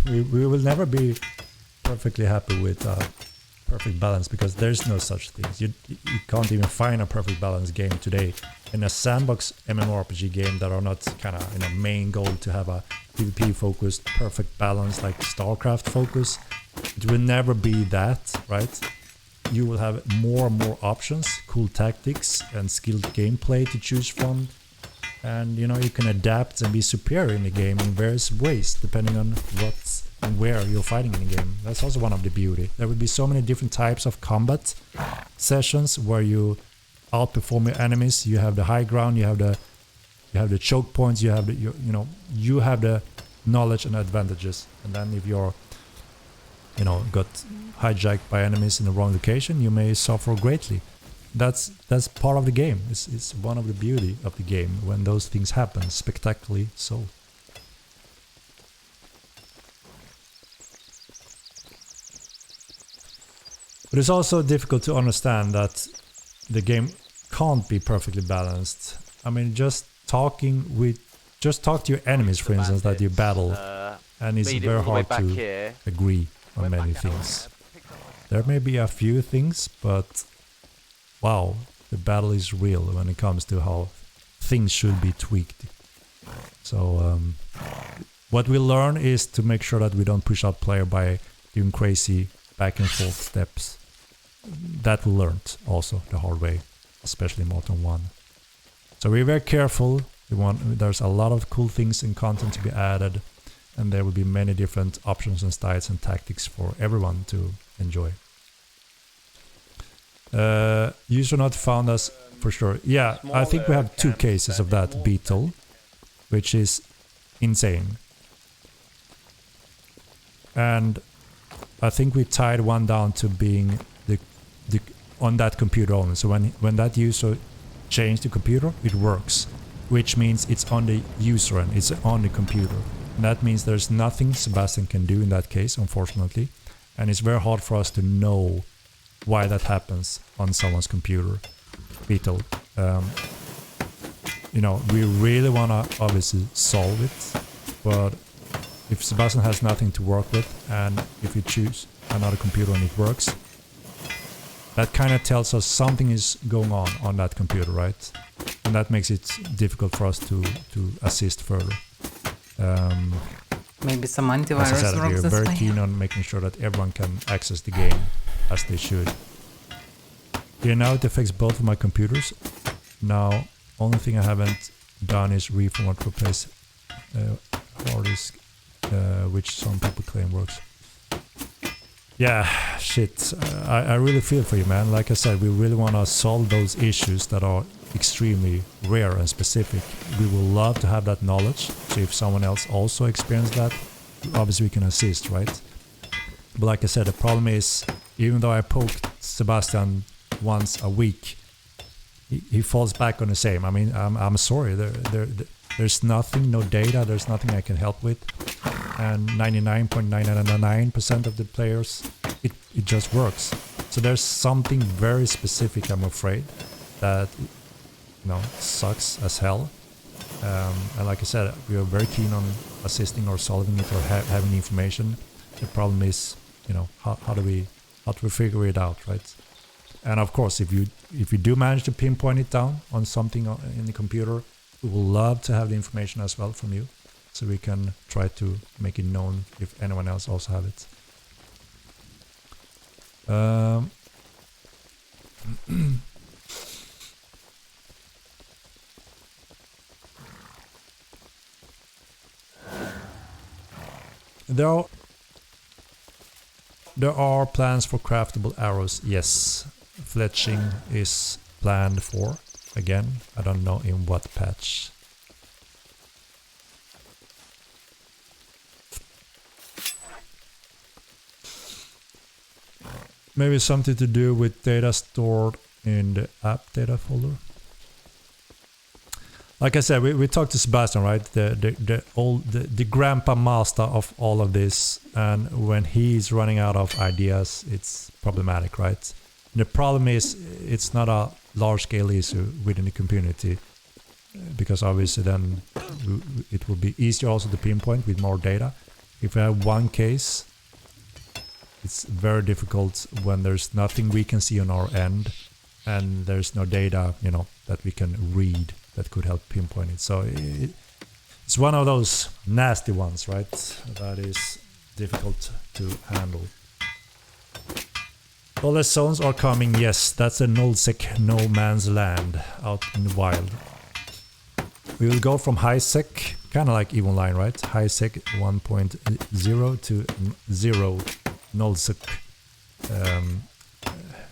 we will never be perfectly happy with perfect balance because there's no such thing. You can't even find a perfect balance game today in a sandbox mmorpg game that are not kind of main goal to have a PvP focused perfect balance like StarCraft focus. It will never be that, right? You will have more and more options, cool tactics and skilled gameplay to choose from. And you can adapt and be superior in the game in various ways depending on what and where you're fighting in the game. That's also one of the beauty. There will be so many different types of combat sessions where you outperform your enemies. You have the high ground, you have the choke points, you have the you have the knowledge and advantages. And then if you're got hijacked by enemies in the wrong location, you may suffer greatly. That's part of the game. It's one of the beauty of the game when those things happen, spectacularly so. But it's also difficult to understand that the game can't be perfectly balanced. I mean, just talk to your enemies, for instance, that you battle, and it's very hard to agree on many things. There may be a few things, but wow, the battle is real when it comes to how things should be tweaked. So what we learn is to make sure that we don't push out player by doing crazy back and forth steps. That we learned also the hard way, especially in Mortal 1. So we're very careful. There's a lot of cool things and content to be added, and there will be many different options and styles and tactics for everyone to enjoy. User not found us for sure. Yeah, I think we have 2 cases of that beetle, which is insane. And I think we tied one down to being the on that computer only. So when that user changed the computer, it works, which means it's on the user and it's on the computer. And that means there's nothing Sebastian can do in that case, unfortunately, and it's very hard for us to know why that happens on someone's computer. Beetle, we really want to obviously solve it, but if Sebastian has nothing to work with and if you choose another computer and it works, that kind of tells us something is going on that computer, right? And that makes it difficult for us to assist further. Maybe some As I antivirus said, works we're this very way. keen on making sure that everyone can access the game as they should. Here now it affects both of my computers. Now, only thing I haven't done is reformat replace hard disk, which some people claim works. Yeah, shit. I really feel for you, man. Like I said, we really want to solve those issues that are extremely rare and specific. We would love to have that knowledge. So if someone else also experienced that, obviously we can assist, right? But like I said, the problem is, even though I poked Sebastian once a week he falls back on the same. I mean, I'm sorry. There's nothing, no data. There's nothing I can help with. And 99.999% of the players, it just works. So there's something very specific, I'm afraid, that sucks as hell. And like I said, we are very keen on assisting or solving it or having information. The problem is, how do we figure it out, right? And of course, if you do manage to pinpoint it down on something in the computer, we will love to have the information as well from you, so we can try to make it known if anyone else also have it. There are plans for craftable arrows, yes. Fletching is planned for. Again, I don't know in what patch. Maybe something to do with data stored in the app data folder. Like I said, we talked to Sebastian, right? The grandpa master of all of this, and when he's running out of ideas, it's problematic, right? The problem is it's not a large-scale issue within the community, because obviously then it will be easier also to pinpoint with more data. If we have one case, it's very difficult when there's nothing we can see on our end, and there's no data, that we can read that could help pinpoint it. So it's one of those nasty ones, right? That is difficult to handle. Lawless zones are coming, yes. That's a nullsec no man's land out in the wild. We will go from high sec, kind of like even line, right? High sec 1.0 to 0 nullsec.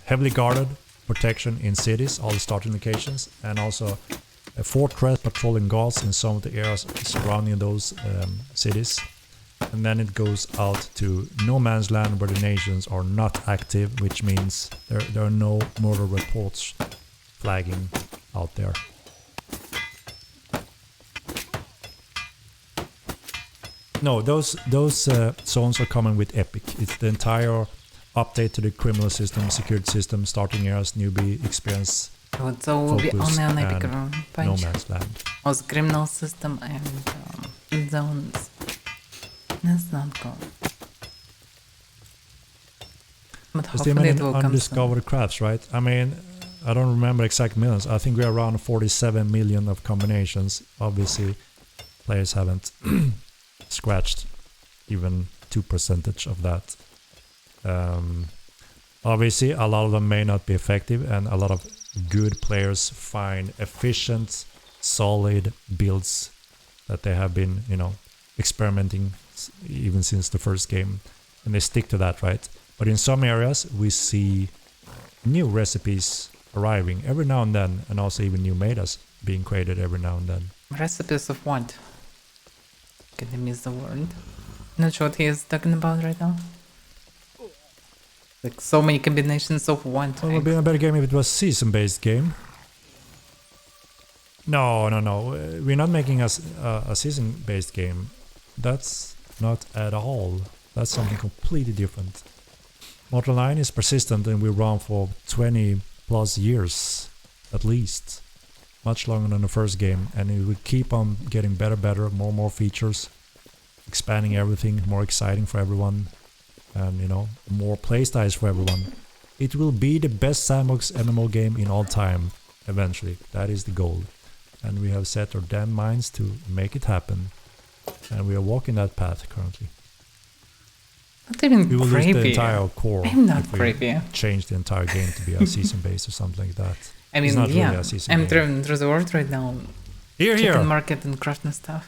Heavily guarded protection in cities, all the starting locations, and also a fortress patrolling guards in some of the areas surrounding those cities. And then it goes out to no man's land where the nations are not active, which means there are no murder reports flagging out there. No, those zones are coming with Epic. It's the entire update to the criminal system, security system, starting areas, newbie experience. So will be only on Epic no man's land. Also criminal system and zones. That's not cool. But There's still many undiscovered crafts, right? I mean, I don't remember exact millions. I think we are around 47 million of combinations. Obviously, players haven't scratched even 2% of that. Obviously, a lot of them may not be effective, and a lot of good players find efficient, solid builds that they have been, experimenting even since the first game, and they stick to that, right? But in some areas, we see new recipes arriving every now and then, and also even new metas being created every now and then. Recipes of what? Can I miss the word? Not sure what he is talking about right now. Like so many combinations of what? Well, it would be a better game if it was season-based game. No. We're not making a season-based game. That's not at all. That's something completely different. Mortal 9 is persistent and will run for 20 plus years, at least. Much longer than the first game, and it will keep on getting better, more features, expanding everything, more exciting for everyone, and more playstyles for everyone. It will be the best sandbox MMO game in all time, eventually. That is the goal. And we have set our damn minds to make it happen. And we are walking that path currently. Not even we will creepy. lose the entire core. I'm not if we creepy. change the entire game to be a season-based or something like that. I mean, it's not yeah, really a season I'm game. driving through the world right now. Checking market and crafting stuff.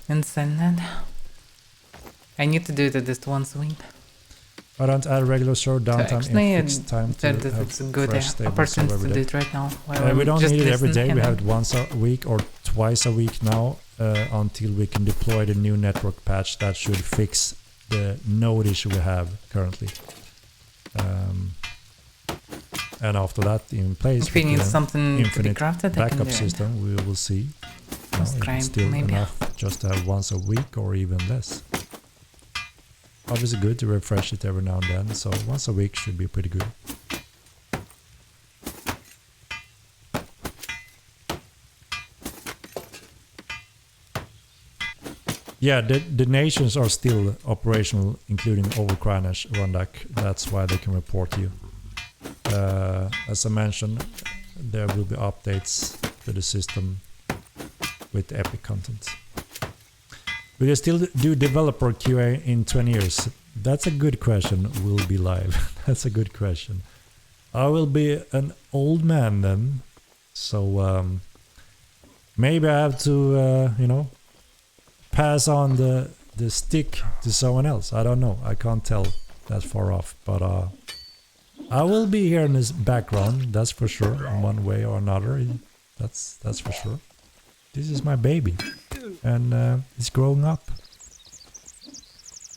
And saying that. I need to do it at least once a week. I don't add regular server downtime in fixed time to that have it's a good fresh stable opportunity server to do every day. it right now. We don't just need it every day. listening We and have it once a week or twice a week now until we can deploy the new network patch that should fix the node issue we have currently. And after that, in place, If we need with the something to be infinite crafted, I can backup do it. system, we will see. If Subscribe, it's still maybe. enough just to have once a week or even less. Obviously good to refresh it every now and then, so once a week should be pretty good. Yeah, the nations are still operational, including Overcranish, Rundak. That's why they can report you. As I mentioned, there will be updates to the system with epic content. Will you still do developer QA in 20 years? That's a good question. Will be live. That's a good question. I will be an old man then, so maybe I have to, you know, pass on the stick to someone else. I don't know. I can't tell that far off, but I will be here in this background. That's for sure. In one way or another. That's for sure. This is my baby, and it's growing up.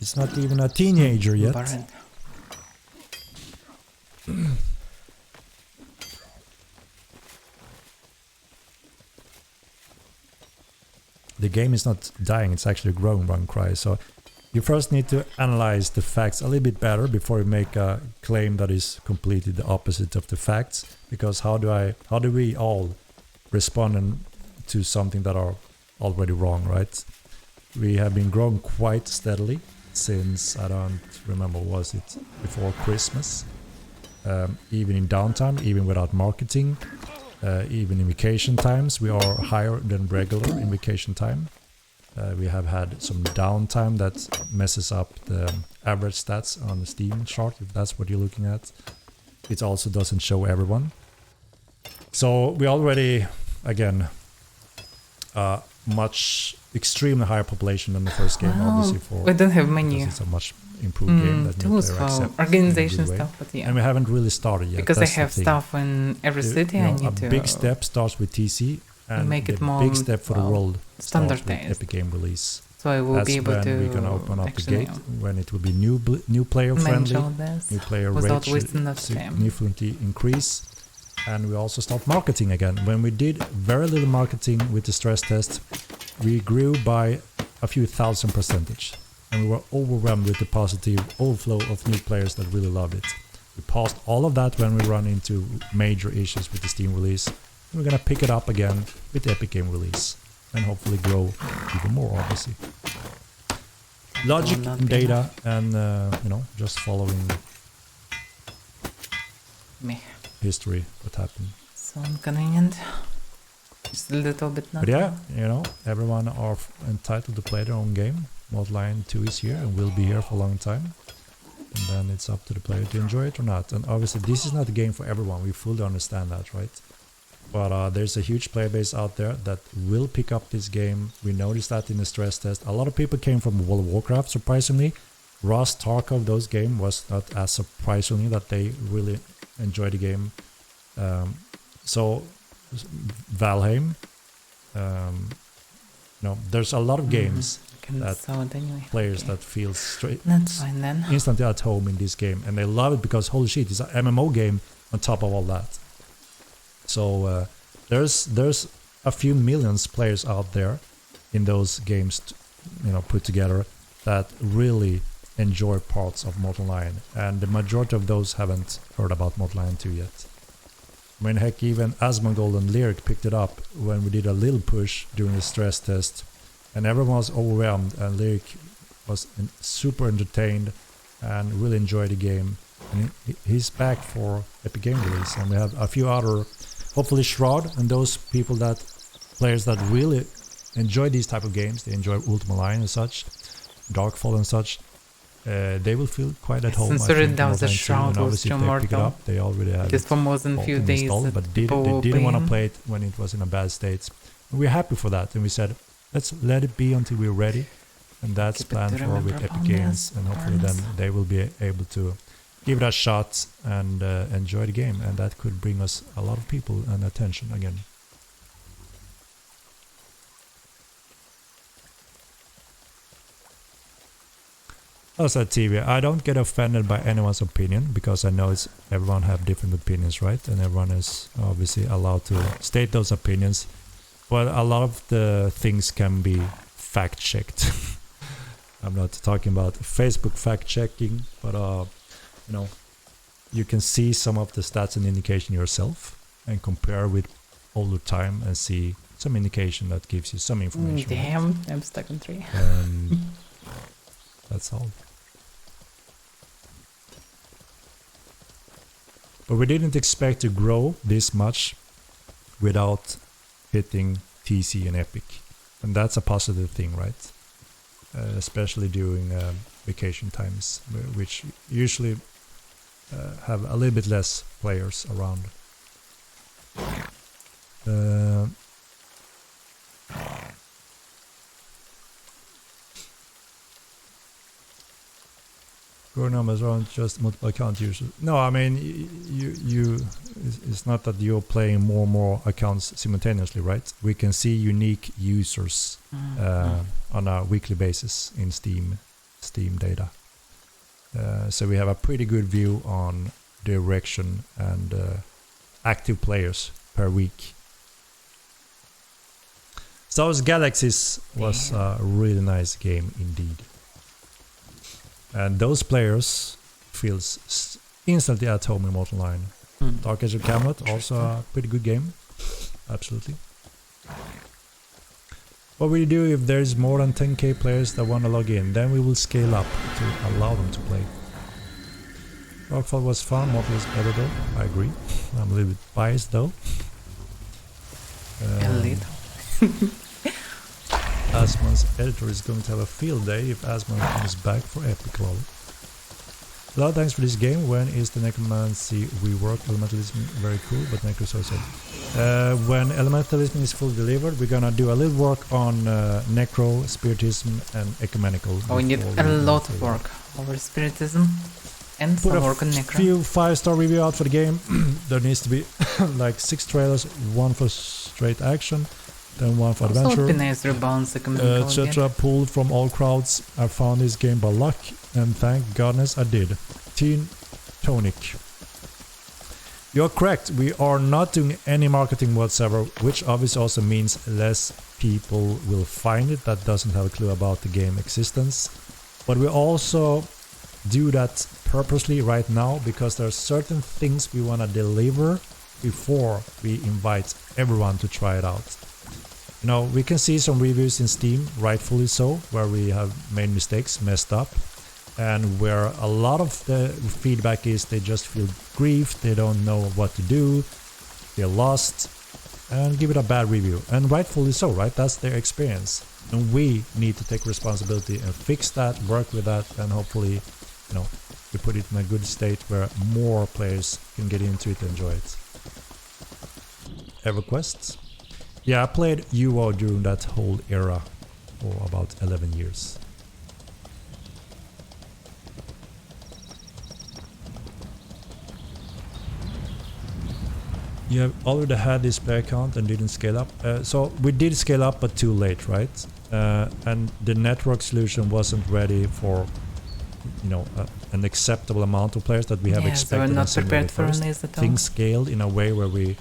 It's not even a teenager yet. Barren. The game is not dying, it's actually growing, one cry. So you first need to analyze the facts a little bit better before you make a claim that is completely the opposite of the facts. Because how do we all respond to something that are already wrong, right? We have been growing quite steadily since, I don't remember, was it before Christmas? Even in downtime, even without marketing. Even in vacation times, we are higher than regular in vacation time. We have had some downtime that messes up the average stats on the Steam chart, if that's what you're looking at. It also doesn't show everyone. So we already, again, extremely higher population than the first game, obviously. We don't have many Because it's a much improved game that new tools player for accepts organization in a good way. stuff, but yeah. And we haven't really started yet. Because That's I the have thing. stuff in every city, You know, I need to a big step starts with TC, and make it the more, big step for the world starts with standardized. Epic Game release. So I will That's be able when to we're gonna open up the actually gate, when it will be new player friendly, mention this new player without rate wasting should enough time. significantly increase, and we also start marketing again. When we did very little marketing with the stress test, we grew by a few thousand %, and we were overwhelmed with the positive overflow of new players that really loved it. We paused all of that when we run into major issues with the Steam release, and we're gonna pick it up again with the Epic Game release, and hopefully grow even more, obviously. Logic and data, and you know, just following Me. history, what happened. So inconvenient. Just a little bit not. But yeah, you know, everyone are entitled to play their own game. Modline 2 is here and will be here for a long time. And then it's up to the player to enjoy it or not. And obviously this is not a game for everyone, we fully understand that, right? But there's a huge player base out there that will pick up this game. We noticed that in the stress test. A lot of people came from World of Warcraft, surprisingly. Rust, Tarkov, those games was not as surprisingly that they really enjoyed the game. So Valheim, no, there's a lot of games that players that feel That's fine then. instantly at home in this game, and they love it because holy shit, it's an MMO game on top of all that. So there's a few millions players out there in those games, you know, put together, that really enjoy parts of Mortal Lion, and the majority of those haven't heard about Mortal Lion 2 yet. I mean, heck, even Asmongold and Lyric picked it up when we did a little push during the stress test, and everyone was overwhelmed, and Lyric was super entertained and really enjoyed the game. And he's back for Epic Game release, and we have a few other, hopefully Shroud, and those people players that really enjoy these type of games, they enjoy Ultima Line and such, Darkfall and such, they will feel quite at home. Since that was a Shroud was too mortal. They already had Just for more than a few days, installed, but they didn't want to play it when it was in a bad state. And we're happy for that, and we said, let's let it be until we're ready, and that's planned for with Epic Games, and hopefully then they will be able to give it a shot and enjoy the game, and that could bring us a lot of people and attention again. Also, TV, I don't get offended by anyone's opinion because I know everyone have different opinions, right? And everyone is obviously allowed to state those opinions. But a lot of the things can be fact-checked. I'm not talking about Facebook fact-checking, but you know, you can see some of the stats and indication yourself and compare with older time and see some indication that gives you some information. Damn, I'm stuck on 3. That's all. But we didn't expect to grow this much without hitting TC and Epic. And that's a positive thing, right? Especially during vacation times, which usually have a little bit less players around. Your numbers aren't just multiple account users. No, I mean, it's not that you're playing more and more accounts simultaneously, right? We can see unique users on a weekly basis in Steam data. So we have a pretty good view on direction and active players per week. Star Wars Galaxies was a really nice game indeed. And those players feels instantly at home in Mortal 9. Dark Age of Camelot, also a pretty good game. Absolutely. What will you do if there's more than 10k players that want to log in? Then we will scale up to allow them to play. Rockfall was fun, Mortal is better though. I agree. I'm a little bit biased though. A little. Asmon's editor is going to have a field day if Asmon comes back for Epic LOL. A lot of thanks for this game. When is the necromancy rework? Elementalism very cool, but necro so sad. When elementalism is fully delivered, we're gonna do a little work on necro, spiritism, and ecumenical. Oh, we need a lot of work over spiritism and Put some a work on necro. few 5-star review out for the game. There needs to be like 6 trailers, 1 for straight action, then 1 for Also, adventure, it'd be nice to rebounce ecumenical again. etc. Pulled from all crowds. I found this game by luck, and thank goodness I did. Teen Tonic. You're correct, we are not doing any marketing whatsoever, which obviously also means less people will find it that doesn't have a clue about the game existence. But we also do that purposely right now because there are certain things we want to deliver before we invite everyone to try it out. You know, we can see some reviews in Steam, rightfully so, where we have made mistakes, messed up, and where a lot of the feedback is they just feel grief, they don't know what to do, they're lost, and give it a bad review. And rightfully so, right? That's their experience. And we need to take responsibility and fix that, work with that, and hopefully, you know, we put it in a good state where more players can get into it and enjoy it. EverQuest? Yeah, I played UO during that whole era for about 11 years. You have already had this player account and didn't scale up. So we did scale up, but too late, right? And the network solution wasn't ready for, you know, an acceptable amount of players that we have expected. So we're not prepared for first. release at all. Things scaled in a way where we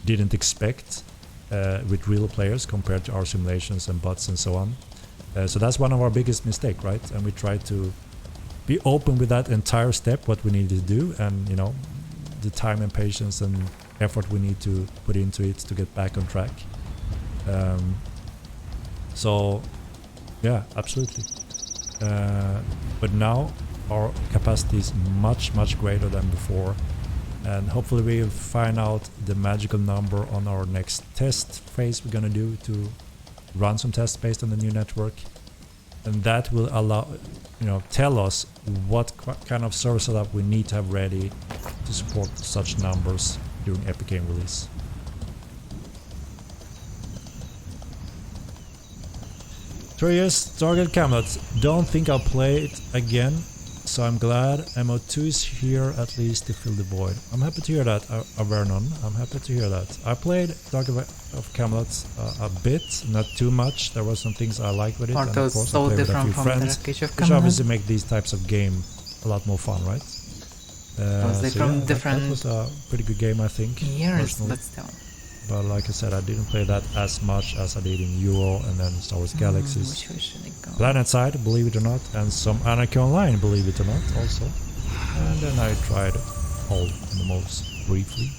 didn't expect with real players compared to our simulations and bots and so on. So that's one of our biggest mistakes, right? And we try to be open with that entire step, what we need to do, and, you know, the time and patience and effort we need to put into it to get back on track. So yeah, absolutely. But now our capacity is much greater than before, and hopefully we'll find out the magical number on our next test phase we're gonna do to run some tests based on the new network, and that will allow, you know, tell us what kind of server setup we need to have ready to support such numbers during Epic Game release. So yes, Target Camelot. Don't think I'll play it again. So I'm glad MO2 is here at least to fill the void. I'm happy to hear that, Avernon. I'm happy to hear that. I played Dark of Camelot a bit, not too much. There were some things I liked with it, and of Arthur's course so I played with a different few from friends, the Cage of which Camelot. obviously make these types of game a lot more fun, right? Was they from different that was a pretty good game, I think. years, personally. but still. But like I said, I didn't play that as much as I did in Euro and then Star Wars Galaxies. Which way should I go? PlanetSide, believe it or not, and some Anarchy Online, believe it or not, also. And then I tried all MMOs briefly.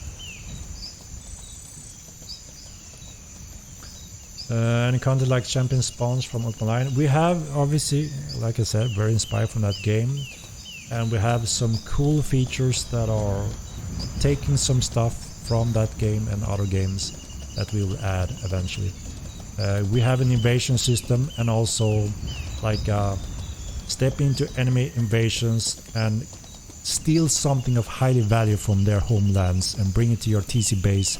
Any content like Champion Spawns from Ultima Online? We have, obviously, like I said, very inspired from that game. And we have some cool features that are taking some stuff from that game and other games that we will add eventually. We have an invasion system and also like step into enemy invasions and steal something of highly value from their homelands and bring it to your TC base,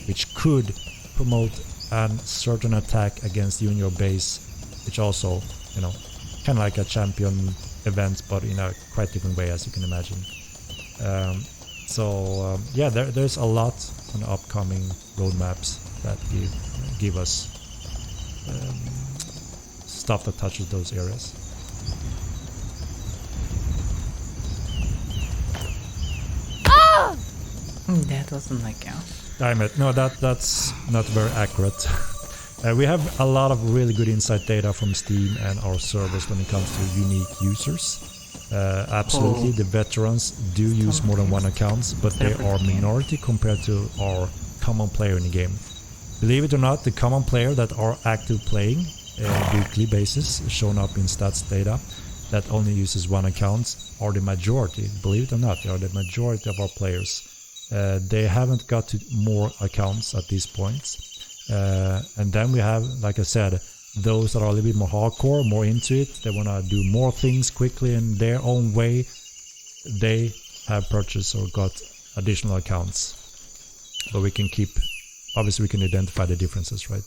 which could promote a certain attack against you and your base, which also, you know, kind of like a champion event, but in a quite different way, as you can imagine. Yeah, there's a lot on the upcoming roadmaps that give us stuff that touches those areas. That wasn't like you. Damn it! No, that's not very accurate. We have a lot of really good insight data from Steam and our servers when it comes to unique users. Absolutely, the veterans do use more than one account, but they are minority compared to our common player in the game. Believe it or not, the common player that are active playing weekly basis, shown up in stats data, that only uses one account, are the majority. Believe it or not, they are the majority of our players. They haven't got to more accounts at this point. And then we have, like I said, those that are a little bit more hardcore, more into it, they want to do more things quickly in their own way. They have purchased or got additional accounts. But we can keep, obviously we can identify the differences, right?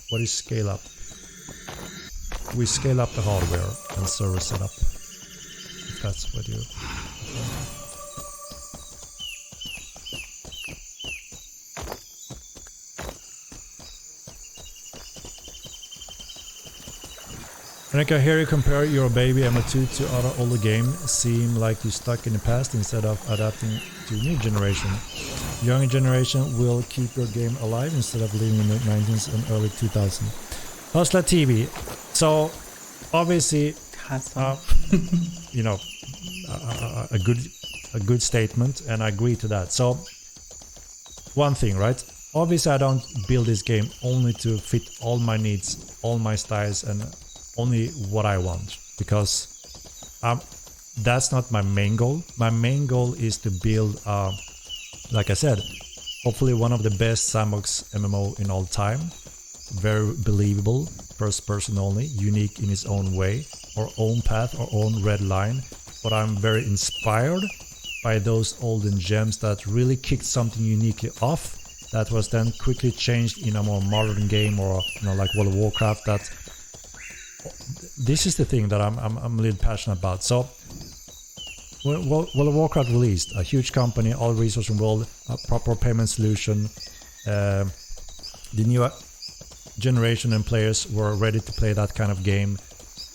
What is scale up? We scale up the hardware and server setup, if that's what you... Henrik, I hear you compare your baby MO2 to other older games. Seem like you're stuck in the past instead of adapting to new generation. Younger generation will keep your game alive instead of living in the 90s and early 2000s. Hustler TV. So, obviously, you know, a good statement, and I agree to that. So, one thing, right? Obviously, I don't build this game only to fit all my needs, all my styles, and only what I want, because that's not my main goal. My main goal is to build, like I said, hopefully one of the best sandbox MMO in all time. Very believable, first person only, unique in its own way, our own path, our own red line. But I'm very inspired by those olden gems that really kicked something uniquely off, that was then quickly changed in a more modern game, or like World of Warcraft. That this is the thing that I'm a little passionate about. So World of Warcraft released, a huge company, all resources involved, a proper payment solution. The new generation and players were ready to play that kind of game,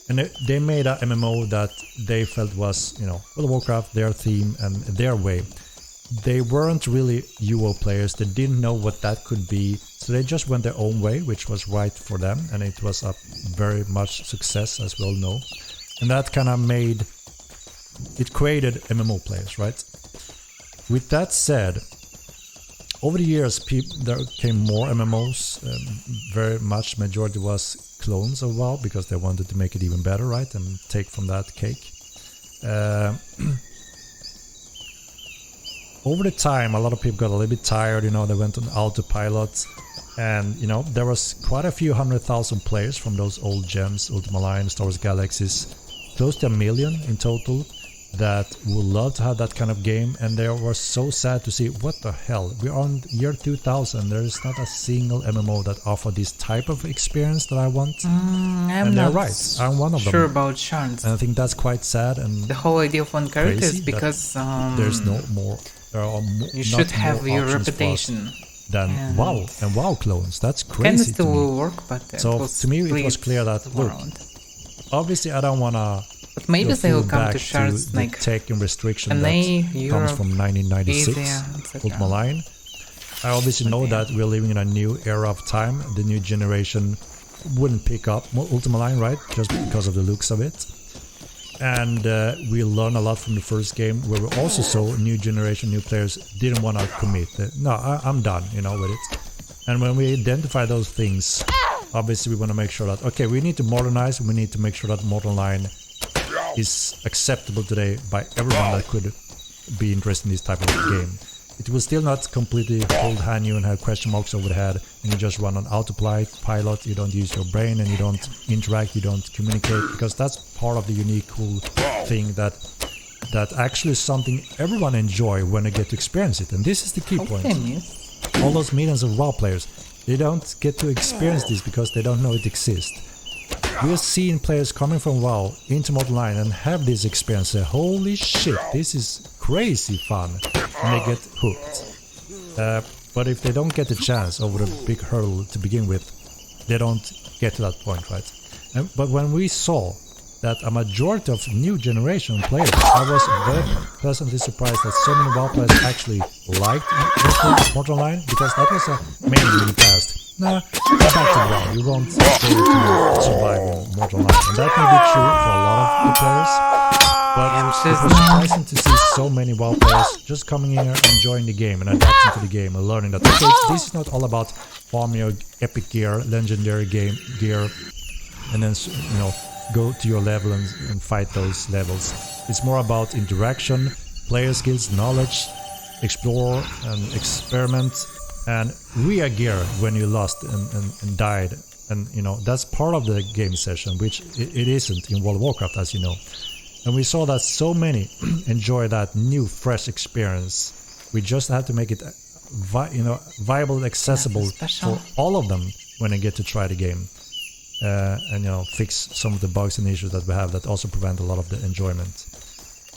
and they made a MMO that they felt was, World of Warcraft, their theme and their way. They weren't really UO players, they didn't know what that could be, so they just went their own way, which was right for them, and it was a very much success, as we all know. And that kind of created MMO players, right? With that said, over the years, there came more MMOs. Very much majority was clones of WoW, because they wanted to make it even better, right, and take from that cake. Over the time, a lot of people got a little bit tired. They went on autopilot, and there was quite a few 100,000 players from those old gems, Ultima Online, Star Wars Galaxies, close to 1 million in total. that would love to have that kind of game, and they were so sad to see, what the hell, we're on year 2000, there is not a single MMO that offer this type of experience that I want. I'm And they're not right, I'm one of sure them. about shards. And I think that's quite sad, and The whole idea of one character crazy is that because there's no more, there are you not should have more your options for us reputation. than and WoW and WoW clones. That's Kinda crazy to still me. will work, but So to me it was clear that, look, around. obviously I don't wanna But maybe go they will full come back to shards the like tech and restriction NA, that comes Europe, from 1996 Asia, etc. Ultima Line. I obviously know that we're living in a new era of time. The new generation wouldn't pick up Ultima Line, right? Just because of the looks of it. And we learned a lot from the first game, where we also saw new generation, new players didn't want to commit. No, I'm done, you know, with it. And when we identify those things, obviously we want to make sure that, okay, we need to modernize, we need to make sure that Mortal Line is acceptable today by everyone that could be interested in this type of game. It will still not completely hold hand you and have question marks over the head, and you just run on autopilot, you don't use your brain, and you don't interact, you don't communicate, because that's part of the unique cool thing that actually is something everyone enjoy when they get to experience it. And this is the key point. All those millions of WoW players, they don't get to experience this because they don't know it exists. We're seeing players coming from WoW into Mortal Line and have this experience, say, holy shit, this is crazy fun, and they get hooked. But if they don't get the chance over the big hurdle to begin with, they don't get to that point, right? But when we saw that a majority of new generation players, I was very pleasantly surprised that so many WoW players actually liked Mortal Line, because that was a main in the past. Nah, go back to WoW, you won't be able to survive in Mortal Line. And that may be true for a lot of the players, but it was surprising to see so many WoW players just coming in here, enjoying the game and adapting to the game and learning that, okay, this is not all about farming your epic gear, legendary gear, and then, you know, go to your level and fight those levels. It's more about interaction, player skills, knowledge, explore and experiment, and re-gear when you lost and died. And you know, that's part of the game session, which it isn't in World of Warcraft, as you know. And we saw that so many enjoy that new fresh experience. We just had to make it viable and accessible for all of them when they get to try the game. And you know, fix some of the bugs and issues that we have that also prevent a lot of the enjoyment.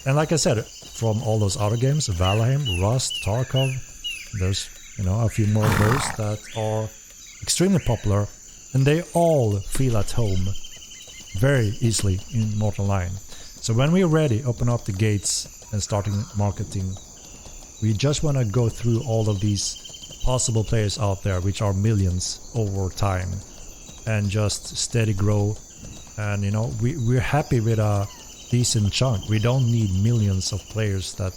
And like I said, from all those other games, Valheim, Rust, Tarkov, there's, you know, a few more of those that are extremely popular, and they all feel at home very easily in Mortal Line. So when we're ready, open up the gates and starting marketing, we just want to go through all of these possible players out there, which are millions over time, and just steady grow. And you know, we're happy with a decent chunk. We don't need millions of players that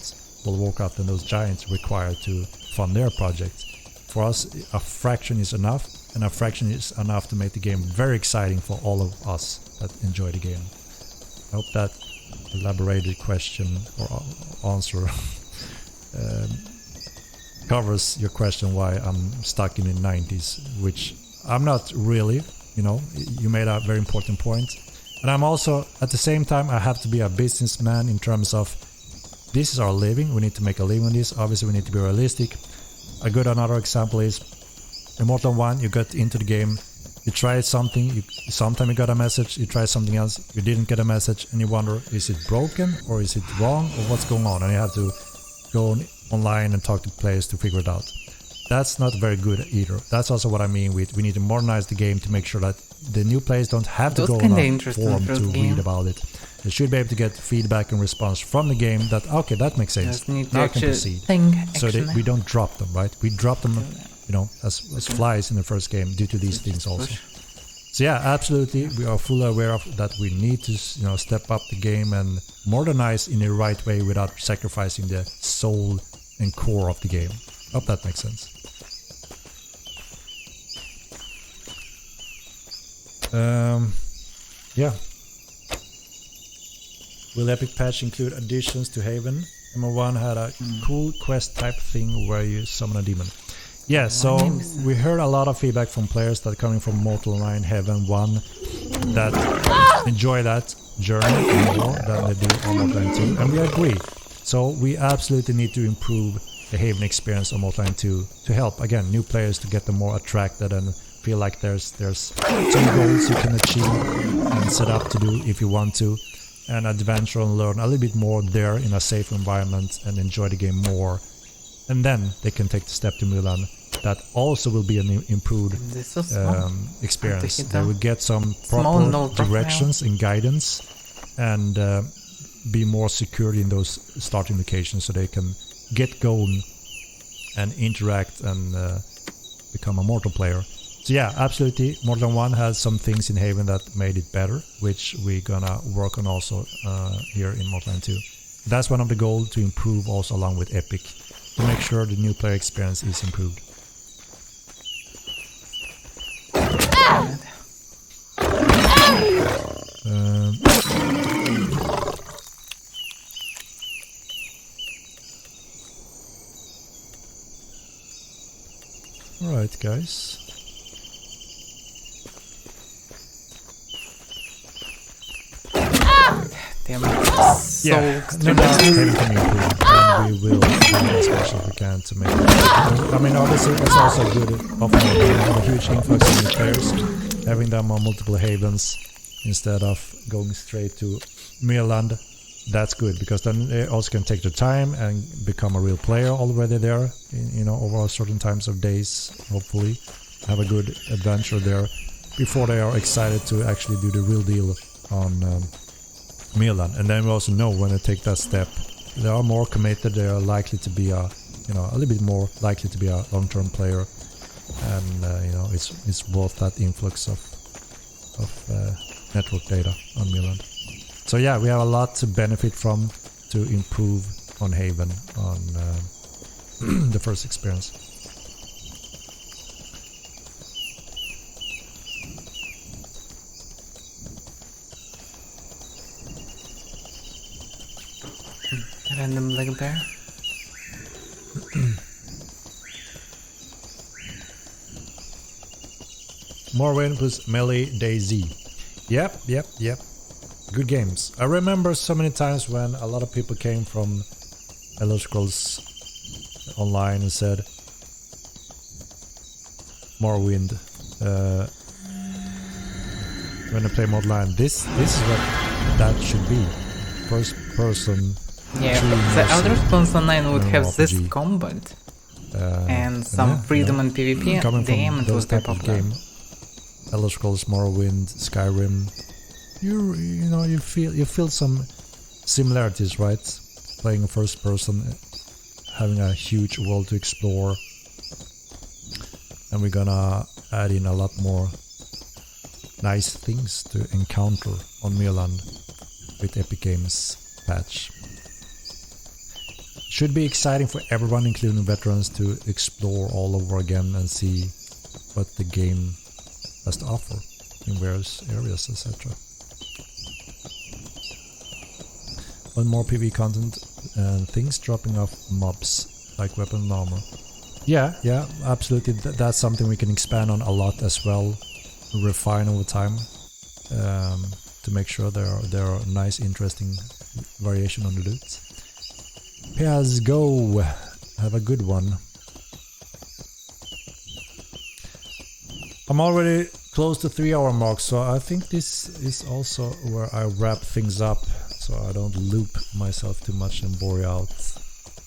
World of Warcraft and those giants require to fund their project. For us, a fraction is enough, and a fraction is enough to make the game very exciting for all of us that enjoy the game. I hope that elaborated question or answer covers your question why I'm stuck in the 90s, which I'm not really. You know, you made a very important point. And I'm also, at the same time, I have to be a businessman in terms of, this is our living, we need to make a living on this, obviously we need to be realistic. A good another example is, in Mortal 1, you got into the game, you tried something, sometimes you got a message, you tried something else, you didn't get a message, and you wonder, is it broken, or is it wrong, or what's going on? And you have to go online and talk to players to figure it out. That's not very good either. That's also what I mean with, we need to modernize the game to make sure that the new players don't have to go on a forum to read about it. They should be able to get feedback and response from the game that, okay, that makes sense, now I can proceed. So that we don't drop them, right? We drop them, you know, as flies in the first game due to these things also. So yeah, absolutely, we are fully aware of that. We need to, you know, step up the game and modernize in the right way without sacrificing the soul and core of the game. Hope that makes sense. Yeah. Will Epic Patch include additions to Haven? MO1 had a cool quest type thing where you summon a demon. Yeah, so we heard a lot of feedback from players that are coming from Mortal Line Heaven 1 that enjoy that journey more than they do on Mortal 2, and we agree. So we absolutely need to improve the Haven experience on Mortal 2 to help, again, new players to get them more attracted and feel like there's some goals you can achieve and set up to do if you want to, and adventure and learn a little bit more there in a safe environment and enjoy the game more. And then they can take the step to Milan. That also will be an improved experience. They will get some proper directions and guidance, and be more secure in those starting locations, so they can get going and interact and become a Mortal player. So yeah, absolutely, Mortal 1 has some things in Haven that made it better, which we're gonna work on also here in Mortal 2. That's one of the goals, to improve also along with Epic, to make sure the new player experience is improved. Alright, guys. Damn it. So Yeah, no doubt Haven can be improved, and we will do as much as we can to make it. I mean, obviously, it's also good often when you have a huge influx of new players, having them on multiple Havens instead of going straight to Mirland. That's good, because then they also can take the time and become a real player already there, over certain times of days, hopefully. Have a good adventure there before they are excited to actually do the real deal on Milan. And then we also know when they take that step, they are more committed, they are likely to be a little bit more likely to be a long-term player, and it's worth that influx of network data on Milan. So yeah, we have a lot to benefit from to improve on Haven on the first experience. Random leg bear. Morrowind plus Melee DayZ. Yep. Good games. I remember so many times when a lot of people came from Elder Scrolls Online and said Morrowind when I play Modline. This is what that should be. First person. Yeah, the Elder Scrolls Online would have this combat and some freedom and PvP. Damn, it was type of game. Elder Scrolls, Morrowind, Skyrim. You feel some similarities, right? Playing first person, having a huge world to explore, and we're gonna add in a lot more nice things to encounter on Milan with Epic Games patch. Should be exciting for everyone, including veterans, to explore all over again and see what the game has to offer in various areas, etc. One more PvE content and things dropping off mobs like weapon and armor. Yeah, absolutely. That's something we can expand on a lot as well, refine over time, to make sure there are nice, interesting variation on the loot. Let's go. Have a good one. I'm already close to 3-hour mark, so I think this is also where I wrap things up, so I don't loop myself too much and bore you out.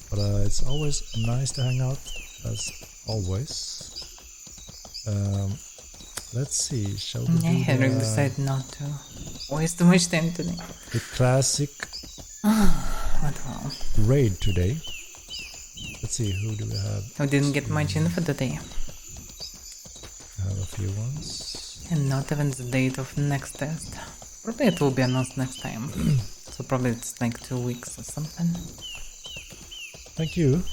But it's always nice to hang out, as always. Let's see, shall we do Henrik decided not to waste too much time today. the classic raid today? Let's see, who do we have? I didn't get much info today. I have a few ones. And not even the date of next test. Probably it will be announced next time. So probably it's like 2 weeks or something. Thank you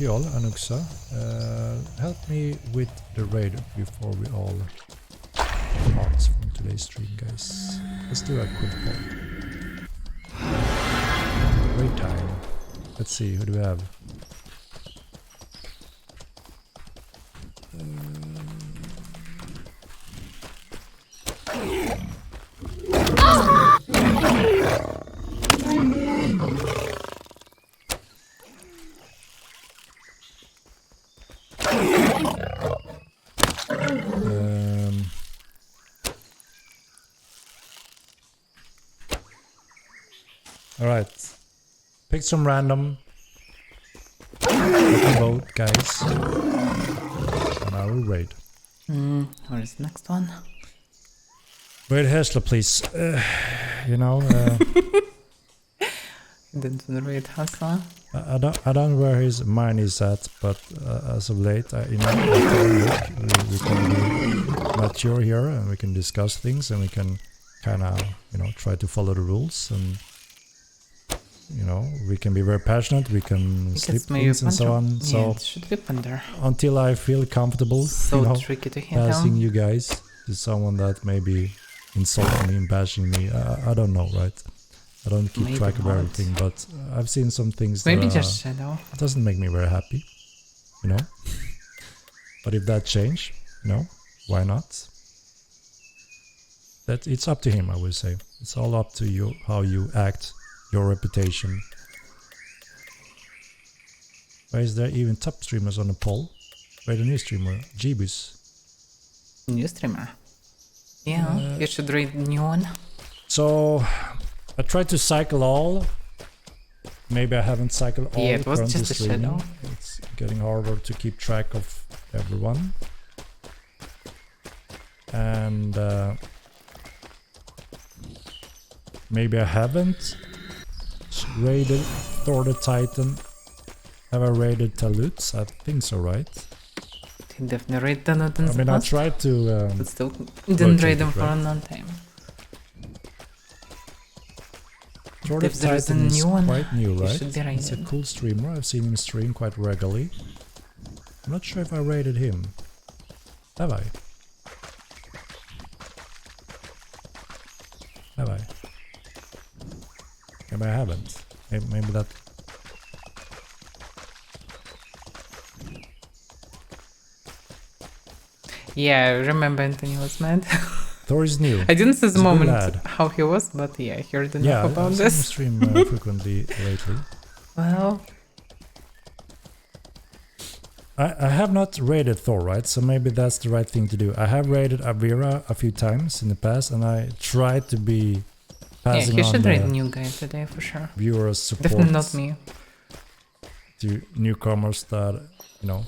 all, Anuxa. Help me with the raid before we all part from today's stream, guys. Let's do a quick poll. Raid time. Let's see, who do we have? Alright. Pick some random. Vote, guys. And I will raid. Where is the next one? Raid Hesla, please. You know, Didn't raid Hustler. I don't know where his mind is at, but as of late, you know, I told Nick, we can be mature here and we can discuss things and we can kind of, you know, try to follow the rules and, you know, we can be very passionate, we can slip things and so on. So yeah, it should be Ponder. until I feel comfortable, So you know, tricky to hit passing down. you guys to someone that may be insulting me and bashing me, I don't know, right? I don't keep Maybe track of not. everything, but I've seen some things Maybe that just Shadow. doesn't make me very happy, you know. But if that change, you know, why not? That it's up to him, I would say. It's all up to you how you act, your reputation. Why is there even top streamers on the poll? Wait, a new streamer, Jeebus. New streamer. Yeah, you should raid new one. So I tried to cycle all. Maybe I haven't cycled all. Yeah, it was currently just a streaming. shadow. It's getting harder to keep track of everyone. And maybe I haven't raided Thor the Titan. Have I raided Talutz? I think so, right? He definitely raid the not in I the mean, I past, tried to. but still didn't raid rotate them it, for right? a long time. Thor the If there is a Titan is new one, quite new, he right? should be He's a raided. cool streamer. I've seen him stream quite regularly. I'm not sure if I raided him. Have I? Have I? Maybe I haven't. Maybe that. Yeah, I remember Anthony was mad. Thor is new. I didn't see He's the a good moment lad. how he was, but yeah, I heard enough Yeah, about I've seen him this. stream frequently lately. Well, I have not raided Thor, right? So maybe that's the right thing to do. I have raided Avaira a few times in the past, and I tried to be yeah, passing he on should raid the new guy today for sure. viewers' support Definitely not me. to newcomers that, you know,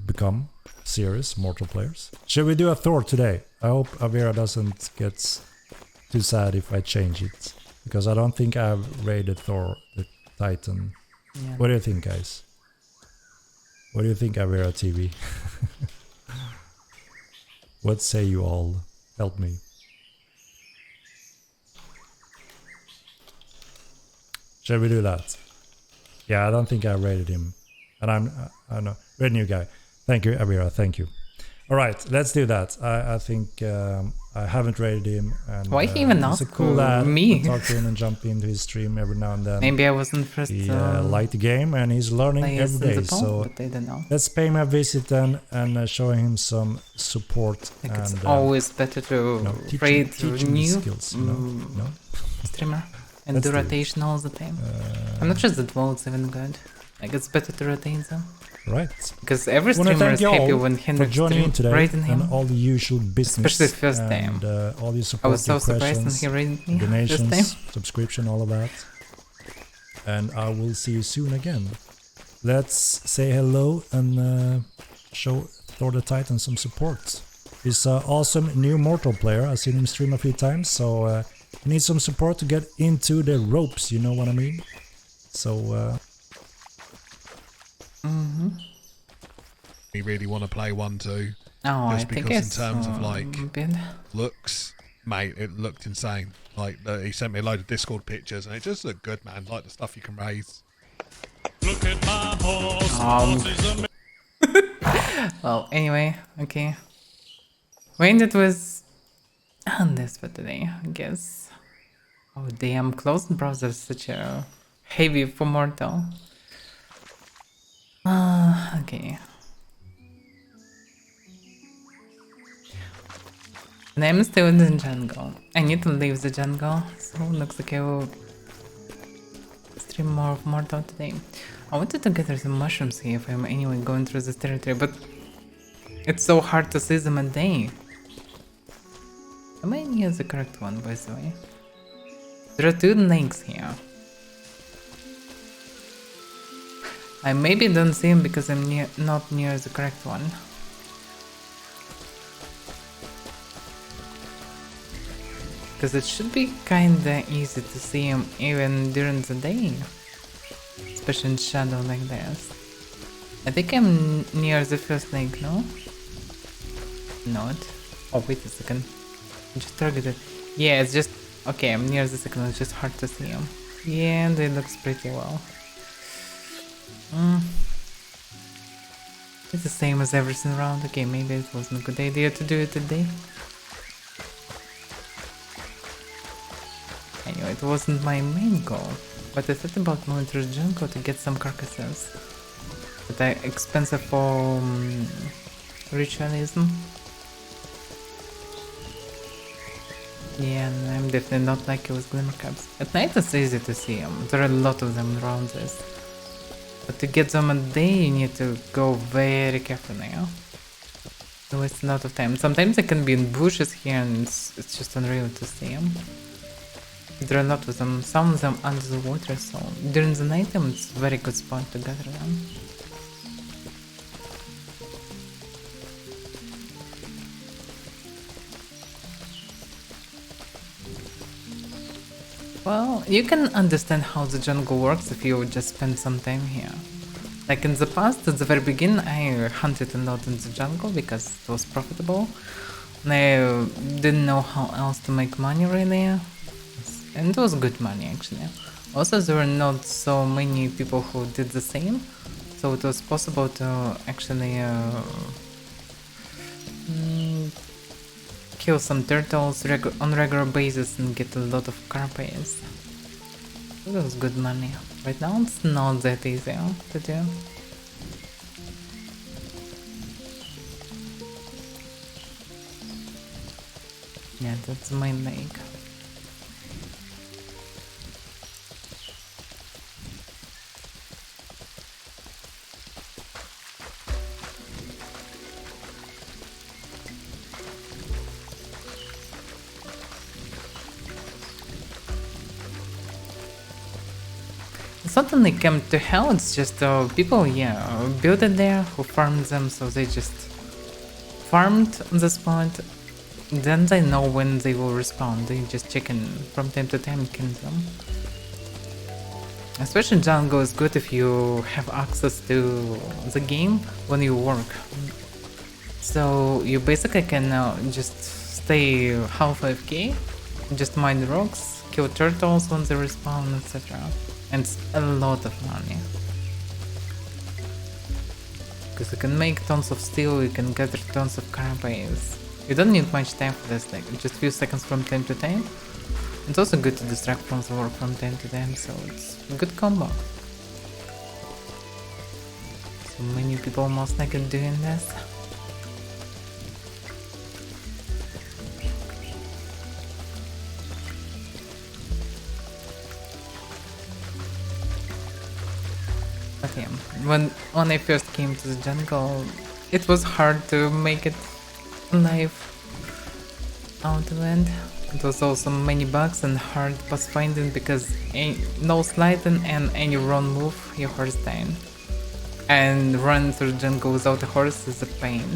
become serious mortal players. Should we do a Thor today? I hope Avaira doesn't get too sad if I change it, because I don't think I've raided Thor the Titan. Yeah. What do you think, guys? What do you think, Avaira TV? What say you all? Help me. Shall we do that? Yeah, I don't think I rated him. And I know. Red new guy. Thank you, Avaira. Thank you. All right, let's do that. I think I haven't rated him. And, Why he even he's a asked cool lad. me? I talk to him and jump into his stream every now and then. Maybe I wasn't first He liked the game and he's learning players every in day. the poll, So but I don't know. let's pay him a visit then and show him some support. Like and it's always better to you know, raid teaching the new skills, you know? streamer and Let's do do it. rotation all the time. I'm not sure that vote's even good. Like it's better to rotate them. Right. Because every Wanna streamer thank is you happy all when for Henrik joining in today raiding him. and all the usual business. Especially the first and, all your I support, was so surprised when questions, he raided me first donations, time. subscription, all of that. And I will see you soon again. Let's say hello and show Thor the Titan some support. He's an awesome new mortal player. I've seen him stream a few times, so he needs some support to get into the ropes, you know what I mean? So We really want to play 1-2. Oh, Just I think because in it's terms of, like, bit. Looks, mate, it looked insane. Like, he sent me a load of Discord pictures and it just looked good, man. Like the stuff you can raise. Well, anyway, okay. When it was on this for today, I guess. Oh damn, closed browser is such a heavy for mortal. Okay. And I'm still in the jungle. I need to leave the jungle, so looks like I will stream more of Mortal today. I wanted to gather some mushrooms here if I'm anyway going through this territory, but it's so hard to see them a day. Am I near the correct one, by the way? There are two snakes here. I maybe don't see him because I'm not near the correct one. Because it should be kinda easy to see him even during the day. Especially in shadow like this. I think I'm near the first snake, no? Not. Oh, wait a second. I just targeted. Yeah, it's just... Okay, I'm near the second one, it's just hard to see him. Yeah, and it looks pretty well. It's the same as everything around. Okay, maybe it wasn't a good idea to do it today. Anyway, it wasn't my main goal, but I thought about moving to the jungle to get some carcasses. But are expensive for ritualism. Yeah, and I'm definitely not lucky with glimmer caps. At night it's easy to see them. There are a lot of them around this. But to get them at day, you need to go very carefully, yeah? So it's a lot of time. Sometimes they can be in bushes here and it's just unreal to see them. There are a lot of them, some of them under the water, so during the night time it's a very good spot to gather them. Well, you can understand how the jungle works if you just spend some time here. Like in the past, at the very beginning, I hunted a lot in the jungle because it was profitable. And I didn't know how else to make money really. And it was good money actually. Also, there were not so many people who did the same. So it was possible to actually kill some turtles on regular basis and get a lot of carapace. It was good money. Right now it's not that easy to do. Yeah, that's my lake. It's not only camp to hell, it's just people, yeah, built it there, who farmed them, so they just farmed the spot. Then they know when they will respawn, they just check in from time to time and kill them. Especially jungle is good if you have access to the game when you work. So you basically can just stay half AFK, just mine rocks, kill turtles when they respawn, etc. And it's a lot of money. Because you can make tons of steel, you can gather tons of carapace. You don't need much time for this, like just few seconds from time to time. It's also good to distract from the work from time to time, so it's a good combo. So many people most likely doing this. Okay, when I first came to the jungle, it was hard to make it alive out of it. It was also many bugs and hard pathfinding because no sliding and any wrong move, your horse dying. And running through the jungle without a horse is a pain.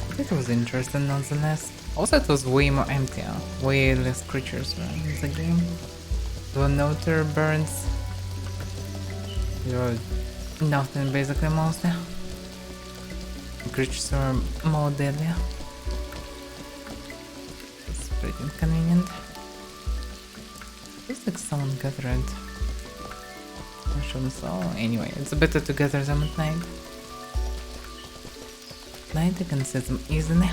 But it was interesting nonetheless. Also it was way more emptier, way less creatures were in the game. There were no terror birds. There were nothing basically mostly. The creatures were more deadly. It's pretty inconvenient. Looks like someone gathered mushrooms. Oh, anyway, it's better to gather them at night. At night you can see them easily.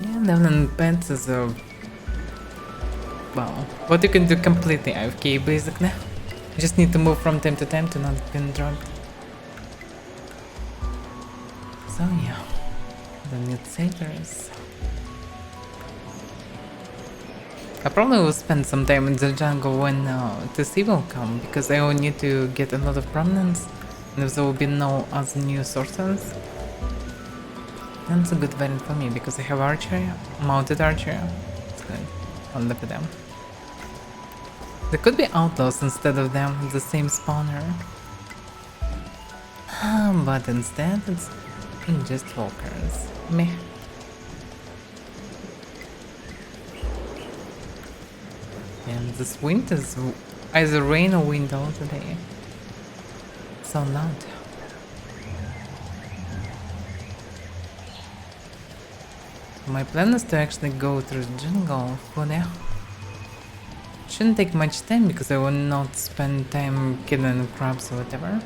Yeah, Devlin Pets is a... well, what you can do completely AFK basically. You just need to move from time to time to not get drugged. So yeah, the need satyrs. I probably will spend some time in the jungle when TC will come, because I will need to get a lot of prominence And there will be no other new sources. And it's a good variant for me because I have archery, mounted archery. It's good. Oh, look at them. There could be outlaws instead of them with the same spawner. But instead it's just walkers. Meh. And this wind is either rain or wind all today. So loud. My plan is to actually go through the jungle for now. Shouldn't take much time because I will not spend time killing crabs or whatever.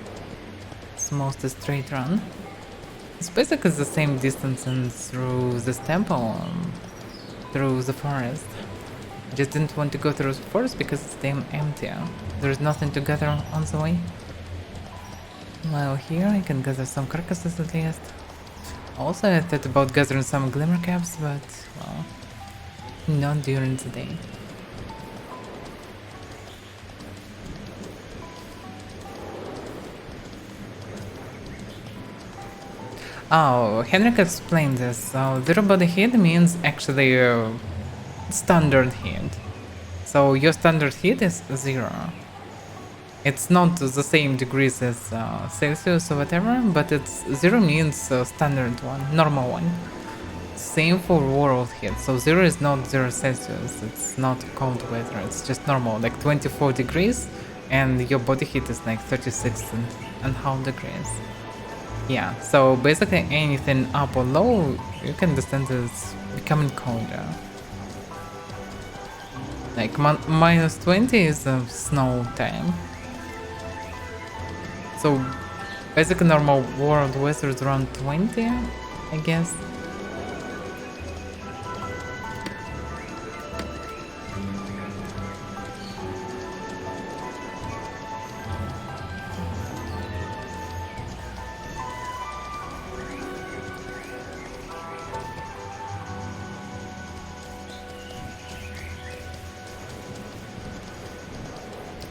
It's mostly straight run. It's basically the same distance and through this temple, through the forest. Just didn't want to go through the forest because it's damn empty. There's nothing to gather on the way. While here I can gather some carcasses at least. Also I thought about gathering some glimmer caps, but well, not during the day. Oh, Henrik explained this. So zero body heat means actually standard heat. So your standard heat is 0. It's not the same degrees as Celsius or whatever, but it's 0 means standard one, normal one. Same for world heat. So 0 is not 0 Celsius. It's not cold weather. It's just normal, like 24 degrees, and your body heat is like 36 and half degrees. Yeah, so basically anything up or low, you can understand it's becoming colder. Like minus 20 is snow time. So basically normal world weather is around 20, I guess.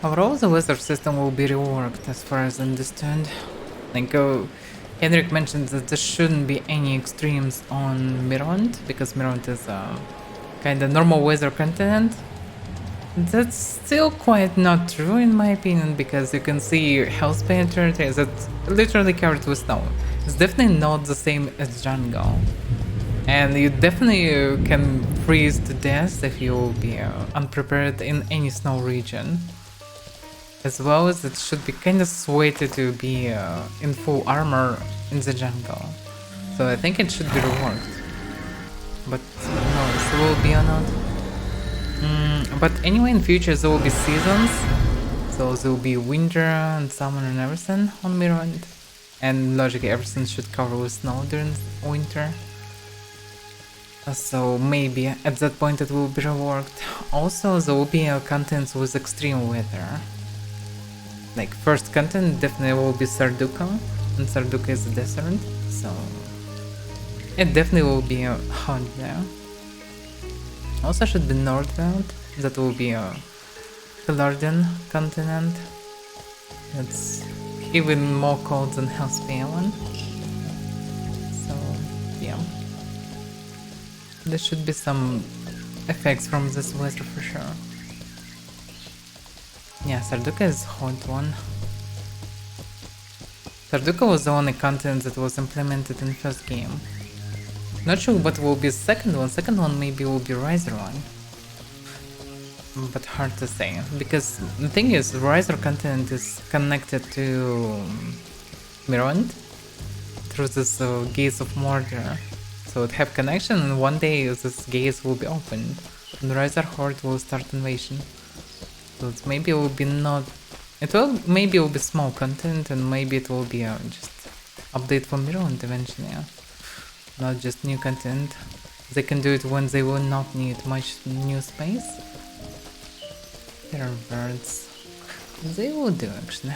Overall, the weather system will be reworked as far as I understand. Like, Henrik mentioned that there shouldn't be any extremes on Mirrand, because Mirrand is a kind of normal weather continent. That's still quite not true in my opinion, because you can see Hellspain territory that's literally covered with snow. It's definitely not the same as jungle. And you definitely can freeze to death if you will be unprepared in any snow region. As well as it should be kind of sweaty to be in full armor in the jungle. So I think it should be reworked. But no, it will be or not. But anyway, in future there will be seasons. So there will be winter and summer and everything on Mirrand. And logically everything should cover with snow during winter. So maybe at that point it will be reworked. Also there will be contents with extreme weather. Like first content definitely will be Sarduka, and Sarduka is a desert, so it definitely will be hot there. Also should be Nordveld, that will be a Paladin continent. It's even more cold than Hellspain one. So yeah, there should be some effects from this weather for sure. Yeah, Sarduka is hot one. Sarduka was the only content that was implemented in first game. Not sure what will be second one. Second one maybe will be Riser one. But hard to say. Because the thing is, Riser content is connected to Mirrand through this gates of Mordor. So it have connection and one day this gates will be opened. And Riser Horde will start invasion. So maybe it will be not... maybe it will be small content and maybe it will be just update for Mirrand eventually. Not just new content. They can do it when they will not need much new space. There are birds. They will do actually.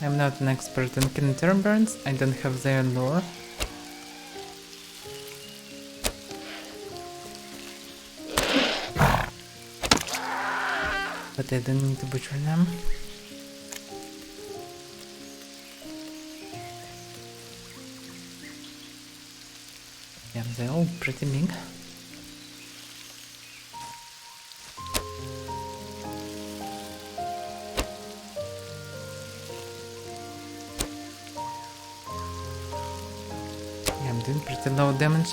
I'm not an expert in killing terror birds, I don't have their lore. But I don't need to butcher them. Yeah, they're all pretty big. Yeah, I'm doing pretty low damage.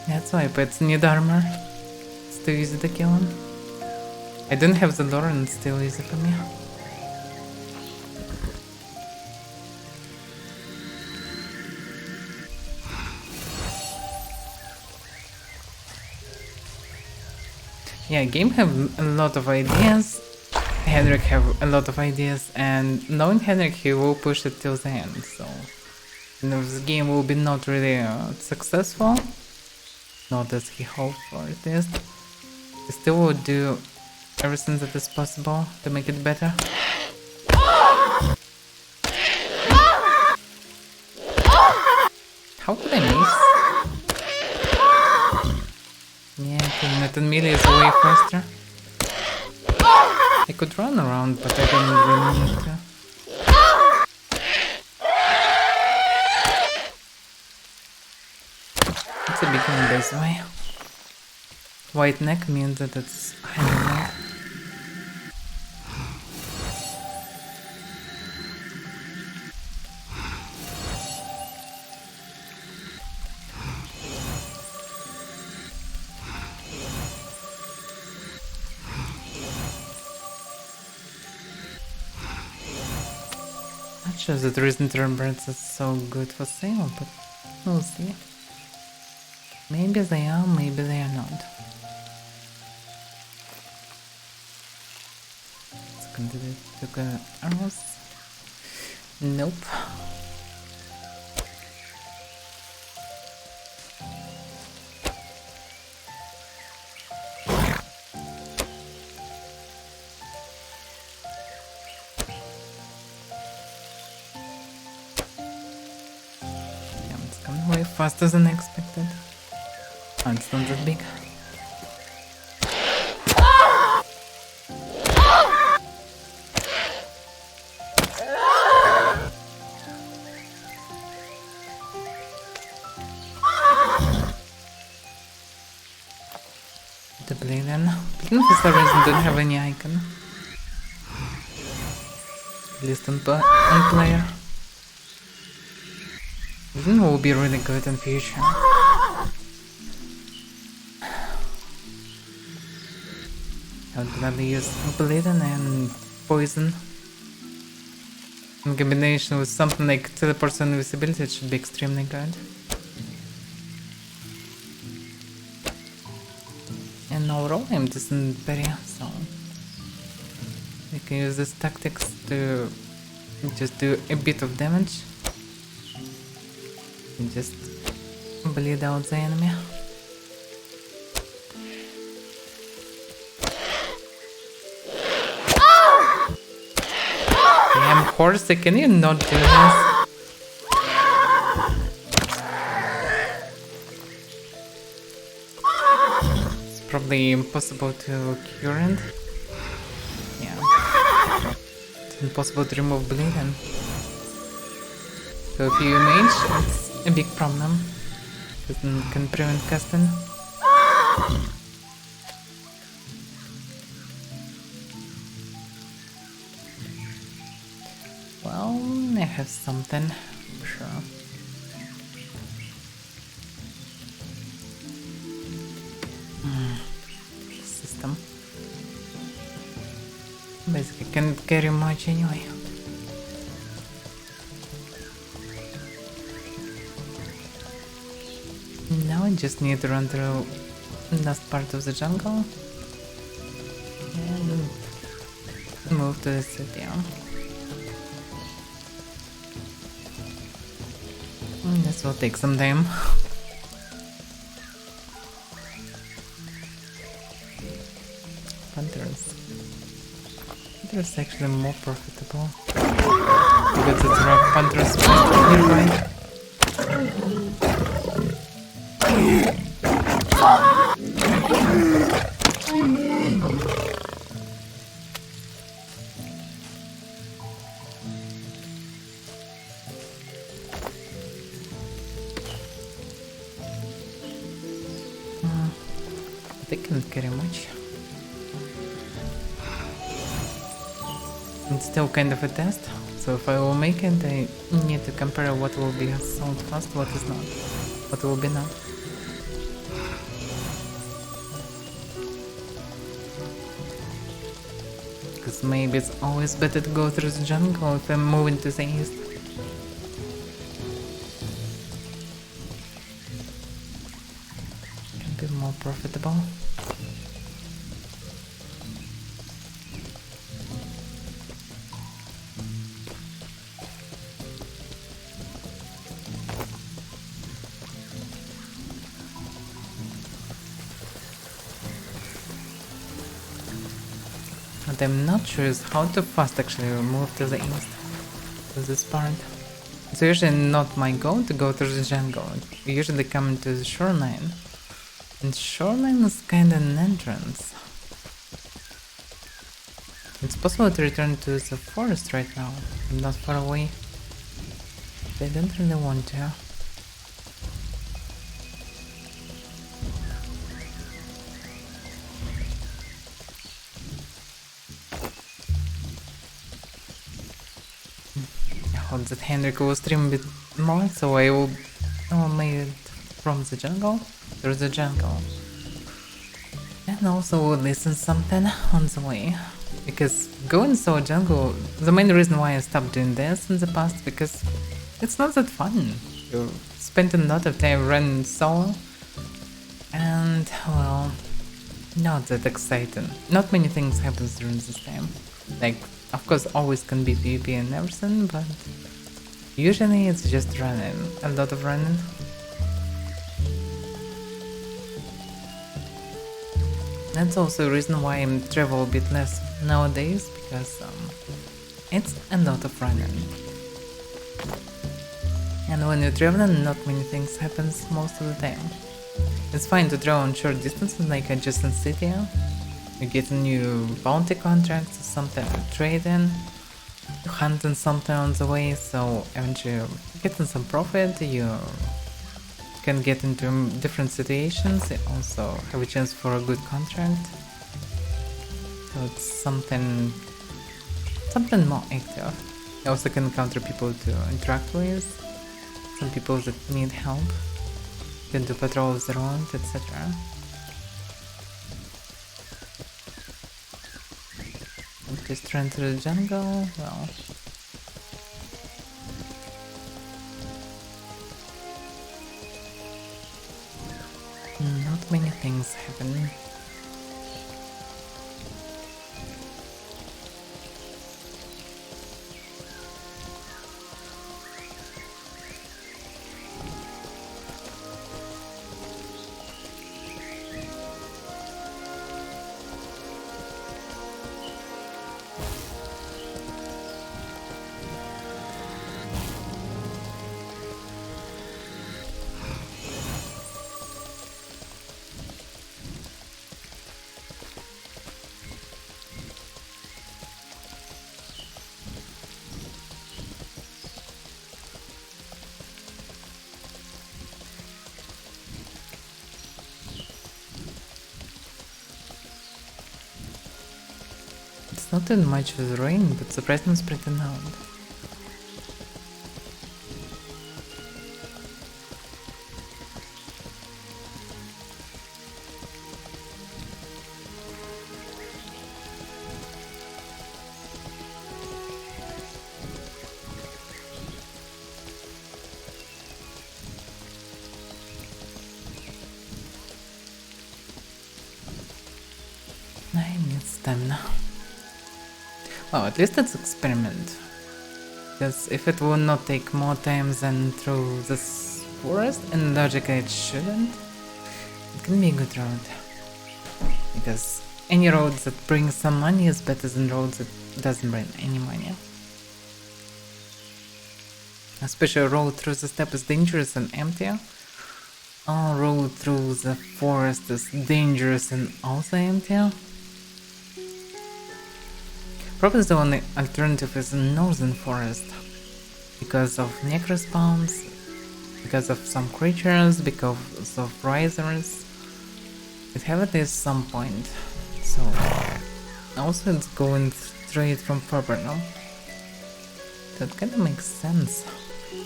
That's why pets need armor. It's too easy to kill him. I don't have the lore and it's still easy for me. Yeah, game have a lot of ideas. Henrik have a lot of ideas, and knowing Henrik, he will push it till the end. So, you know, this game will be not really successful, not as he hoped for it is. He still will do everything that is possible to make it better. How could I miss? Yeah, Net and melee is way faster. I could run around, but I don't really need to. It's a big one, by the way. White neck means that it's hanging out. Not sure that recent birds are so good for sale, but we'll see. Maybe they are, maybe they are not. Let's continue to go arrows. Nope. Yeah, it's coming way faster than expected. Oh, it's not that big. The Paladin. Paladin for some reason don't have any icon. At least on player. Paladin will be really good in future. I would gladly use Paladin and Poison. In combination with something like teleport and invisibility, it should be extremely good. And overall, I'm decent berry, so we can use these tactics to just do a bit of damage and just bleed out the enemy. Damn horse, can you not do this? It's probably impossible to cure it. Yeah. It's impossible to remove bleeding. So if you mage, it's a big problem. It can prevent casting. Well, I have something, for sure. System. Basically, can't carry much anyway. Now I just need to run through the last part of the jungle and move to the city. This will take some time. Panthers. Hunter is actually more profitable. Because it's rock hunters nearby. They can't carry much. It's still kind of a test, so if I will make it, I need to compare what will be sold fast, what is not, what will be not. Because maybe it's always better to go through the jungle if I'm moving to the east. Can be more profitable. What I'm not sure is how to fast actually move to the east, to this part. It's usually not my goal to go through the jungle. We usually come to the shoreline. And shoreline is kinda an entrance. It's possible to return to the forest right now. I'm not far away. But I don't really want to. I hope that Henrik will stream a bit more, so I will make it from the jungle through the jungle. And also will listen something on the way. Because going through a jungle, the main reason why I stopped doing this in the past, because it's not that fun. You spend a lot of time running solo, and well, not that exciting. Not many things happen during this time. Like, of course, always can be PvP and everything, but usually it's just running. A lot of running. That's also a reason why I travel a bit less nowadays, because it's a lot of running. And when you're traveling, not many things happen most of the time. It's fine to travel on short distances, like adjacent city. You get a new bounty contracts, something to trade in, you hunting something on the way, so eventually you're getting some profit, you can get into different situations, you also have a chance for a good contract. So it's something more active. You also can encounter people to interact with, some people that need help, you can do patrols around, etc. Just run through the jungle, well... not many things happen. It's not that much with rain, but surprisingly pretty loud. I need stamina. Well, at least it's experiment. Because if it will not take more time than through this forest, and logically it shouldn't, it can be a good route. Because any roads that bring some money is better than roads that doesn't bring any money. Especially a road through the steppe is dangerous and empty. A road through the forest is dangerous and also empty. Probably the only alternative is northern forest. Because of necrospawns, because of some creatures, because of risers. It have at least some point. So also it's going straight from Faber, no? That kinda makes sense.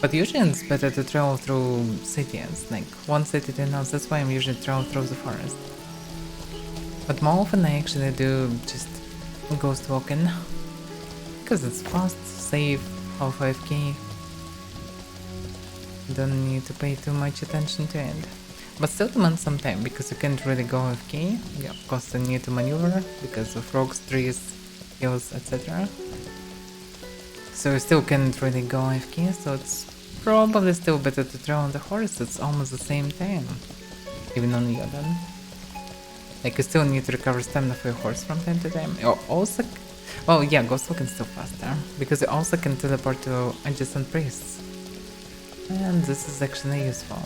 But usually it's better to travel through cities, like one city to another. That's why I'm usually travel through the forest. But more often I actually do just ghost walking. Because it's fast, safe, all 5k. Don't need to pay too much attention to it. But still demands some time, because you can't really go AFK. Yeah, of course you need to maneuver, because of rocks, trees, hills, etc. So you still can't really go AFK, so it's probably still better to travel on the horse. It's almost the same time. Even on Yodan. Like you still need to recover stamina for your horse from time to time. You also... Well, yeah, ghost walking is still faster, because you also can teleport to adjacent priests. And this is actually useful.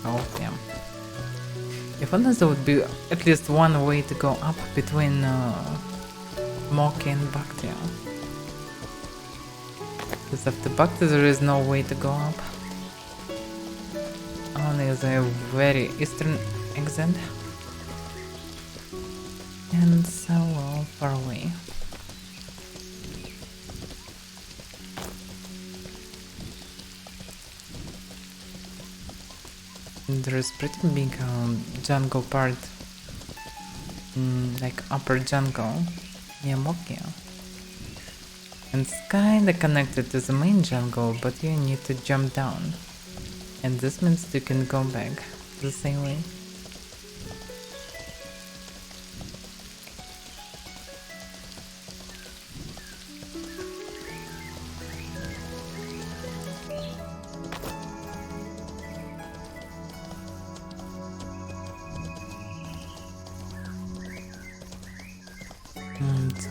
Oh, yeah. If only there would be at least one way to go up between Moki and Bhakti. Because after Bhakti there is no way to go up. Only the very eastern exit. And so far away. There is pretty big jungle part, like upper jungle near Mokia. And it's kinda connected to the main jungle, but you need to jump down. And this means you can go back the same way.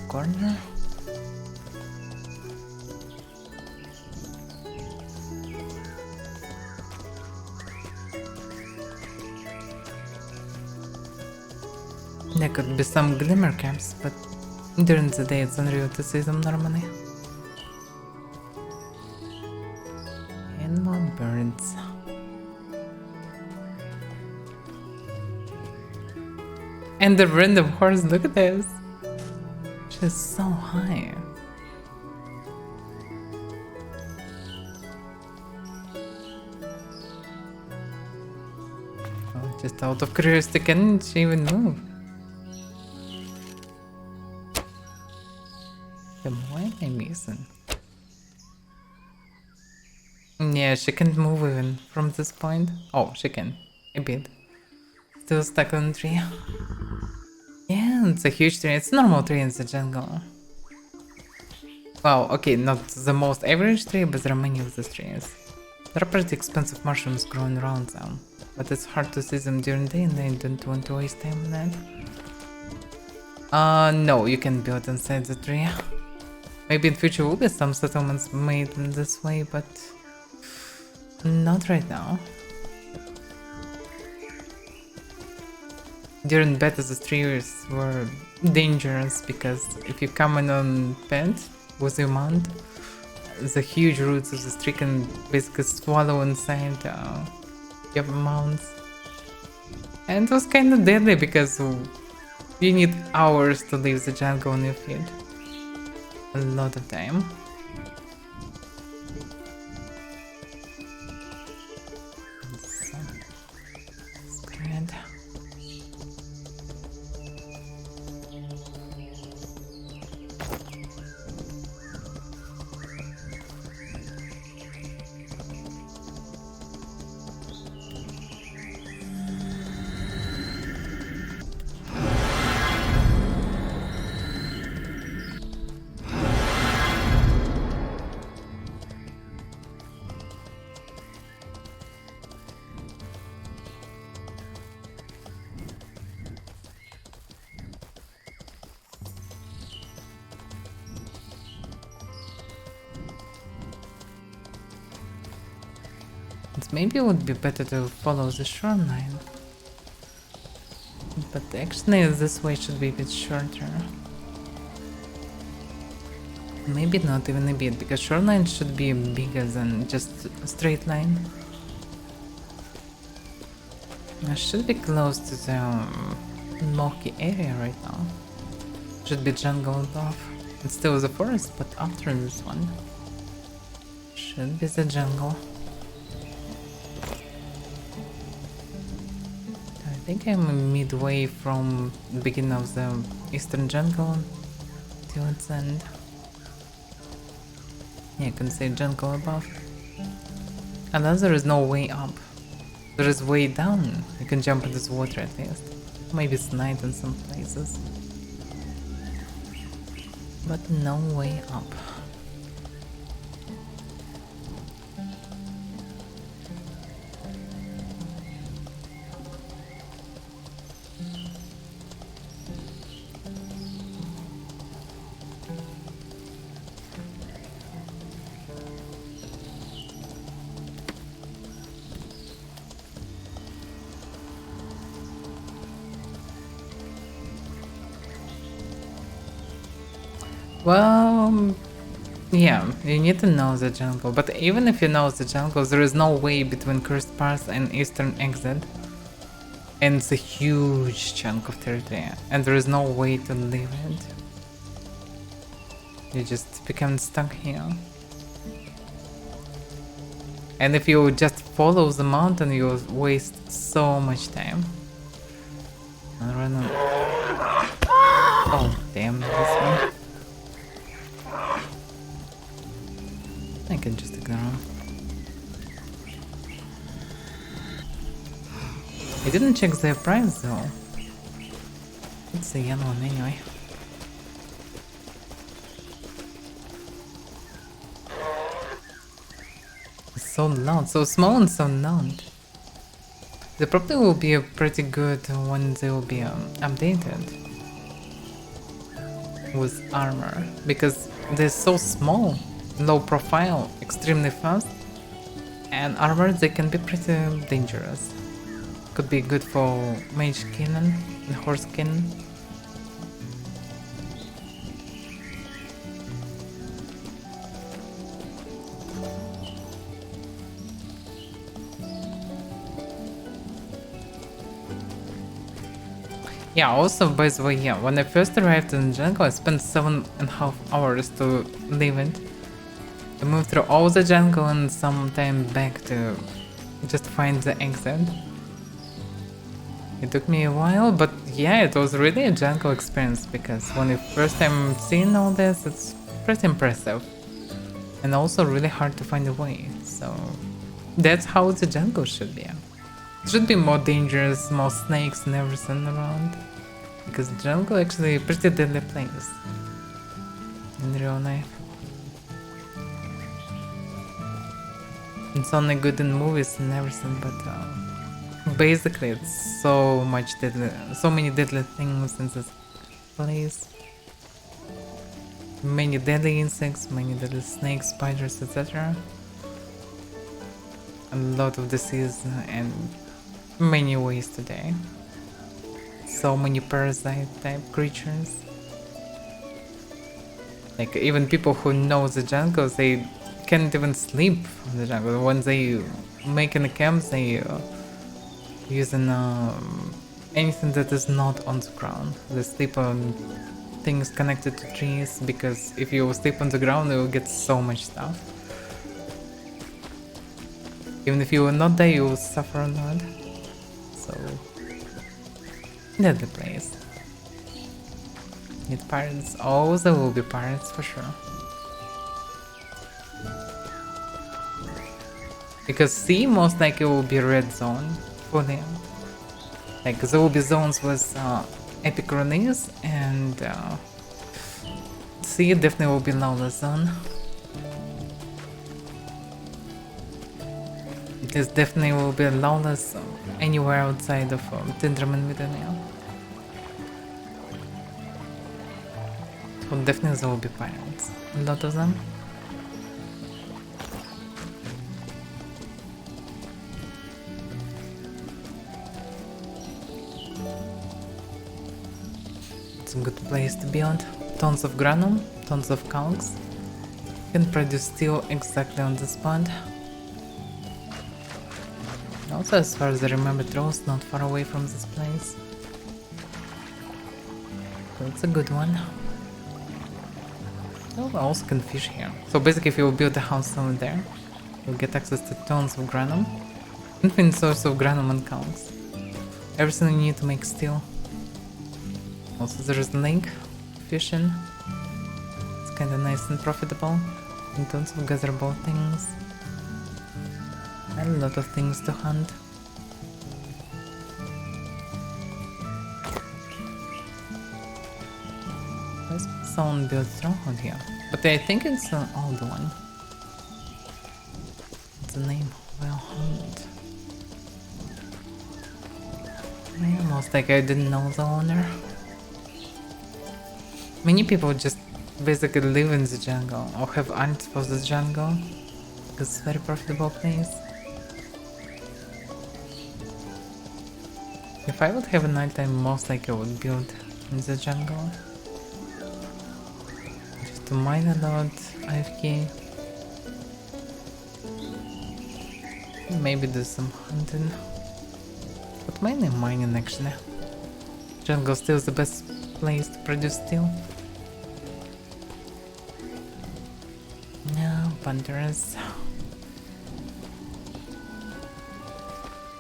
Corner. There could be some glimmer camps, but during the day it's unreal to see them normally. And more birds. And the random horse, look at this! She's so high. Oh, just out of curiosity, can she even move? Then why am I missing? Yeah, she can't move even from this point. Oh, she can. A bit. Still stuck on the tree. Yeah, it's a huge tree. It's a normal tree in the jungle. Well, okay, not the most average tree, but there are many of these trees. There are pretty expensive mushrooms growing around them, but it's hard to see them during the day and I don't want to waste time on that. No, you can build inside the tree. Maybe in future will be some settlements made in this way, but not right now. During beta the trees were dangerous because if you come in on pet with your mount, the huge roots of the tree can basically swallow inside your mounts. And it was kinda deadly because you need hours to leave the jungle on your feet. A lot of time. So, scared. Maybe it would be better to follow the shoreline. But actually this way should be a bit shorter. Maybe not even a bit, because shoreline should be bigger than just a straight line. I should be close to the murky area right now. Should be jungle above. It's still the forest, but after this one should be the jungle. I think I'm midway from the beginning of the eastern jungle to its end. Yeah, I can say jungle above. Unless there is no way up. There is way down. You can jump into this water at least. Maybe it's night in some places. But no way up. Well, yeah, you need to know the jungle, but even if you know the jungle, there is no way between Cursed Pass and Eastern Exit. And it's a huge chunk of territory, and there is no way to leave it. You just become stuck here. And if you just follow the mountain, you waste so much time. Oh, damn, this one. I can just ignore him. I didn't check their price though. It's a yellow one anyway. It's so loud, so small and so loud. They probably will be pretty good when they will be updated with armor, because they're so small. Low profile, extremely fast, and armor they can be pretty dangerous. Could be good for mage cannon and horse cannon. Yeah, also by the way, yeah, when I first arrived in the jungle I spent 7.5 hours to leave it. I moved through all the jungle and some time back to just find the exit. It took me a while, but yeah, it was really a jungle experience, because when you first time seeing all this, it's pretty impressive. And also really hard to find a way, so that's how the jungle should be. It should be more dangerous, more snakes and everything around. Because the jungle actually a pretty deadly place in real life. It's only good in movies and everything, but basically it's so much deadly, so many deadly things in this place. Many deadly insects, many deadly snakes, spiders, etc. A lot of disease and many ways to die. So many parasite type creatures. Like even people who know the jungle, they can't even sleep in the jungle. When they make in the camps, they using anything that is not on the ground. They sleep on things connected to trees, because if you sleep on the ground, you will get so much stuff. Even if you will not die, you will suffer a lot. So that's the place. Need pirates. Oh, there will be pirates for sure. Because sea most likely will be red zone for them. Like there will be zones with epic release, and sea definitely will be lawless zone. This definitely will be lawless anywhere outside of Tindram and Middlenia. So definitely there will be pirates. A lot of them. a good place to build. Tons of granum, tons of cogs. Can produce steel exactly on the spot. Also, as far as I remember, Troll's not far away from this place. So it's a good one. Oh, I also can fish here. So basically, if you build a house over there, you'll get access to tons of granum. Infinite source of granum and cogs. Everything you need to make steel. Also, there is a lake, fishing. It's kinda nice and profitable. In terms of gatherable things. A lot of things to hunt. There's someone built stronghold here. But I think it's an old one. What's the name? Well, hunt. Almost like I didn't know the owner. Many people just basically live in the jungle or have arts for the jungle because it's a very profitable place. If I would have a nighttime, most likely I would build in the jungle. Just to mine a lot, AFK. Maybe do some hunting. But mainly mining actually. Jungle still is the best place to produce steel. No, panthers.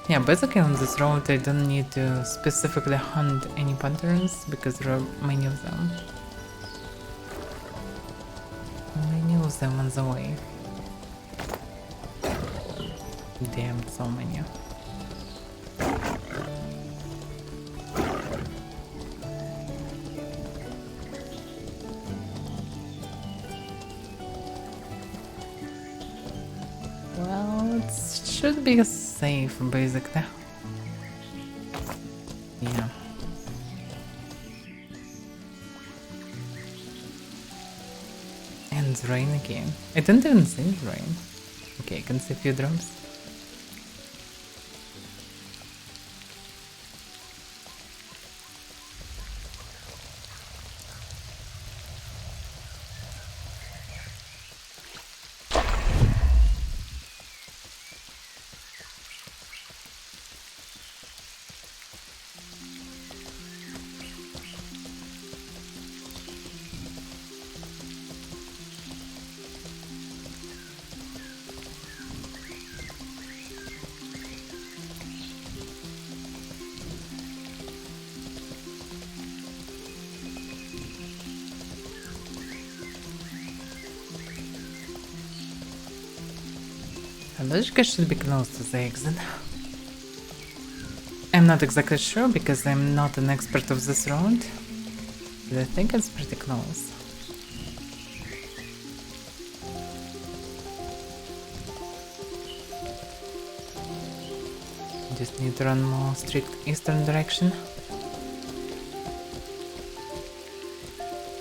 Yeah, basically on this road I don't need to specifically hunt any panthers because there are many of them. Many of them on the way. Damn, so many. Well, it should be safe, basically. Yeah. And it's rain again. I didn't even see rain. Okay, I can see a few drops. Logica should be close to the exit. I'm not exactly sure because I'm not an expert of this road, but I think it's pretty close. Just need to run more strict eastern direction.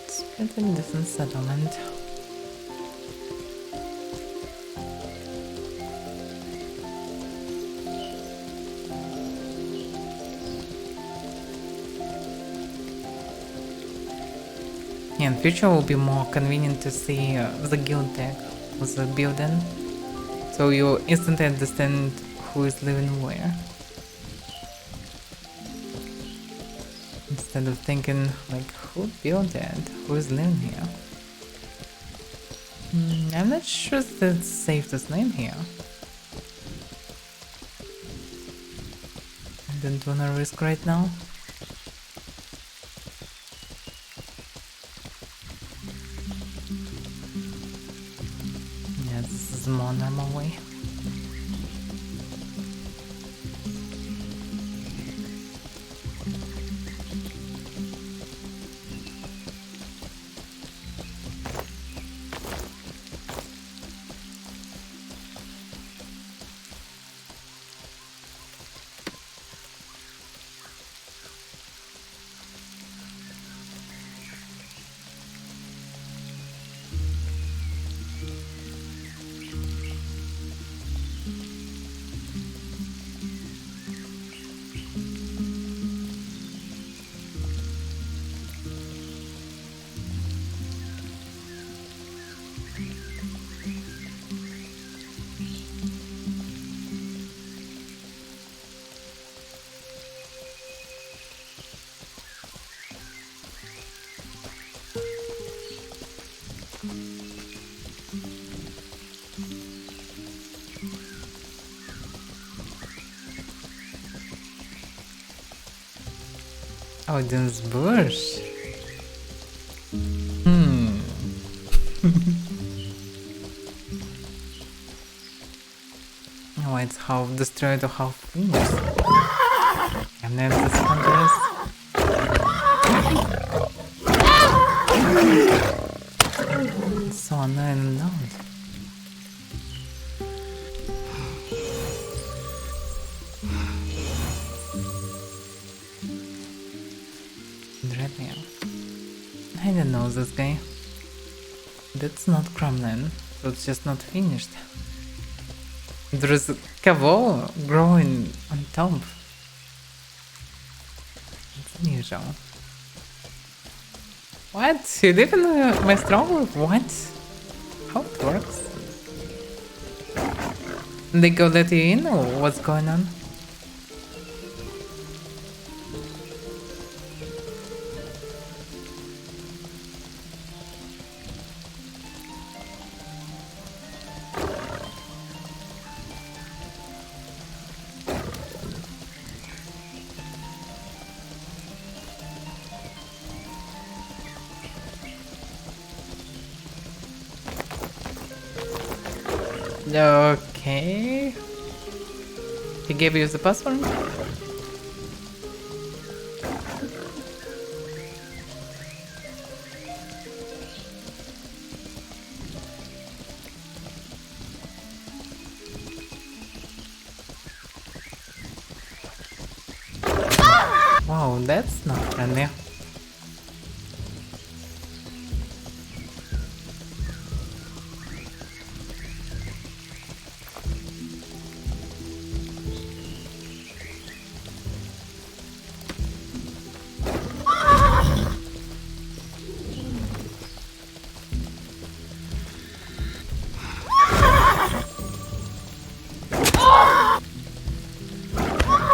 It's pretty decent settlement. Yeah, in future will be more convenient to see the guild tag with the building, so you instantly understand who is living where. Instead of thinking like, who built it? Who is living here? I'm not sure if it's safe to name here. I don't wanna risk right now. Yeah, this is a more normal way. Oh, this bush. Oh, it's half destroyed or half finished. And then this contest. It's so annoying and loud. Dreadnought. I don't know this guy. That's not Kremlin, so it's just not finished. There's a Cavo growing on top. It's unusual. What? You live in my stronghold? What? How it works? They go let you in or what's going on? Okay. He gave you the password? Wow, that's not friendly.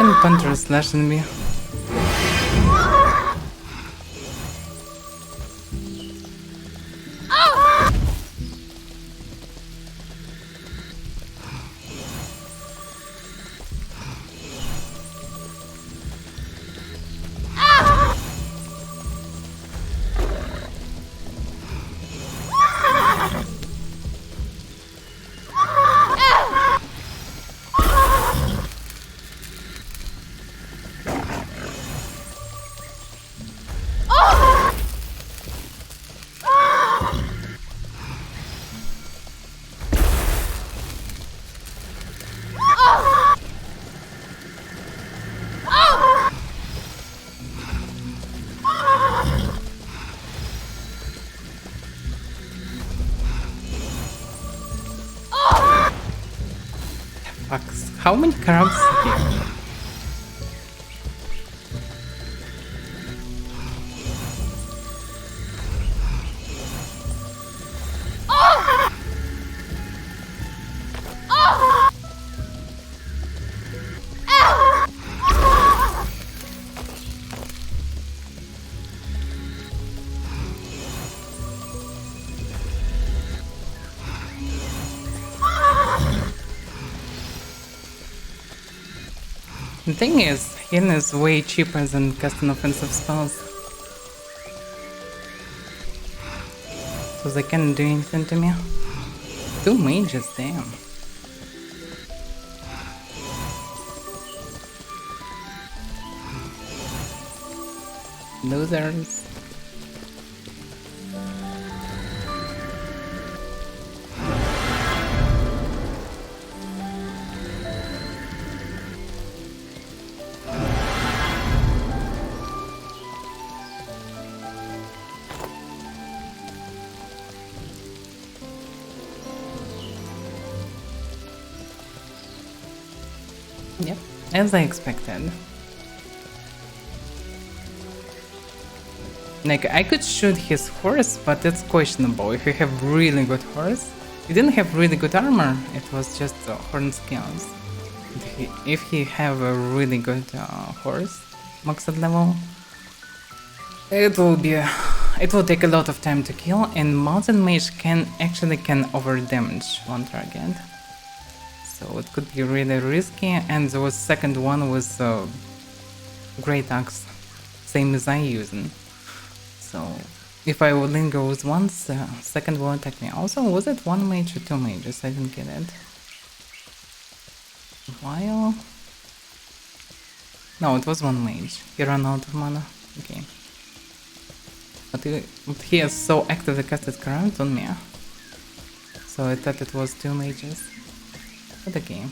And Panther slashing me. Fuck, how many crabs here? The thing is, healing is way cheaper than casting offensive spells. So they can't do anything to me. 2 mages, damn. Losers. Yep, as I expected. Like, I could shoot his horse, but it's questionable. If you have really good horse, he didn't have really good armor, it was just horn skills. If he have a really good horse, maxed level, it will take a lot of time to kill, and mountain mage can over damage one target. So it could be really risky, and the second one was Great Axe. same as I using. So if I would linger with one, second will attack me. Also, was it 1 mage or 2 mages? I didn't get it. While... No, it was 1 mage. He ran out of mana. Okay. But he has so actively casted current on me. So I thought it was 2 mages. But okay.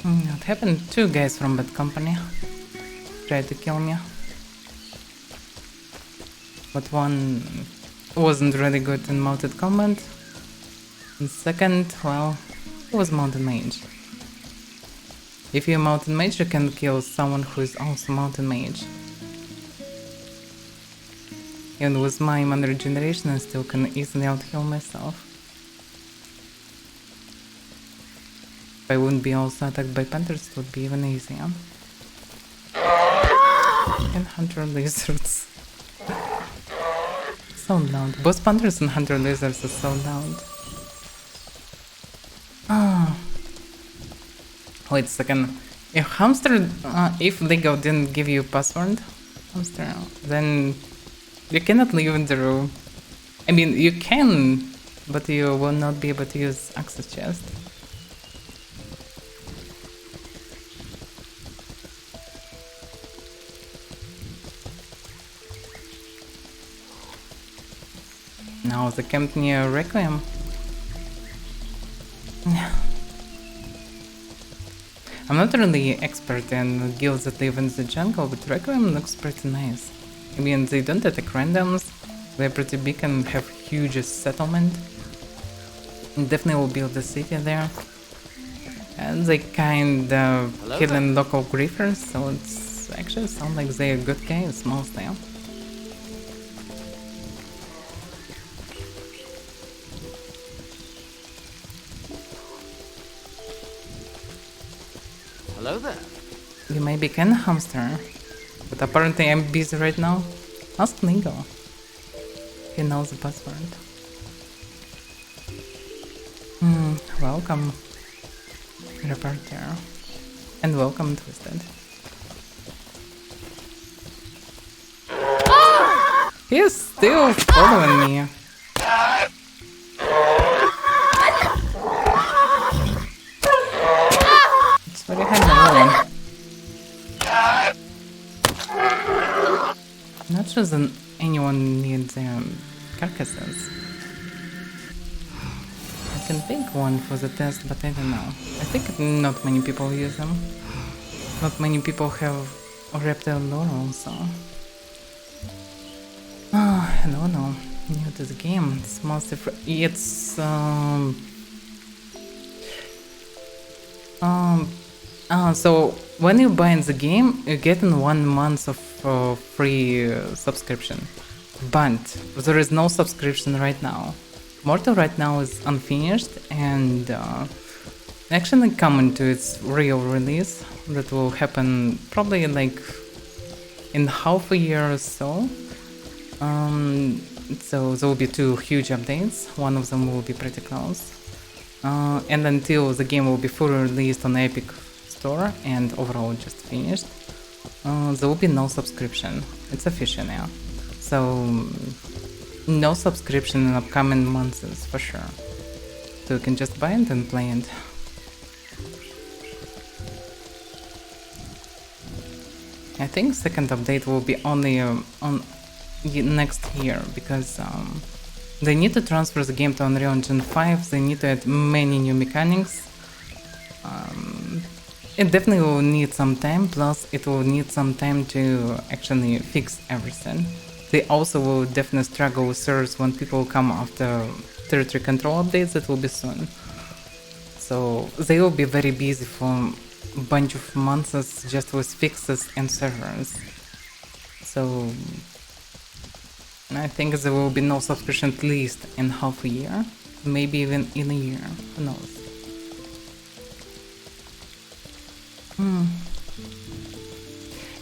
It happened, 2 guys from bad company tried to kill me. But one wasn't really good in mounted combat. And second, well, he was mounted mage. If you're a mountain mage, you can kill someone who is also mountain mage. Even with my mana regeneration, I still can easily out-heal myself. If I wouldn't be also attacked by panthers, it would be even easier. And hunter lizards. So loud. Both panthers and hunter lizards are so loud. Wait a second. If hamster, if Lego didn't give you password, hamster, then you cannot leave in the room. I mean, you can, but you will not be able to use access chest. Now the camp near Requiem. I'm not really expert in guilds that live in the jungle, but Requiem looks pretty nice. I mean, they don't attack randoms, they're pretty big and have huge settlement. Definitely will build a city there. And they kind of kill in local griefers, so it's actually sounds like they're good guys mostly. Hello there. You maybe can hamster, but apparently I'm busy right now. Ask Nigo. He knows the password. Welcome, reporter. And welcome, Twisted. He is still following me. It's very hard. Not sure that anyone needs carcasses. I can pick one for the test, but I don't know. I think not many people use them. Not many people have reptile lore also. No, new to the game. It's mostly so when you buy in the game, you get in 1 month of free subscription. But there is no subscription right now. Mortal right now is unfinished and actually coming to its real release that will happen probably like in half a year or so. So there will be 2 huge updates. One of them will be pretty close. And until the game will be fully released on Epic Store and overall just finished, there will be no subscription. It's official now. So no subscription in upcoming months for sure. So you can just buy it and play it. I think second update will be only on next year because they need to transfer the game to Unreal Engine 5, they need to add many new mechanics. It definitely will need some time, plus it will need some time to actually fix everything. They also will definitely struggle with servers when people come after territory control updates that will be soon. So they will be very busy for a bunch of months just with fixes and servers. So I think there will be no subscription at least in half a year, maybe even in a year, who knows.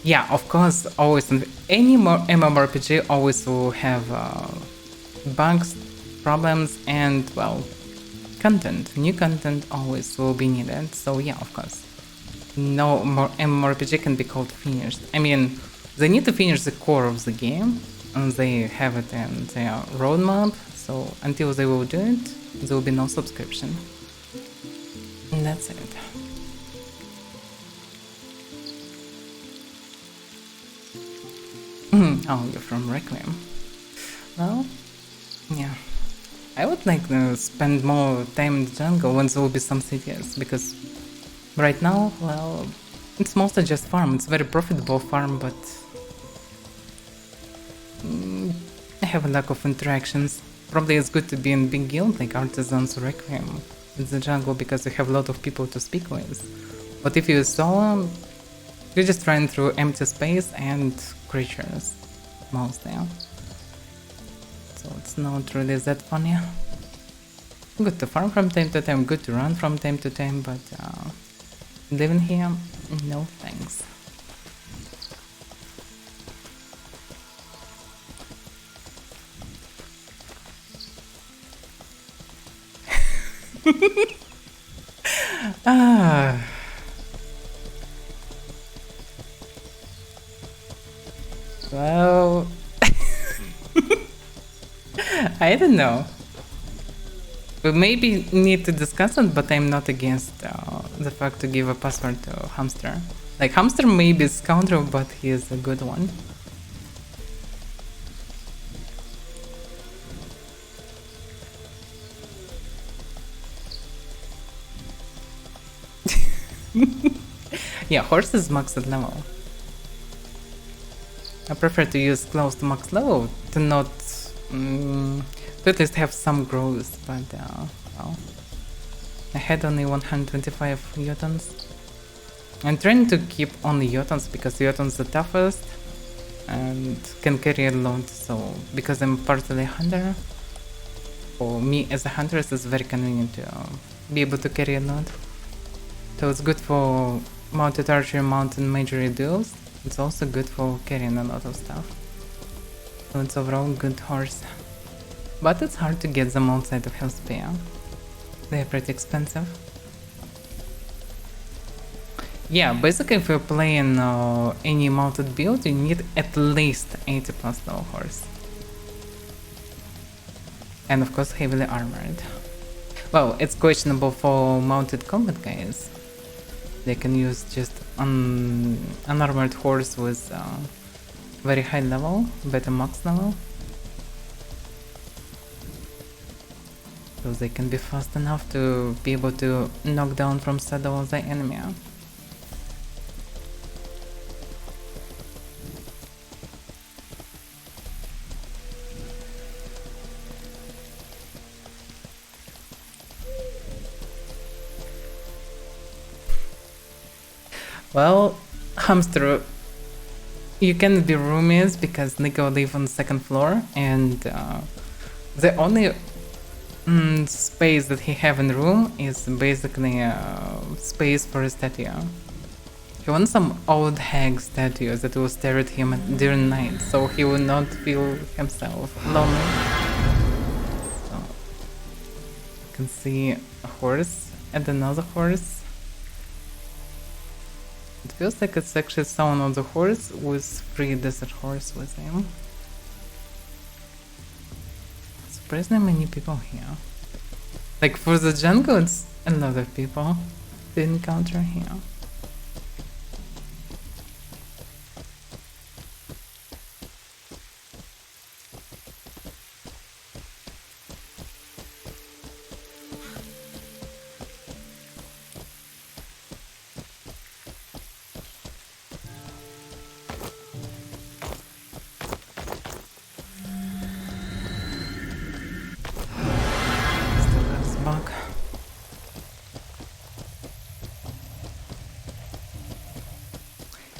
Yeah, of course, always any more mmorpg always will have bugs, problems, and well, content. New content always will be needed. So yeah, of course. no more mmorpg can be called finished. I mean, they need to finish the core of the game, and they have it in their roadmap, so until they will do it, there will be no subscription. And that's it. Oh, you're from Requiem. Well, yeah. I would like to spend more time in the jungle when there will be some cities, because right now, well, it's mostly just farm. It's a very profitable farm, but I have a lack of interactions. Probably it's good to be in big guild like Artisans or Requiem in the jungle because you have a lot of people to speak with. But if you're solo, you're just running through empty space and creatures, mostly. So it's not really that funny. Good to farm from time to time, good to run from time to time, but living here, no thanks. Well, I don't know. We maybe need to discuss it, but I'm not against the fact to give a password to Hamster. Like, Hamster may be a scoundrel, but he is a good one. Yeah, horse is maxed at level. I prefer to use close to max level to not to at least have some growth, but well, I had only 125 Jotuns. I'm trying to keep only Jotuns because Jotuns the toughest and can carry a load, so because I'm partly a hunter, for me as a hunter it's very convenient to be able to carry a load. So it's good for mounted archery, mounted magery duels. It's also good for carrying a lot of stuff. So it's overall good horse. But it's hard to get them outside of Hellspear. They're pretty expensive. Yeah, basically if you're playing any mounted build, you need at least 80 plus level horse. And of course heavily armored. Well, it's questionable for mounted combat guys. They can use just unarmored horse with very high level, better max level. So they can be fast enough to be able to knock down from saddle the enemy. Well, Hamster, you can be roomies because Nico live on the second floor, and the only space that he have in the room is basically space for a statue. He wants some old hag statue that will stare at him during night, so he will not feel himself lonely. So, you can see a horse and another horse. It feels like it's actually someone on the horse with 3 desert horse with him. Surprisingly many people here. Like for the jungle, it's a lot of people to encounter here.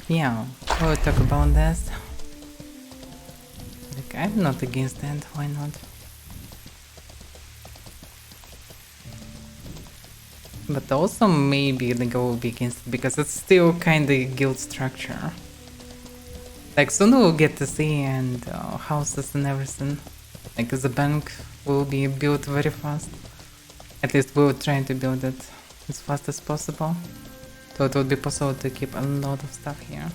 Yeah, we'll talk about this. Like, I'm not against that, why not? But also maybe the goal will be against it because it's still kinda guild structure. Like soon we'll get to see and houses and everything. Like the bank will be built very fast. At least we'll try to build it as fast as possible. So it would be possible to keep a lot of stuff here.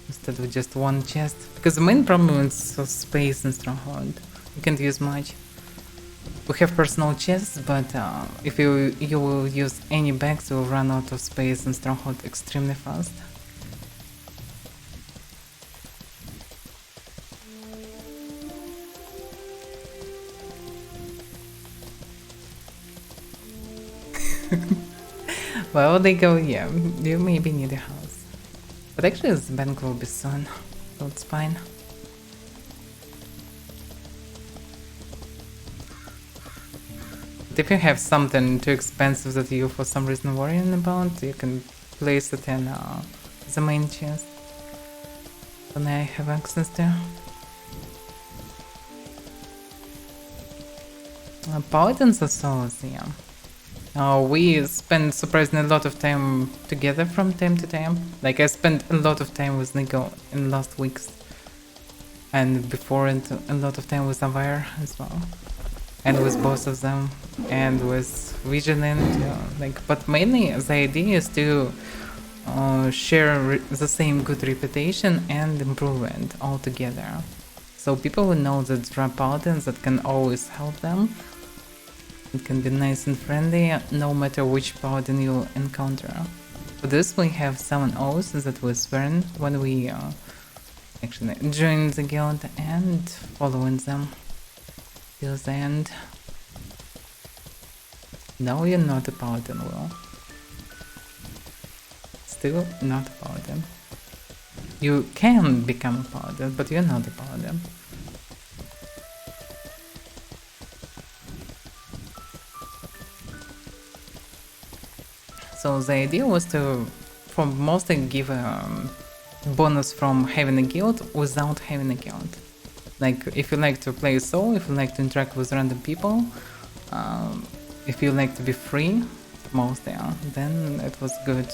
Instead of just one chest. Because the main problem is space in Stronghold. You can't use much. We have personal chests, but if you will use any bags, you will run out of space in Stronghold extremely fast. Well, they go, yeah, you maybe need a house. But actually this bank will be soon, so it's fine. But if you have something too expensive that you for some reason worrying about, you can place it in the main chest. Then I have access to. Paladins are souls, yeah. We spend surprisingly a lot of time together from time to time. Like I spent a lot of time with Nico in last weeks. And before it, a lot of time with Avaira as well. And with both of them. And with Vigilant. But mainly the idea is to share the same good reputation and improve it all together. So people will know that there are paladins that can always help them. It can be nice and friendly, no matter which paladin you'll encounter. For this we have 7 oaths that we swear when we actually join the guild and following them till the end. No, you're not a paladin, Will. Still not a paladin. You can become a paladin, but you're not a paladin. So the idea was to, mostly give a bonus from having a guild without having a guild. Like, if you like to play solo, if you like to interact with random people, if you like to be free, mostly, then it was good.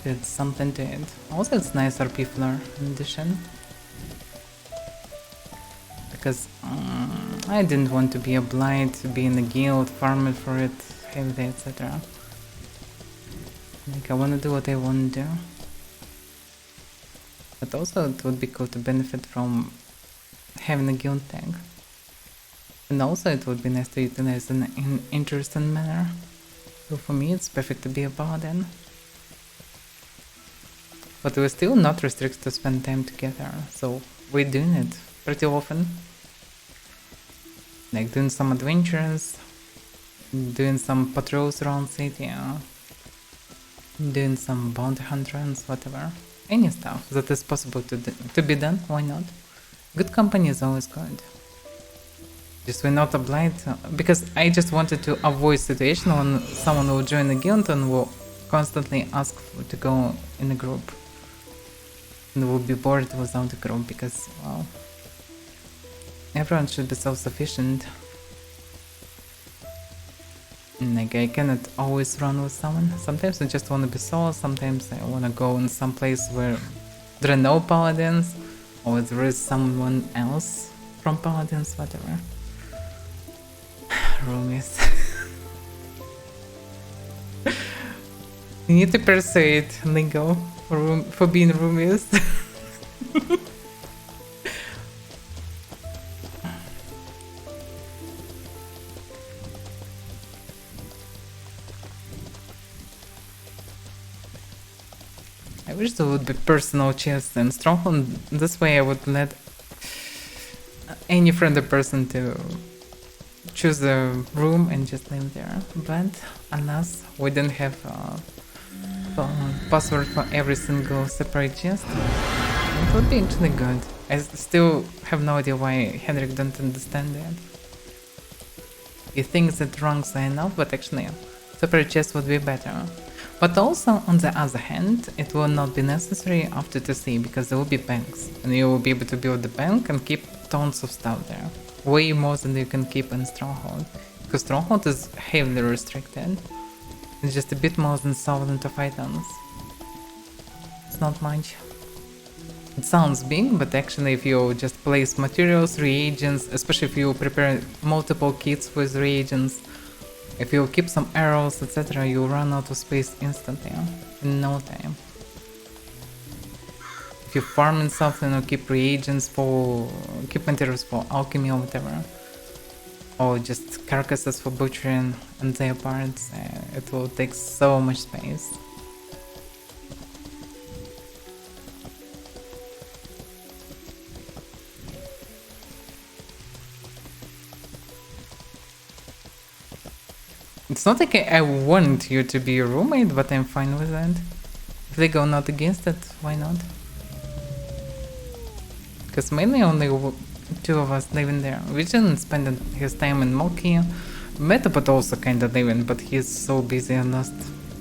It's something to it. Also, it's nice RP flair in addition. Because I didn't want to be obliged to be in a guild, farm it for it, heavily, etc. Like, I want to do what I want to do. But also it would be cool to benefit from having a guild tag. And also it would be nice to utilize in an interesting manner. So for me it's perfect to be a paladin. But we're still not restricted to spend time together, so we're doing it pretty often. Like doing some adventures, doing some patrols around city, doing some bounty hunt runs, whatever. Any stuff that is possible to be done, why not? Good company is always good. Just we're not obliged, because I just wanted to avoid situation when someone will join a guild and will constantly ask to go in a group. And will be bored without a group because, well, everyone should be self-sufficient. Like, I cannot always run with someone. Sometimes I just want to be solo, sometimes I want to go in some place where there are no paladins, or there is someone else from paladins, whatever. Roomies. You need to persuade Lingo for being roomies. I wish there would be personal chests in Stronghold. This way I would let any friendly person to choose a room and just live there. But alas, we don't have a password for every single separate chest. It would be actually good. I still have no idea why Henrik don't understand that. He thinks that ranks are enough, but actually separate chests would be better. But also, on the other hand, it will not be necessary after TC, because there will be banks, and you will be able to build the bank and keep tons of stuff there. Way more than you can keep in Stronghold, because Stronghold is heavily restricted. It's just a bit more than 1,000 of items. It's not much. It sounds big, but actually if you just place materials, reagents, especially if you prepare multiple kits with reagents, If you keep some arrows, etc., you run out of space instantly, in no time. If you farm in something or keep reagents for... keep materials for alchemy or whatever, or just carcasses for butchering and their parts, it will take so much space. It's not like I want you to be a roommate, but I'm fine with that. If they go not against it, why not? Because mainly only two of us living there. We didn't spend his time in Moki. Metapod also kinda living, but he's so busy in last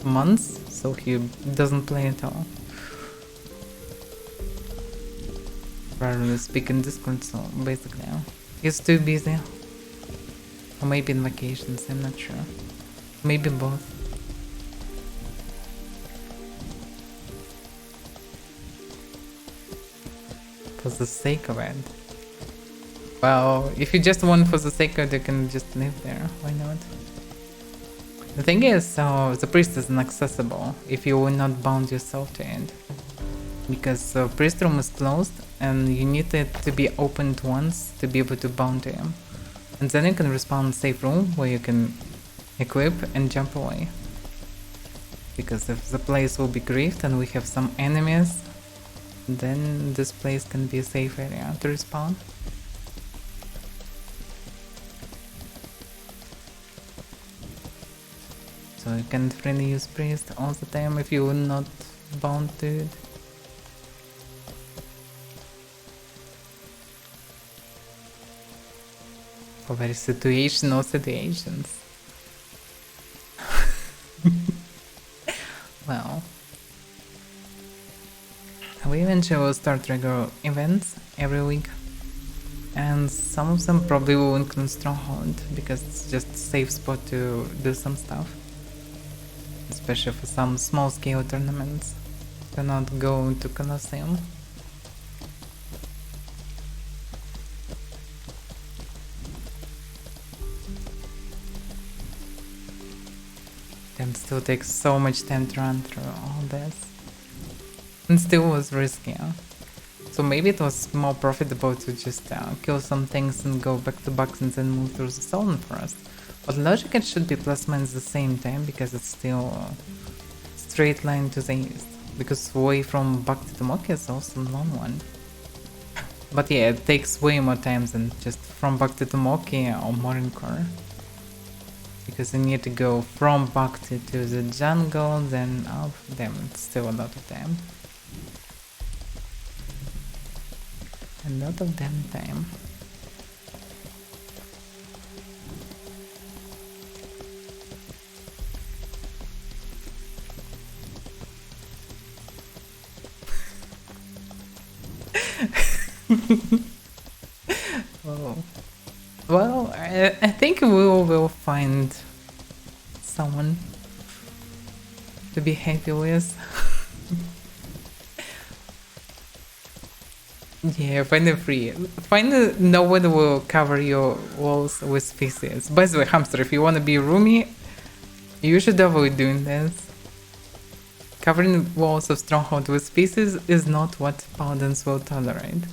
months, so he doesn't play at all. Rarely speak in Discord, so basically he's too busy. Or maybe in vacations, I'm not sure. Maybe both. For the sake of it. Well, if you just want for the sake of it, you can just live there. Why not? The thing is, the priest is inaccessible if you will not bound yourself to it. Because the priest room is closed and you need it to be opened once to be able to bound to him. And then you can respawn safe room where you can equip and jump away. Because if the place will be griefed and we have some enemies, then this place can be a safe area to respawn. So you can freely use priest all the time if you are not bound to it. For very situational situations. Well, we eventually will start regular events every week, and some of them probably will include Stronghold because it's just a safe spot to do some stuff, especially for some small scale tournaments. Do not go to Colosseum. It still takes so much time to run through all this. And still was risky. So maybe it was more profitable to just kill some things and go back to box and then move through the Stolen Forest. But logic it should be plus minus the same time because it's still straight line to the east. Because way from Bhakti to Moki is also a long one. But yeah, it takes way more time than just from Bhakti to Moki or Morincore. Because you need to go from Bhakti to the jungle, then up, damn, it's still a lot of time. A lot of damn time. Oh. Well, I think we will find someone to be happy with. Yeah, find a free. No one will cover your walls with species. By the way, Hamster, if you want to be roomy, you should avoid doing this. Covering walls of Stronghold with species is not what Paladins will tolerate.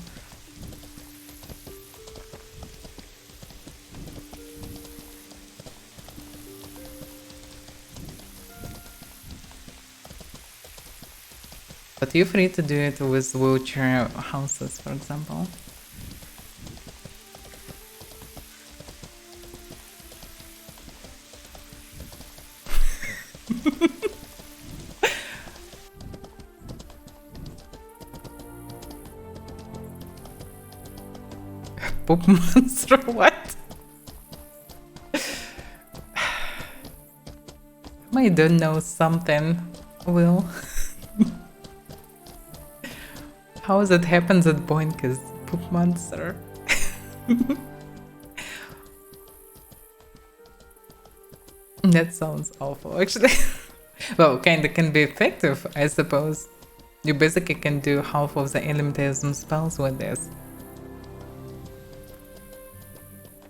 But you're free to do it with wheelchair houses, for example. Poop monster, what? I don't know something, Will. How that happens at Boinka's poop monster? That sounds awful, actually. Well, kinda can be effective, I suppose. You basically can do half of the elementalism spells with this.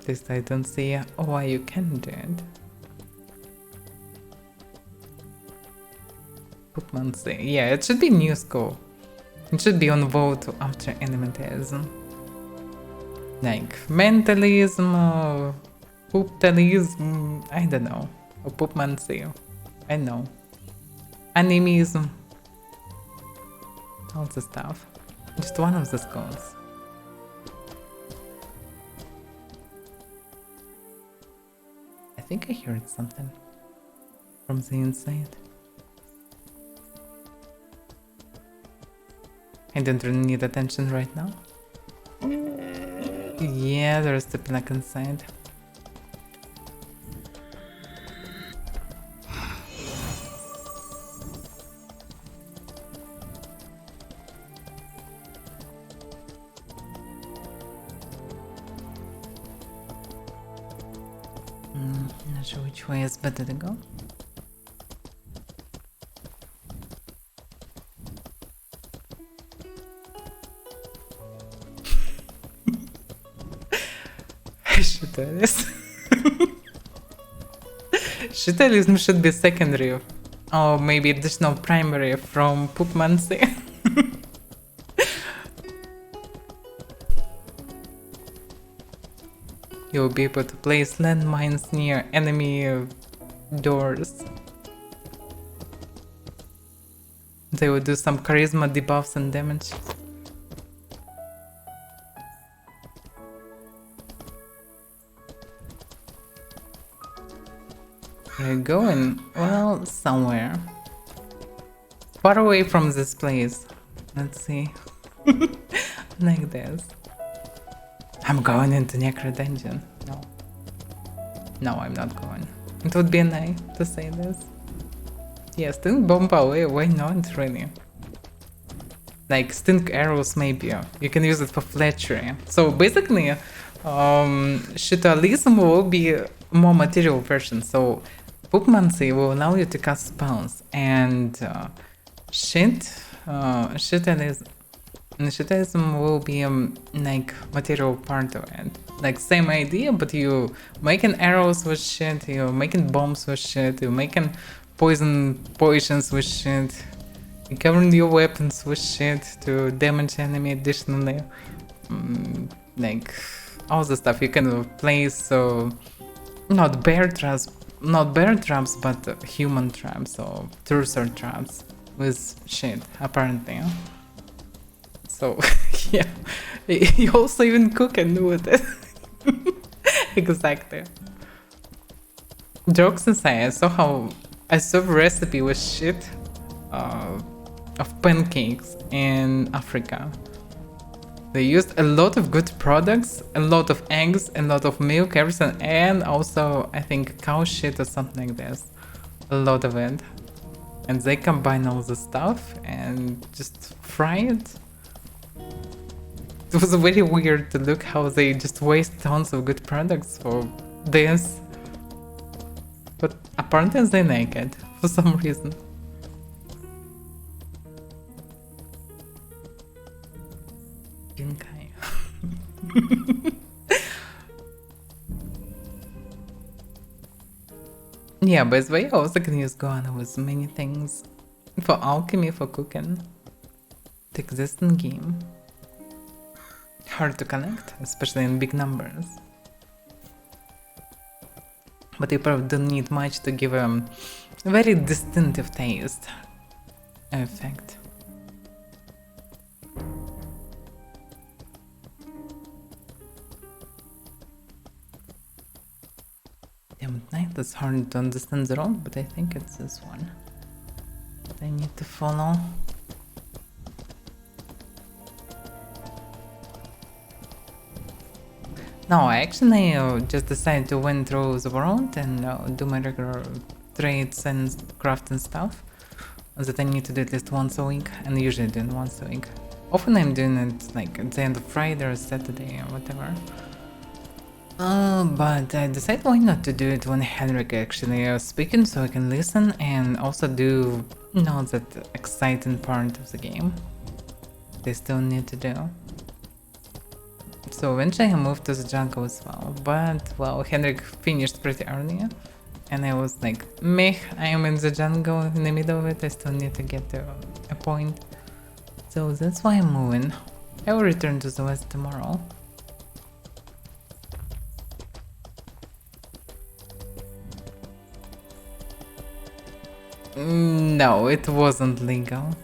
At least I don't see why you can do it. Poopmancy. Yeah, it should be new school. It should be on vote after animalism. Like mentalism or pooptalism, I don't know. Or poopmancy. I know. Animism. All the stuff. Just one of the schools. I think I heard something from the inside. I don't really need attention right now. Yeah, there's the plaque inside. Not sure which way is better to go. Shitalism. Shitalism should be secondary. Or maybe additional primary from Poopmancy. You'll be able to place landmines near enemy doors. They will do some charisma debuffs and damage. Where are you going? Well, somewhere. Far away from this place. Let's see. Like this. I'm going into Necro Dungeon. No. No, I'm not going. It would be nice to say this. Yeah, stink bomb away, why not really? Like stink arrows maybe. You can use it for fletchery. So basically, Shitalism will be a more material version. So Poopmancy will allow you to cast spells, and Shitalism will be like material part of it. Like same idea, but you making arrows with shit, you making bombs with shit, you making potions with shit, you covering your weapons with shit to damage enemy additionally. Like all the stuff you can place, so not bear traps, but human traps or trucer traps with shit apparently. So yeah, you also even cook and do with it. Exactly. Jokes aside, I saw a recipe with shit of pancakes in Africa. They used a lot of good products, a lot of eggs, a lot of milk, everything, and also I think cow shit or something like this. A lot of it. And they combine all the stuff and just fry it. It was very weird to look how they just waste tons of good products for this. But apparently they like it for some reason. Yunkai. Yeah, by the way, I also can use guano with many things. For alchemy, for cooking. It exists in game. Hard to connect, especially in big numbers. But you probably don't need much to give a very distinctive taste effect. Damn it, night, that's hard to understand the road, but I think it's this one that I need to follow. No, I actually just decided to went through the world and do my regular trades and crafting stuff that I need to do at least once a week, and usually doing once a week. Often I'm doing it like at the end of Friday or Saturday or whatever. But I decided why not to do it when Henrik actually is speaking, so I can listen and also do, you know, that exciting part of the game they still need to do. So eventually I moved to the jungle as well, but well, Henrik finished pretty early And I was like, meh, I am in the jungle in the middle of it, I still need to get to a point. So that's why I'm moving. I will return to the west tomorrow. No, it wasn't legal.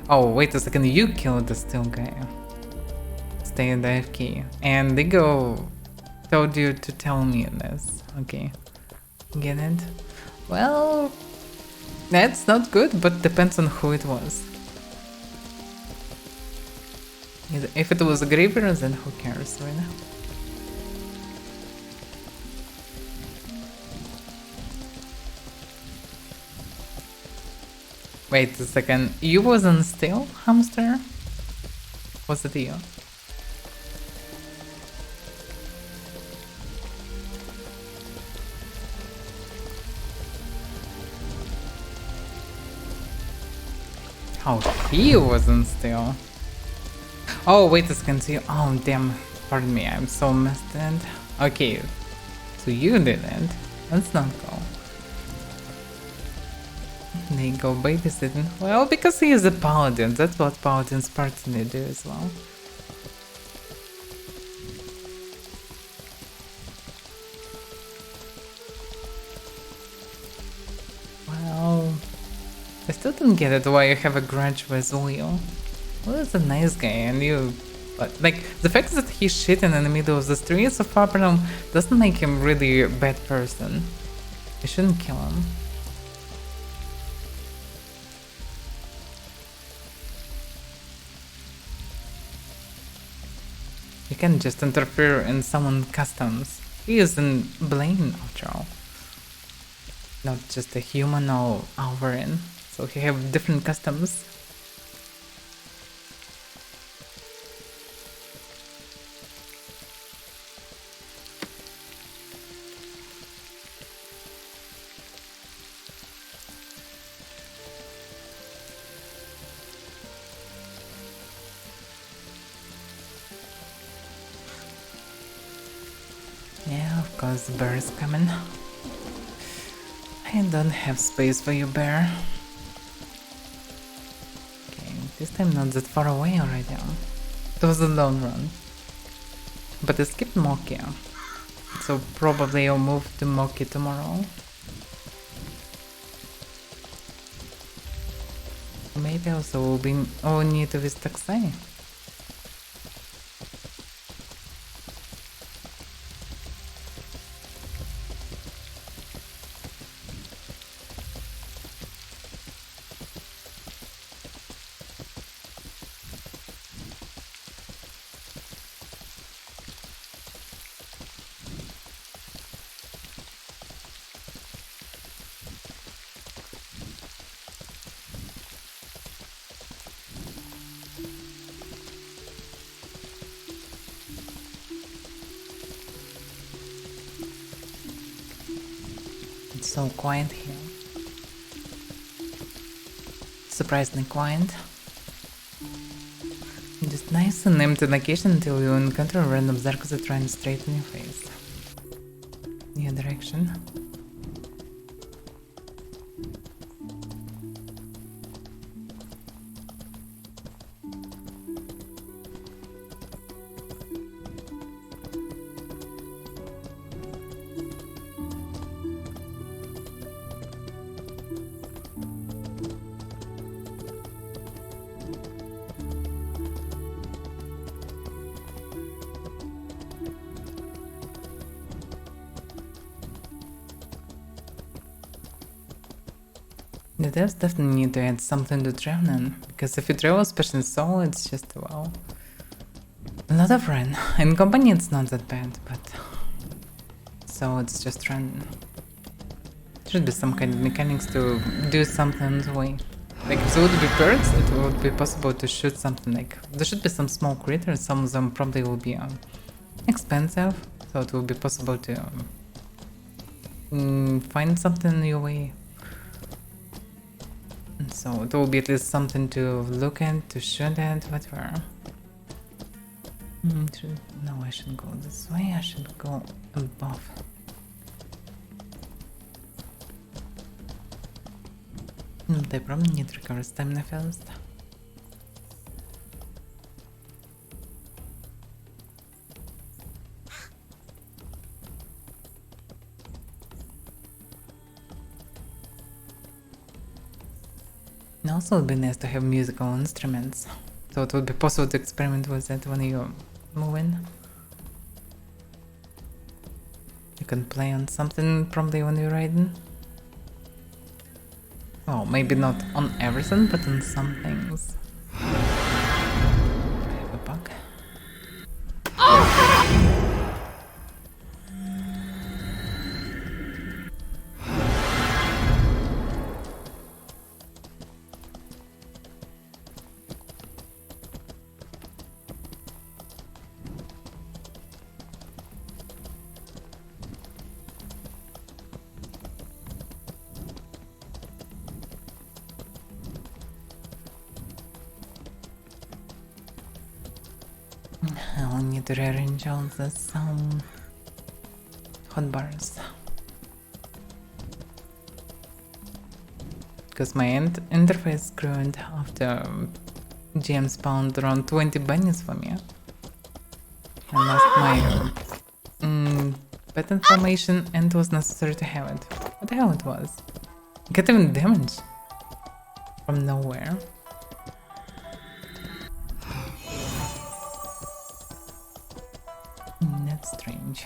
Oh, wait a second, you killed the steel guy. Stay in the AFK. And Ligo told you to tell me this. Okay. Get it? Well, that's not good, but depends on who it was. If it was a Graver, then who cares, right? Wait a second, you wasn't still, hamster? Was it you? Oh, he wasn't still. Oh, wait a second, so you, oh damn, pardon me, I'm so messed in. Okay, so you didn't. Let's not go. They go babysitting. Well, because he is a paladin, that's what paladins personally do as well. Well, I still don't get it why you have a grudge with Leo. Well, he's a nice guy and you... But, like, the fact that he's shitting in the middle of the streets of Paladin doesn't make him really a bad person. You shouldn't kill him. You can't just interfere in someone's customs. He is in Blaine after all. Not just a human or Avaira. So he have different customs. Yeah, of course the bear is coming. I don't have space for you, bear. Okay, this time not that far away already. It was a long run. But I skipped Moki. So probably I'll move to Moki tomorrow. Maybe also will be all need to visit Taxai. It's so quiet here. Surprisingly quiet. Just nice and empty location until you encounter a random Zarko that runs straight in your face. New direction. The devs definitely need to add something to Drowning, because if you travel especially solo, it's just, well, a lot of run. In company it's not that bad, but so it's just run. Should be some kind of mechanics to do something the way. Like if there would be birds, it would be possible to shoot something like... There should be some small critters, some of them probably will be expensive, so it will be possible to find something in your way. So it will be at least something to look at, to shoot at, whatever. No, I shouldn't go this way. I should go above. They probably need recovery stamina first. And also it would be nice to have musical instruments, so it would be possible to experiment with that when you're moving. You can play on something probably when you're riding. Well, maybe not on everything, but on some things. I have a bug. I'll need to rearrange all this hotbars. Because my interface grew after GM spawned around 20 bunnies for me. I lost my pet information and it was necessary to have it. What the hell it was? I got even damage from nowhere. That's strange.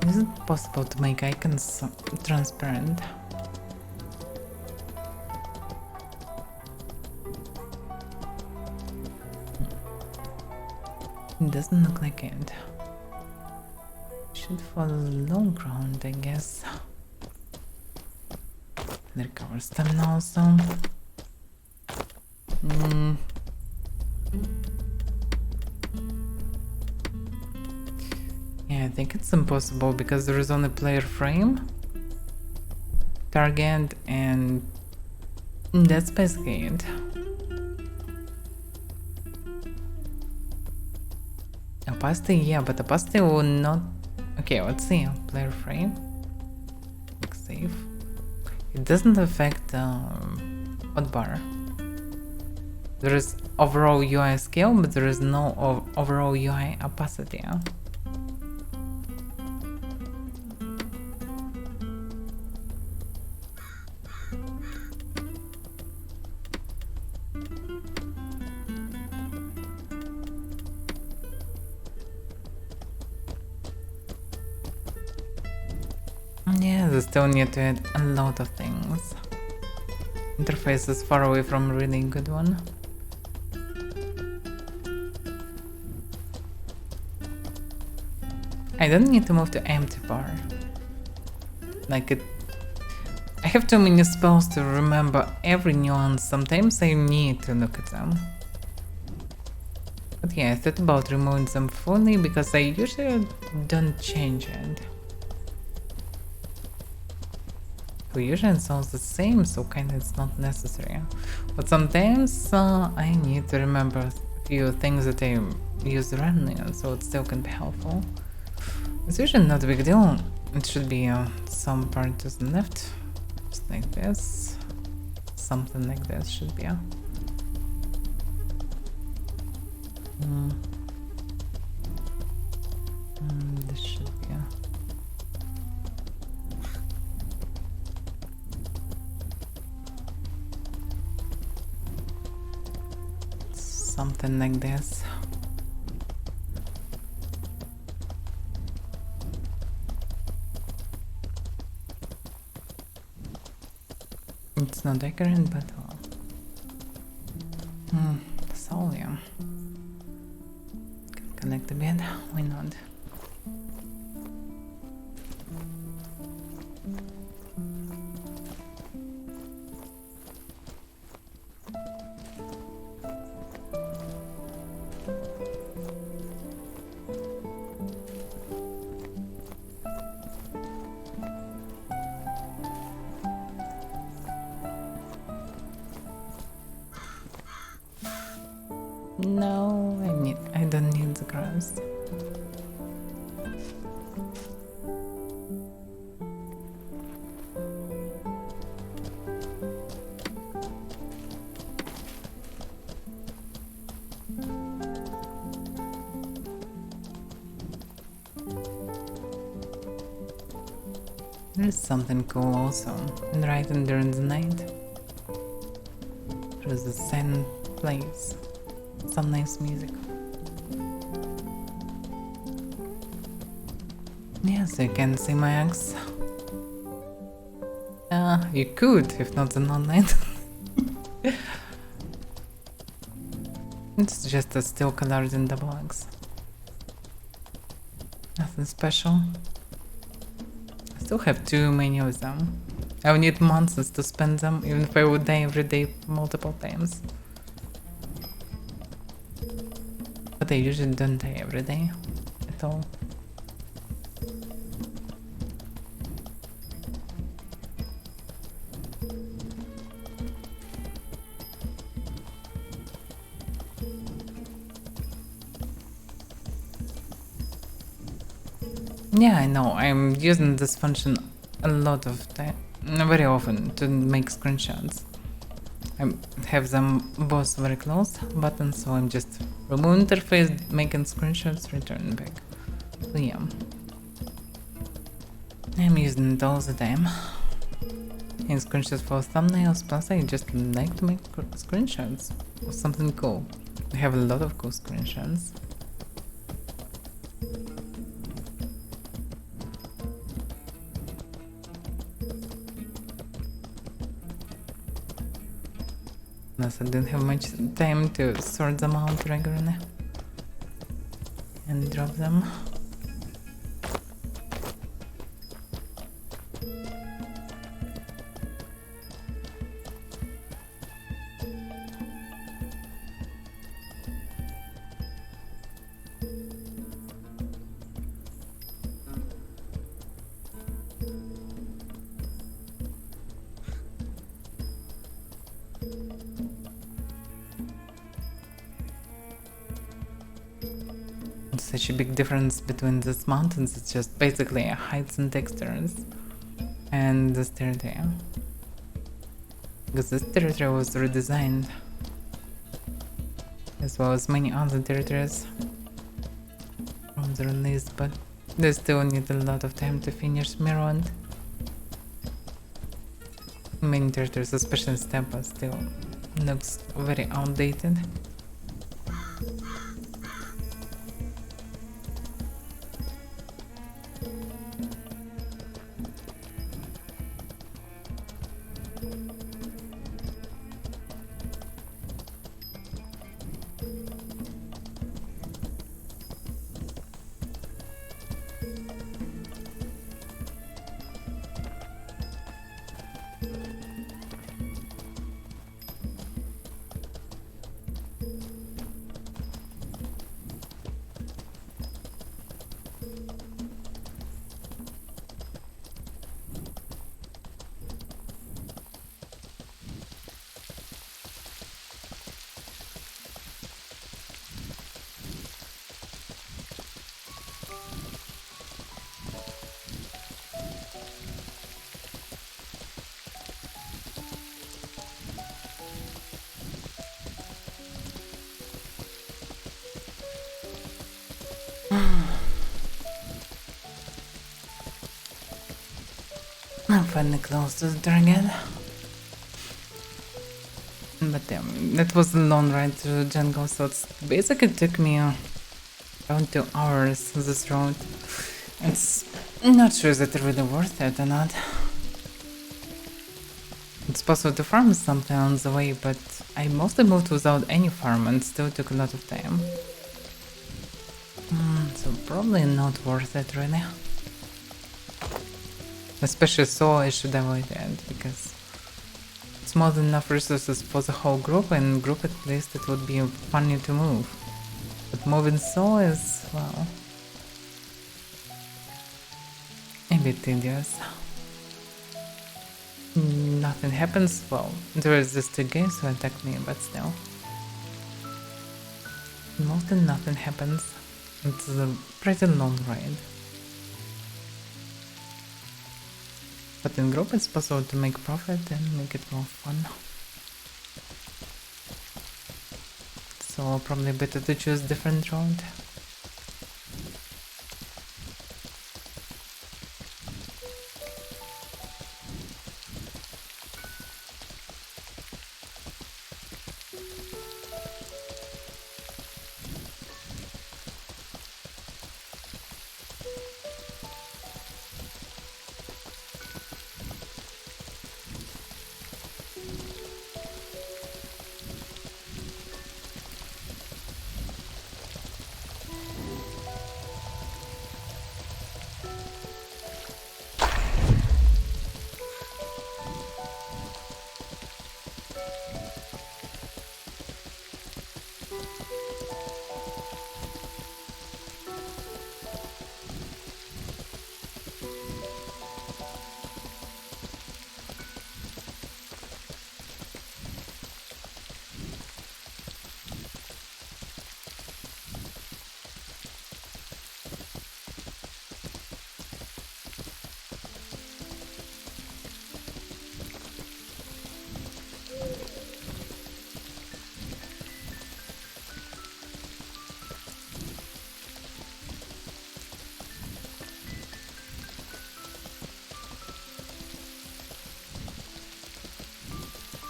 Is it possible to make icons transparent? It doesn't look like it. Should follow low ground, I guess. The recover stamina also. Yeah, I think it's impossible because there is only player frame, target, and that's basically it. Opacity, yeah, but opacity will not... Okay, let's see. Player frame. Click save. It doesn't affect hotbar. There is overall UI scale, but there is no overall UI opacity. Huh? Yeah, they still need to add a lot of things. Interface is far away from a really good one. I don't need to move to empty bar. Like it... I have too many spells to remember every nuance. Sometimes I need to look at them. But yeah, I thought about removing them fully because I usually don't change it. Usually it sounds the same, so kinda it's not necessary. But sometimes I need to remember a few things that I use randomly, so it still can be helpful. It's usually not a big deal. It should be some part to the left, just like this. Something like this should be. This should be. Something like this. It's not accurate, but so yeah. collect a bit. Why not? No, I don't need the grass. There's something cool also, right during the night. There's the sand plays some nice music. Yes, you can see my axe. You could, if not in online. It's just a steel colored in double axe. Nothing special. I still have too many of them. I would need months to spend them, even if I would die every day multiple times. But I usually don't die every day at all. Yeah, I know, I'm using this function a lot of time, very often, to make screenshots. I have them both very close buttons, so I'm just remove interface, making screenshots, return back. So yeah, I'm using it all the time. And screenshots for thumbnails, plus I just like to make screenshots of something cool. I have a lot of cool screenshots. Plus I didn't have much time to sort them out regularly and drop them. Such a big difference between these mountains. It's just basically heights and textures and this territory, because this territory was redesigned as well as many other territories from the release, but they still need a lot of time to finish Mirrorland. Many territories, especially Steppe, still looks very outdated. I'm finally close to the dragon. But that was a long ride through the jungle, so it basically took me around 2 hours this road. It's not sure that it's really worth it or not. It's possible to farm something on the way, but I mostly moved without any farm and still took a lot of time. probably not worth it really. Especially so I should avoid it because it's more than enough resources for the whole group, and group at least it would be funny to move. But moving so is, well, a bit tedious. Nothing happens, well, there is this two guys who attack me, but still. Mostly nothing happens. It's a pretty long ride. But in group it's possible to make profit and make it more fun. So probably better to choose different road.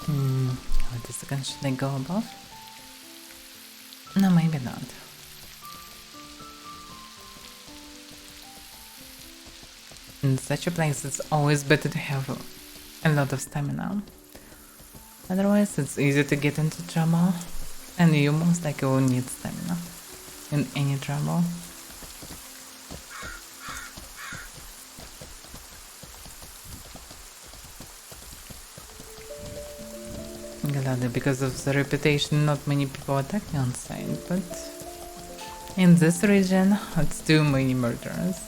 What is the gun? Should I go above? No, maybe not. In such a place it's always better to have a lot of stamina. Otherwise it's easy to get into trouble, and you most likely will need stamina in any trouble. Gladly, because of the reputation, not many people attack me on sight, but in this region, it's too many murderers.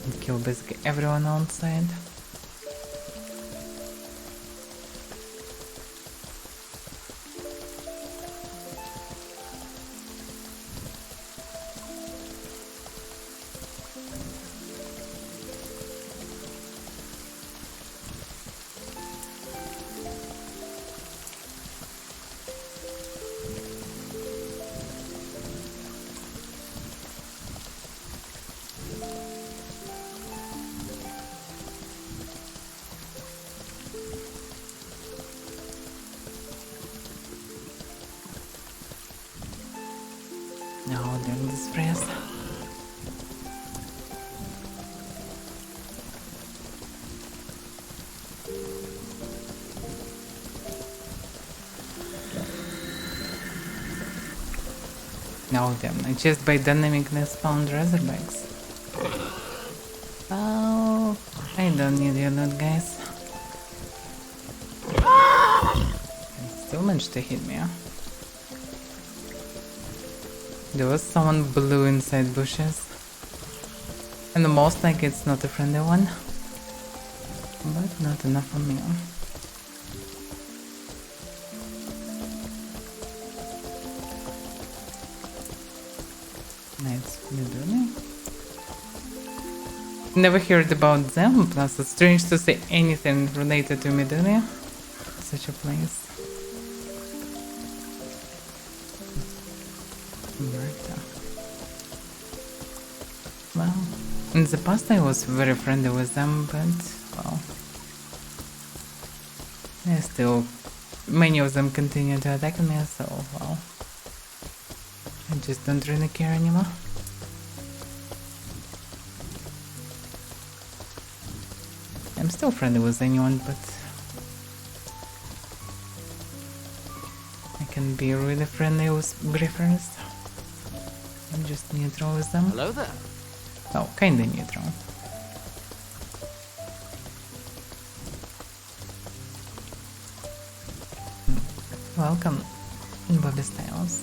And kill basically everyone on sight. Now during this press. Now then, I just by dynamicness found razorbacks. Oh, I don't need your loot, guys. They still managed to hit me, huh? There was someone blue inside bushes. And most likely it's not a friendly one. But not enough for me. Nice, really? Never heard about them, plus it's strange to say anything related to Midori. Such a place. Well, in the past I was very friendly with them, but, well, still, many of them continue to attack me, so, well, I just don't really care anymore. I'm still friendly with anyone, but I can can be really friendly with griffers. I'm just neutral with them. Hello there. Oh, kinda neutral. Welcome, Bobby Styles.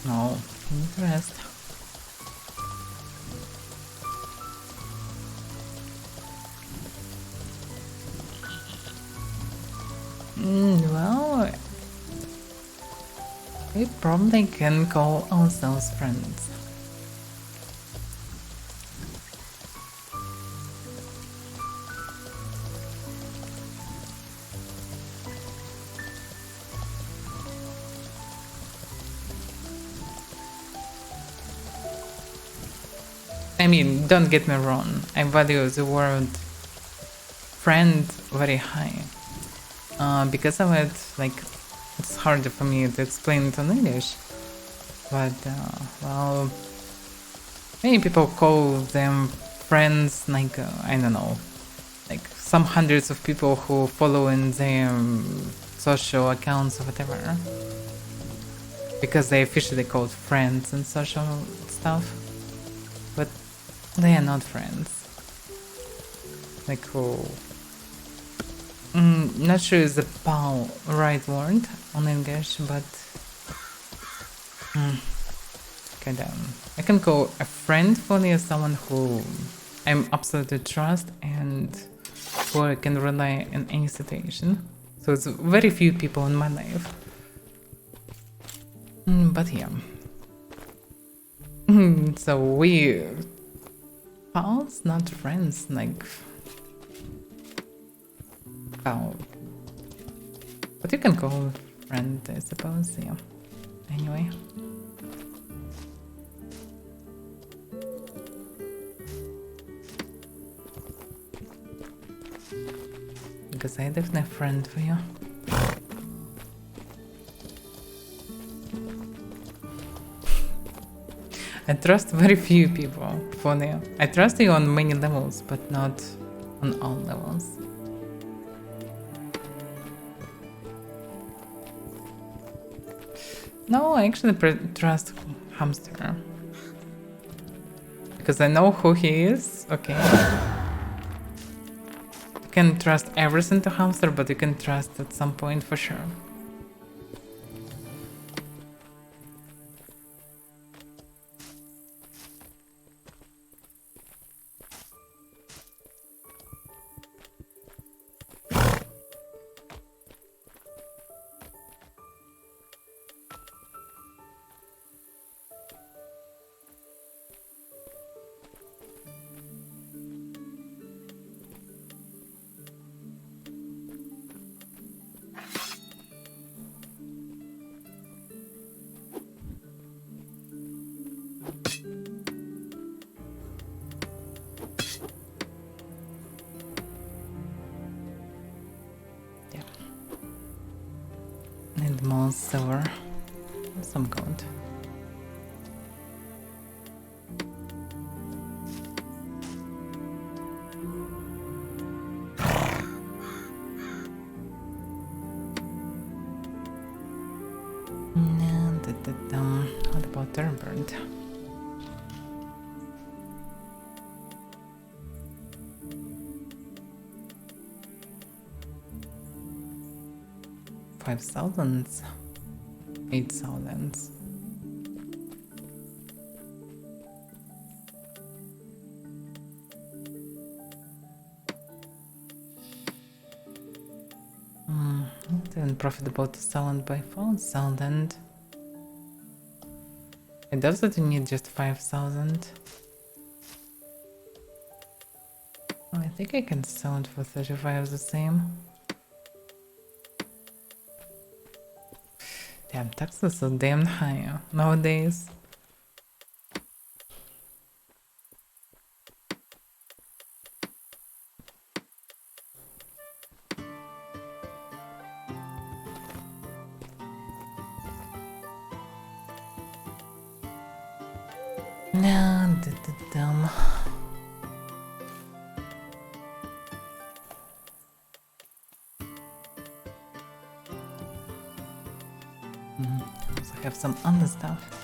No, interest. Well, we probably can call ourselves friends. I mean, don't get me wrong, I value the word friend very high. Because of it, like, it's harder for me to explain it in English. But, well, many people call them friends, like, I don't know, like some hundreds of people who follow in their social accounts or whatever. Because they officially called friends and social stuff. But they are not friends. Like who... not sure is the pal right word on English, but... kinda... I can call a friend fully as someone who I'm absolutely trust and who I can rely in any situation. So it's very few people in my life. But yeah. So we... pals, not friends, like... oh. But you can call friend, I suppose, yeah. Anyway. Because I definitely a friend for you. I trust very few people, funny. I trust you on many levels, but not on all levels. No, I actually trust Hamster. Because I know who he is, okay. You can trust everything to Hamster, but you can trust at some point for sure. Need more silver, some gold. What about Thunderbird? $5,000, $8,000. Not even profitable to sell it by 4,000. It doesn't need just 5,000. Oh, I think I can sell it for 35 the same. Damn, taxes are damn high nowadays. No, dumb. Also have some other stuff.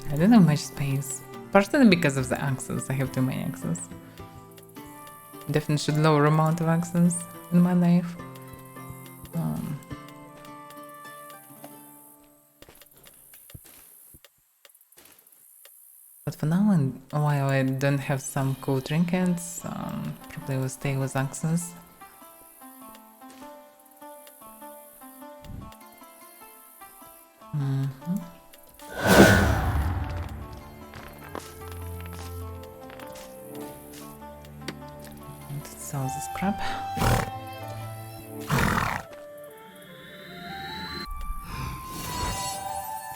I don't have much space. Partially because of the axes. I have too many axes. Definitely should lower amount of axes in my life. But for now, and while I don't have some cool trinkets, probably will stay with axes. Let's sell this crap.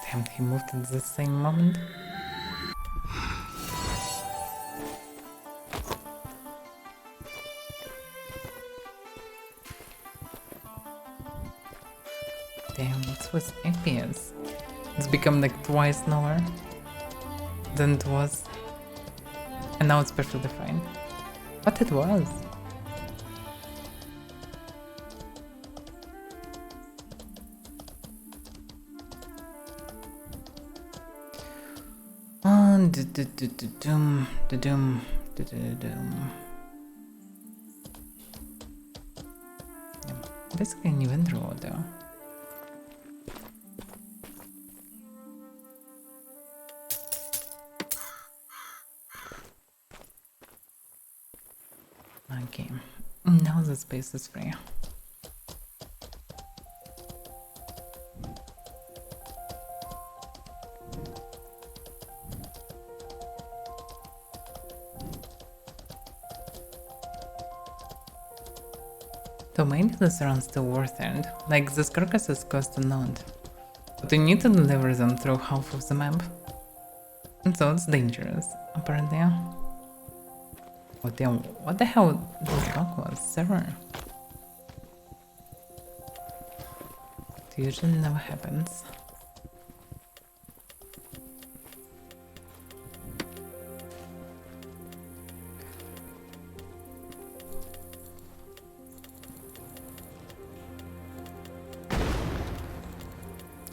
Damn, he moved at the same moment. Damn, what's with FPS? It's become like twice lower than it was. And now it's perfectly fine. But it was. Basically an event roll though. Okay, now the space is free. So maybe this run's still worth it. Like, these carcasses cost a lot. But you need to deliver them through half of the map. And so it's dangerous, apparently. Oh damn, what the hell this bug was? Server. It usually never happens.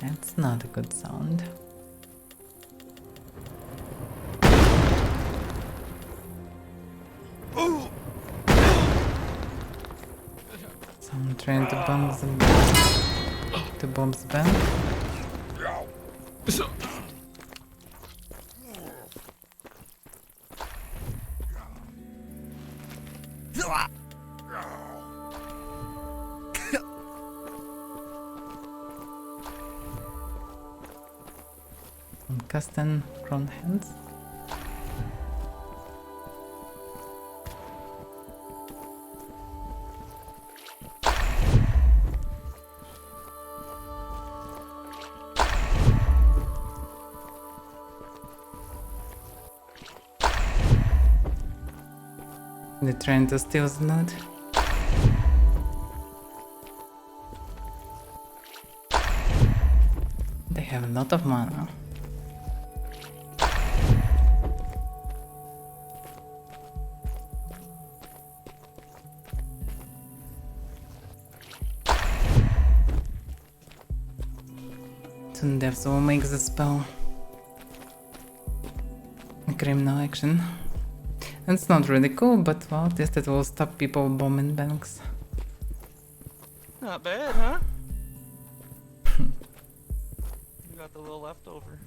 That's not a good sound. So I'm trying to bomb the bank. Custom grown hands. They're trying to steal the node. They have a lot of mana. Soon Devs will make the spell a criminal action. It's not really cool, but well, at least it will stop people bombing banks. Not bad, huh? You got the little leftover.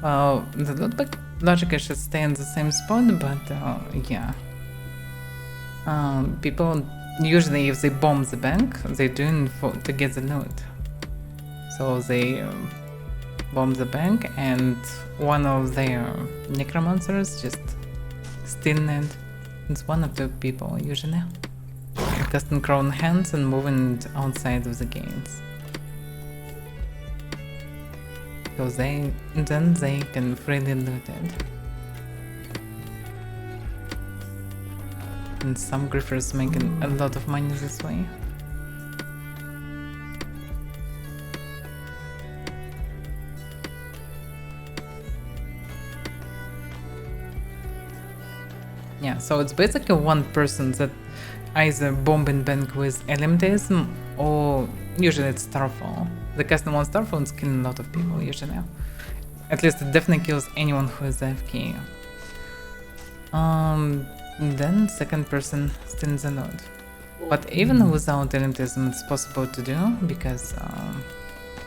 Well, the lootbook logic should stay in the same spot, but yeah. People usually, if they bomb the bank, they're doing to get the loot. So they bomb the bank, and one of their necromancers just stealing it. It's one of the people usually. Casting crown hands and moving it outside of the gates. So then they can freely loot it. And some griffers making a lot of money this way. Yeah, so it's basically one person that either bombing bank with elementism or usually it's Starfall. The casting one Starfall is killing a lot of people usually. At least it definitely kills anyone who is AFK. Then second person steals the loot. But even without elementism it's possible to do because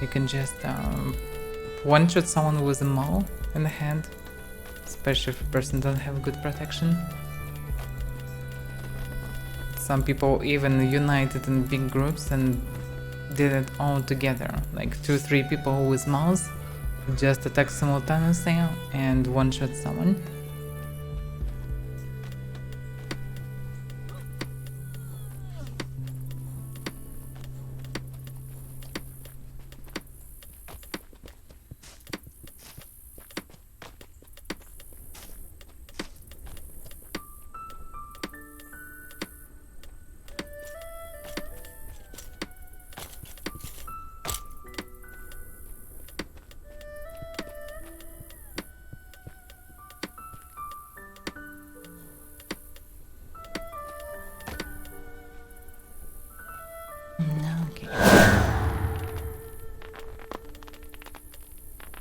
you can just one-shot someone with a maul in the head. Especially if a person doesn't have good protection. Some people even united in big groups and did it all together. Like 2-3 people with mouths just attack simultaneously and one-shot someone. Okay.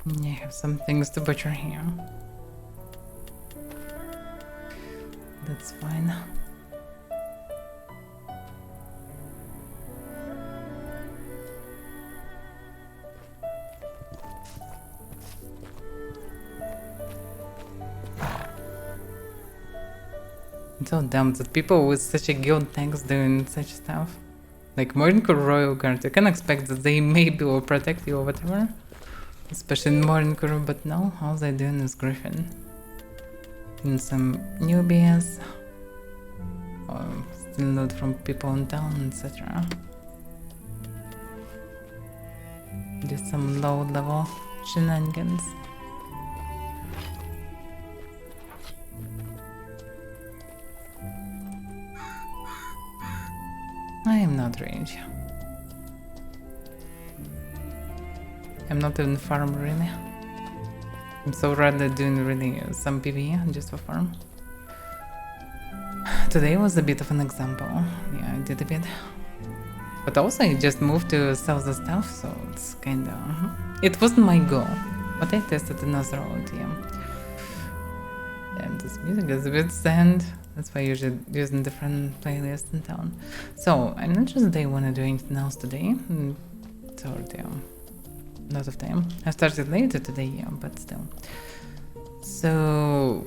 I have some things to butcher here. That's fine. I'm so dumb that people with such a guild tanks doing such stuff. Like Morning Royal Guard, you can expect that they maybe will protect you or whatever. Especially in Morning Crew, but no, all they're doing is Griffin. And some newbies. Or still loot from people in town, etc. Just some low level shenanigans. I am not rage. I'm not even farm really. I'm so rather doing really some PvE just for farm. Today was a bit of an example. Yeah, I did a bit. But also I just moved to sell the stuff, so it's kinda... It wasn't my goal, but I tested another route, yeah. And this music is a bit sad. That's why I usually using different playlists in town. So, I'm not sure that I wanna do anything else today. It's already a lot of time. I started later today, yeah, but still. So,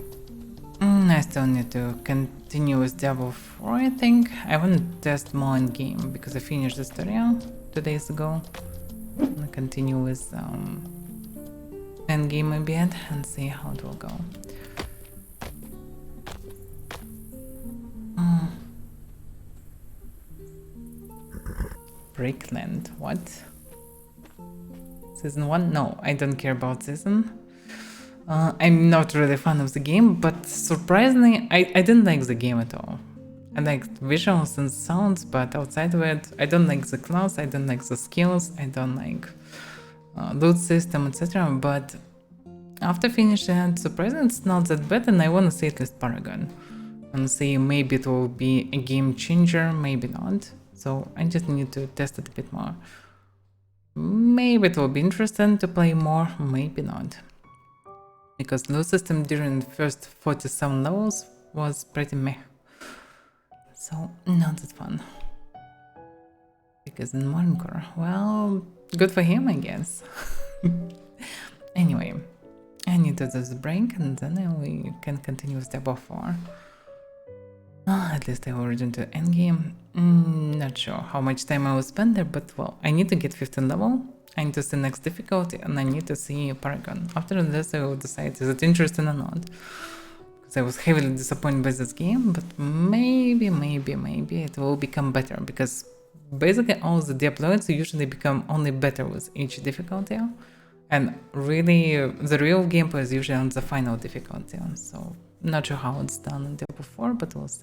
I still need to continue with Diablo 4, I think. I want to test more in game because I finished the story 2 days ago. I'm gonna continue with endgame a bit and see how it will go. Breakland, what? Season 1? No, I don't care about season. I'm not really fan of the game, but surprisingly, I didn't like the game at all. I liked visuals and sounds, but outside of it, I don't like the class, I don't like the skills, I don't like loot system, etc. But after finishing it, surprisingly, it's not that bad, and I want to see at least Paragon. And see maybe it will be a game changer, maybe not. So I just need to test it a bit more. Maybe it will be interesting to play more, maybe not. Because loot system during the first 47 levels was pretty meh. So not that fun. Because in Morncore, well, good for him I guess. Anyway, I into this break and then we can continue with step 4. At least I will return to endgame. Not sure how much time I will spend there, but well, I need to get 15th level, I need to see next difficulty, and I need to see Paragon. After this I will decide is it interesting or not. Because I was heavily disappointed by this game, but maybe it will become better, because basically all the Diabloids usually become only better with each difficulty. And really, the real gameplay is usually on the final difficulty, so not sure how it's done in Diablo 4, but we'll see.